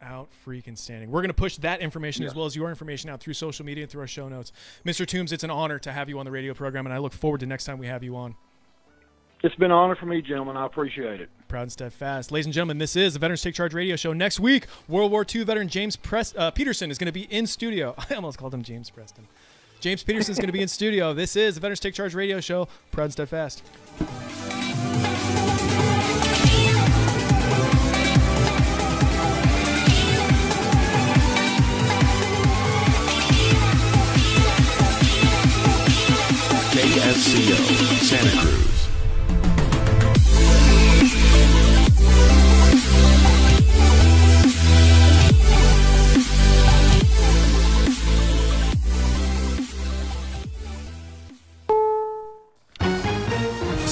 Speaker 2: Out freaking standing. We're going to push that information as well as your information out through social media and through our show notes. Mr. Toombs, it's an honor to have you on the radio program, and I look forward to next time we have you on.
Speaker 21: It's been an honor for me, gentlemen. I appreciate it.
Speaker 2: Proud and steadfast. Ladies and gentlemen, this is the Veterans Take Charge radio show. Next week, World War II veteran James Peterson is going to be in studio. I almost called him James Preston. James Peterson is going to be in studio. This is the Veterans Take Charge radio show. Proud and steadfast.
Speaker 26: KSCO, Santa Cruz.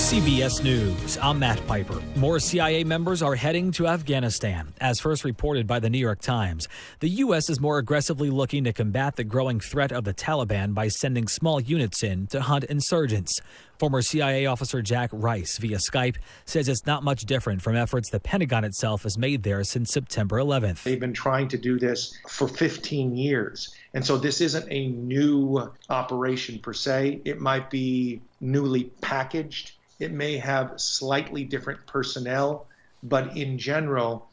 Speaker 10: CBS News, I'm Matt Piper. More CIA members are heading to Afghanistan. As first reported by the New York Times, the U.S. is more aggressively looking to combat the growing threat of the Taliban by sending small units in to hunt insurgents. Former CIA officer Jack Rice, via Skype, says it's not much different from efforts the Pentagon itself has made there since September 11th.
Speaker 9: They've been trying to do this for 15 years. And so this isn't a new operation per se. It might be newly packaged. It may have slightly different personnel, but in general,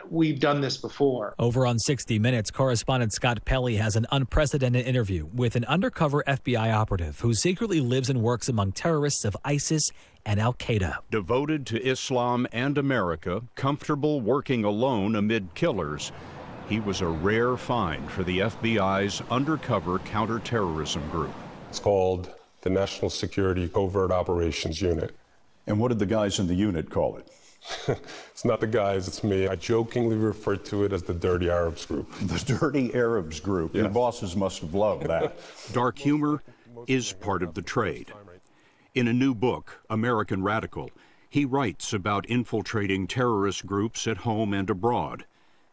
Speaker 9: we've done this before.
Speaker 10: Over on 60 Minutes, correspondent Scott Pelley has an unprecedented interview with an undercover FBI operative who secretly lives and works among terrorists of ISIS and Al-Qaeda.
Speaker 11: Devoted to Islam and America, comfortable working alone amid killers, he was a rare find for the FBI's undercover counterterrorism group.
Speaker 12: It's called the National Security Covert Operations Unit.
Speaker 13: And what did the guys in the unit call it?
Speaker 12: It's not the guys, it's me. I jokingly refer to it as the Dirty Arabs Group.
Speaker 13: The Dirty Arabs Group. Your bosses must have loved that.
Speaker 11: Dark humor is part of the trade. In a new book, American Radical, he writes about infiltrating terrorist groups at home and abroad.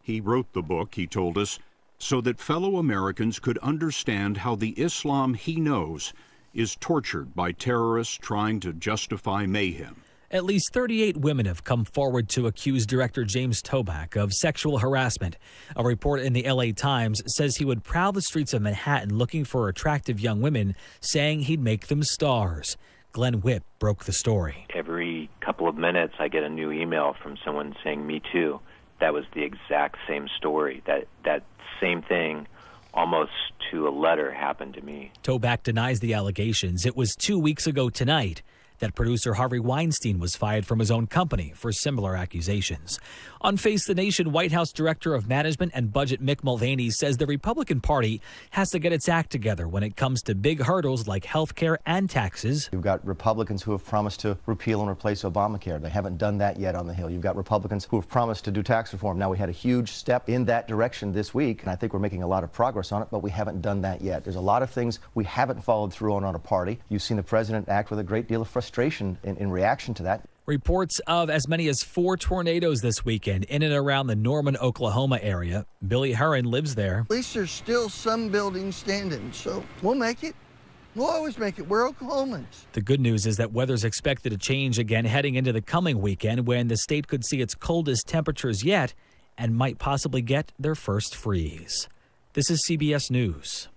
Speaker 11: He wrote the book, he told us, so that fellow Americans could understand how the Islam he knows is tortured by terrorists trying to justify mayhem.
Speaker 10: At least 38 women have come forward to accuse director James Toback of sexual harassment. A report in the LA Times says he would prowl the streets of Manhattan looking for attractive young women, saying he'd make them stars. Glenn Whipp broke the story.
Speaker 14: Every couple of minutes, I get a new email from someone saying, "Me too." That was the exact same story. That same thing, almost to a letter, happened to me.
Speaker 10: Toback denies the allegations. It was 2 weeks ago tonight that producer Harvey Weinstein was fired from his own company for similar accusations. On Face the Nation, White House Director of Management and Budget Mick Mulvaney says the Republican Party has to get its act together when it comes to big hurdles like health care and taxes.
Speaker 15: You've got Republicans who have promised to repeal and replace Obamacare. They haven't done that yet on the Hill. You've got Republicans who have promised to do tax reform. Now, we had a huge step in that direction this week, and I think we're making a lot of progress on it, but we haven't done that yet. There's a lot of things we haven't followed through on a party. You've seen the president act with a great deal of frustration in reaction to that.
Speaker 10: Reports of as many as 4 tornadoes this weekend in and around the Norman, Oklahoma area. Billy Herron lives there.
Speaker 27: At least there's still some buildings standing, so we'll make it. We'll always make it. We're Oklahomans.
Speaker 10: The good news is that weather's expected to change again heading into the coming weekend when the state could see its coldest temperatures yet and might possibly get their first freeze. This is CBS News.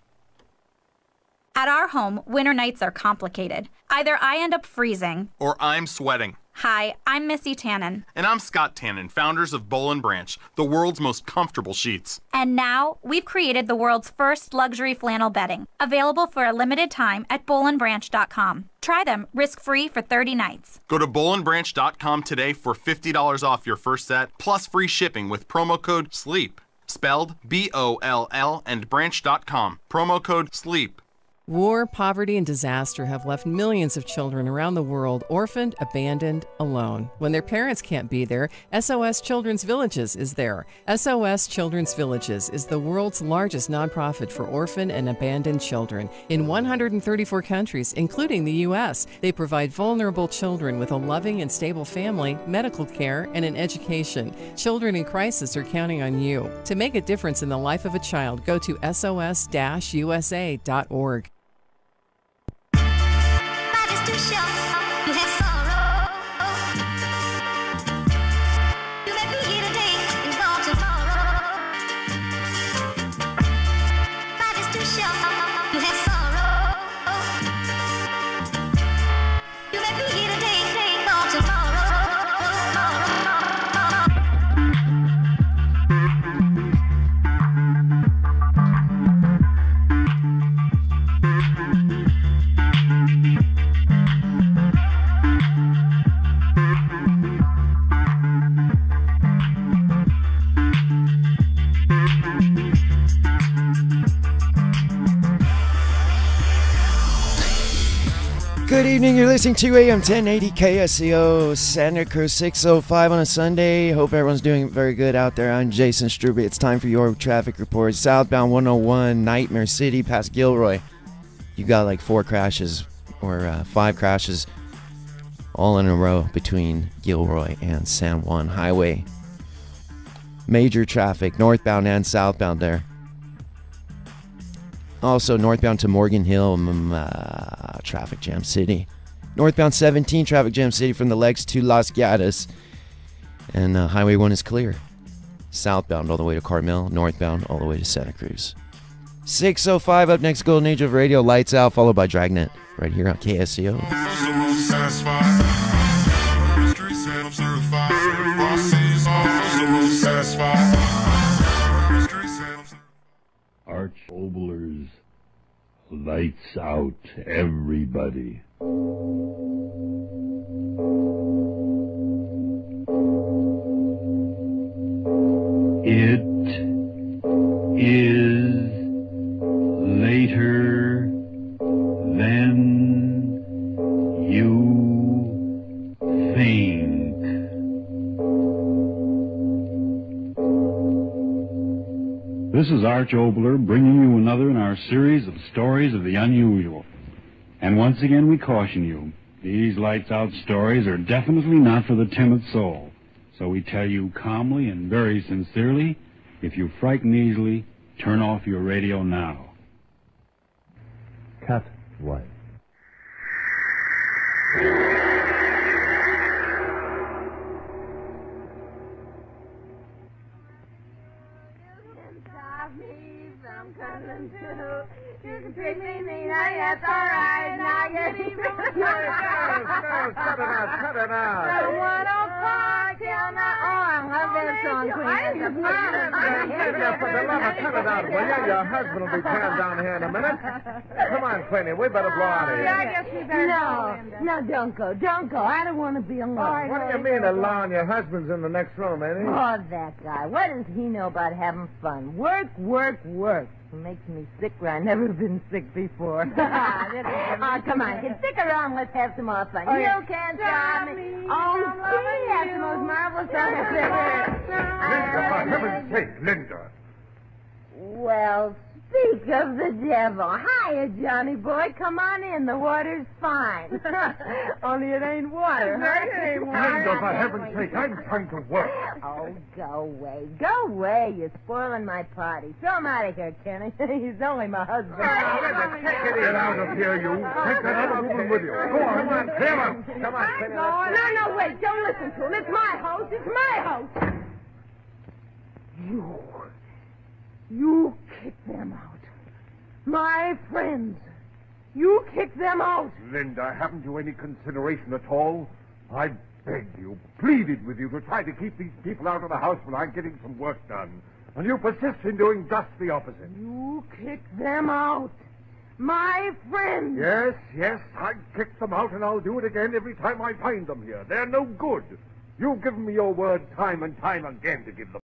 Speaker 17: At our home, winter nights are complicated. Either I end up freezing,
Speaker 18: Or I'm sweating.
Speaker 17: Hi, I'm Missy Tannen.
Speaker 18: And I'm Scott Tannen, founders of Boll & Branch, the world's most comfortable sheets.
Speaker 17: And now, we've created the world's first luxury flannel bedding, available for a limited time at bollandbranch.com. Try them risk-free for 30 nights.
Speaker 18: Go to bollandbranch.com today for $50 off your first set, plus free shipping with promo code SLEEP. Spelled B-O-L-L and branch.com. Promo code SLEEP.
Speaker 28: War, poverty, and disaster have left millions of children around the world orphaned, abandoned, alone. When their parents can't be there, SOS Children's Villages is there. SOS Children's Villages is the world's largest nonprofit for orphan and abandoned children. In 134 countries, including the U.S., they provide vulnerable children with a loving and stable family, medical care, and an education. Children in crisis are counting on you. To make a difference in the life of a child, go to sos-usa.org.
Speaker 1: Good evening, you're listening to AM 1080 KSCO, Santa Cruz 605 on a Sunday. Hope everyone's doing very good out there. I'm Jason Struby. It's time for your traffic report. Southbound 101, Nightmare City, past Gilroy. You got like 4 crashes or 5 crashes all in a row between Gilroy and San Juan Highway. Major traffic, northbound and southbound there. Also, northbound to Morgan Hill, traffic jam city. Northbound 17, traffic jam city from the Legs to Las Gatas. And Highway 1 is clear. Southbound all the way to Carmel, northbound all the way to Santa Cruz. 6:05 up next, Golden Age of Radio, Lights Out, followed by Dragnet, right here on KSCO.
Speaker 3: Arch Obler's Lights Out, everybody. It is later than you think. This is Arch Obler bringing you another in our series of stories of the unusual. And once again we caution you, these lights out stories are definitely not for the timid soul. So we tell you calmly and very sincerely, if you frighten easily, turn off your radio now.
Speaker 16: Cut one.
Speaker 19: You can treat me mean, that's all right. Now get even. Cut it out. I want to park till now. Oh, I love that song, Queen.
Speaker 20: For the love of cut it out, will you? Your husband will be turned down here in a minute. Come on, Queenie, we better blow out of here.
Speaker 19: I guess we better No, don't go. I don't want to be alone.
Speaker 20: What do you mean alone? Your husband's in the next room, ain't he?
Speaker 19: Oh, that guy. What does he know about having fun? Work. It makes me sick where I've never been sick before. Come on, kid. Stick around. Let's have some more fun. You can't stop me. Oh, gee, that's the most marvelous song I've ever heard.
Speaker 20: For heaven's sake, Linda.
Speaker 19: Well, speak of the devil. Hiya, Johnny boy. Come on in. The water's fine. Only it ain't water, huh? It ain't water.
Speaker 20: Linda, for heaven's sake, I'm trying to work.
Speaker 19: Oh, go away. Go away. You're spoiling my party. Throw him out of here, Kenny. He's only my husband.
Speaker 20: Get out of here, you. Take that other woman with you. Go on, come on, clear out. Come on, Kenny.
Speaker 19: No, wait. Don't listen to him. It's my house. It's my house. You kick them out. My friends. You kick them out.
Speaker 20: Linda, haven't you any consideration at all? I begged you, pleaded with you to try to keep these people out of the house when I'm getting some work done. And you persist in doing just the opposite.
Speaker 19: You kick them out. My friends.
Speaker 20: Yes, I kick them out, and I'll do it again every time I find them here. They're no good. You've given me your word time and time again to give them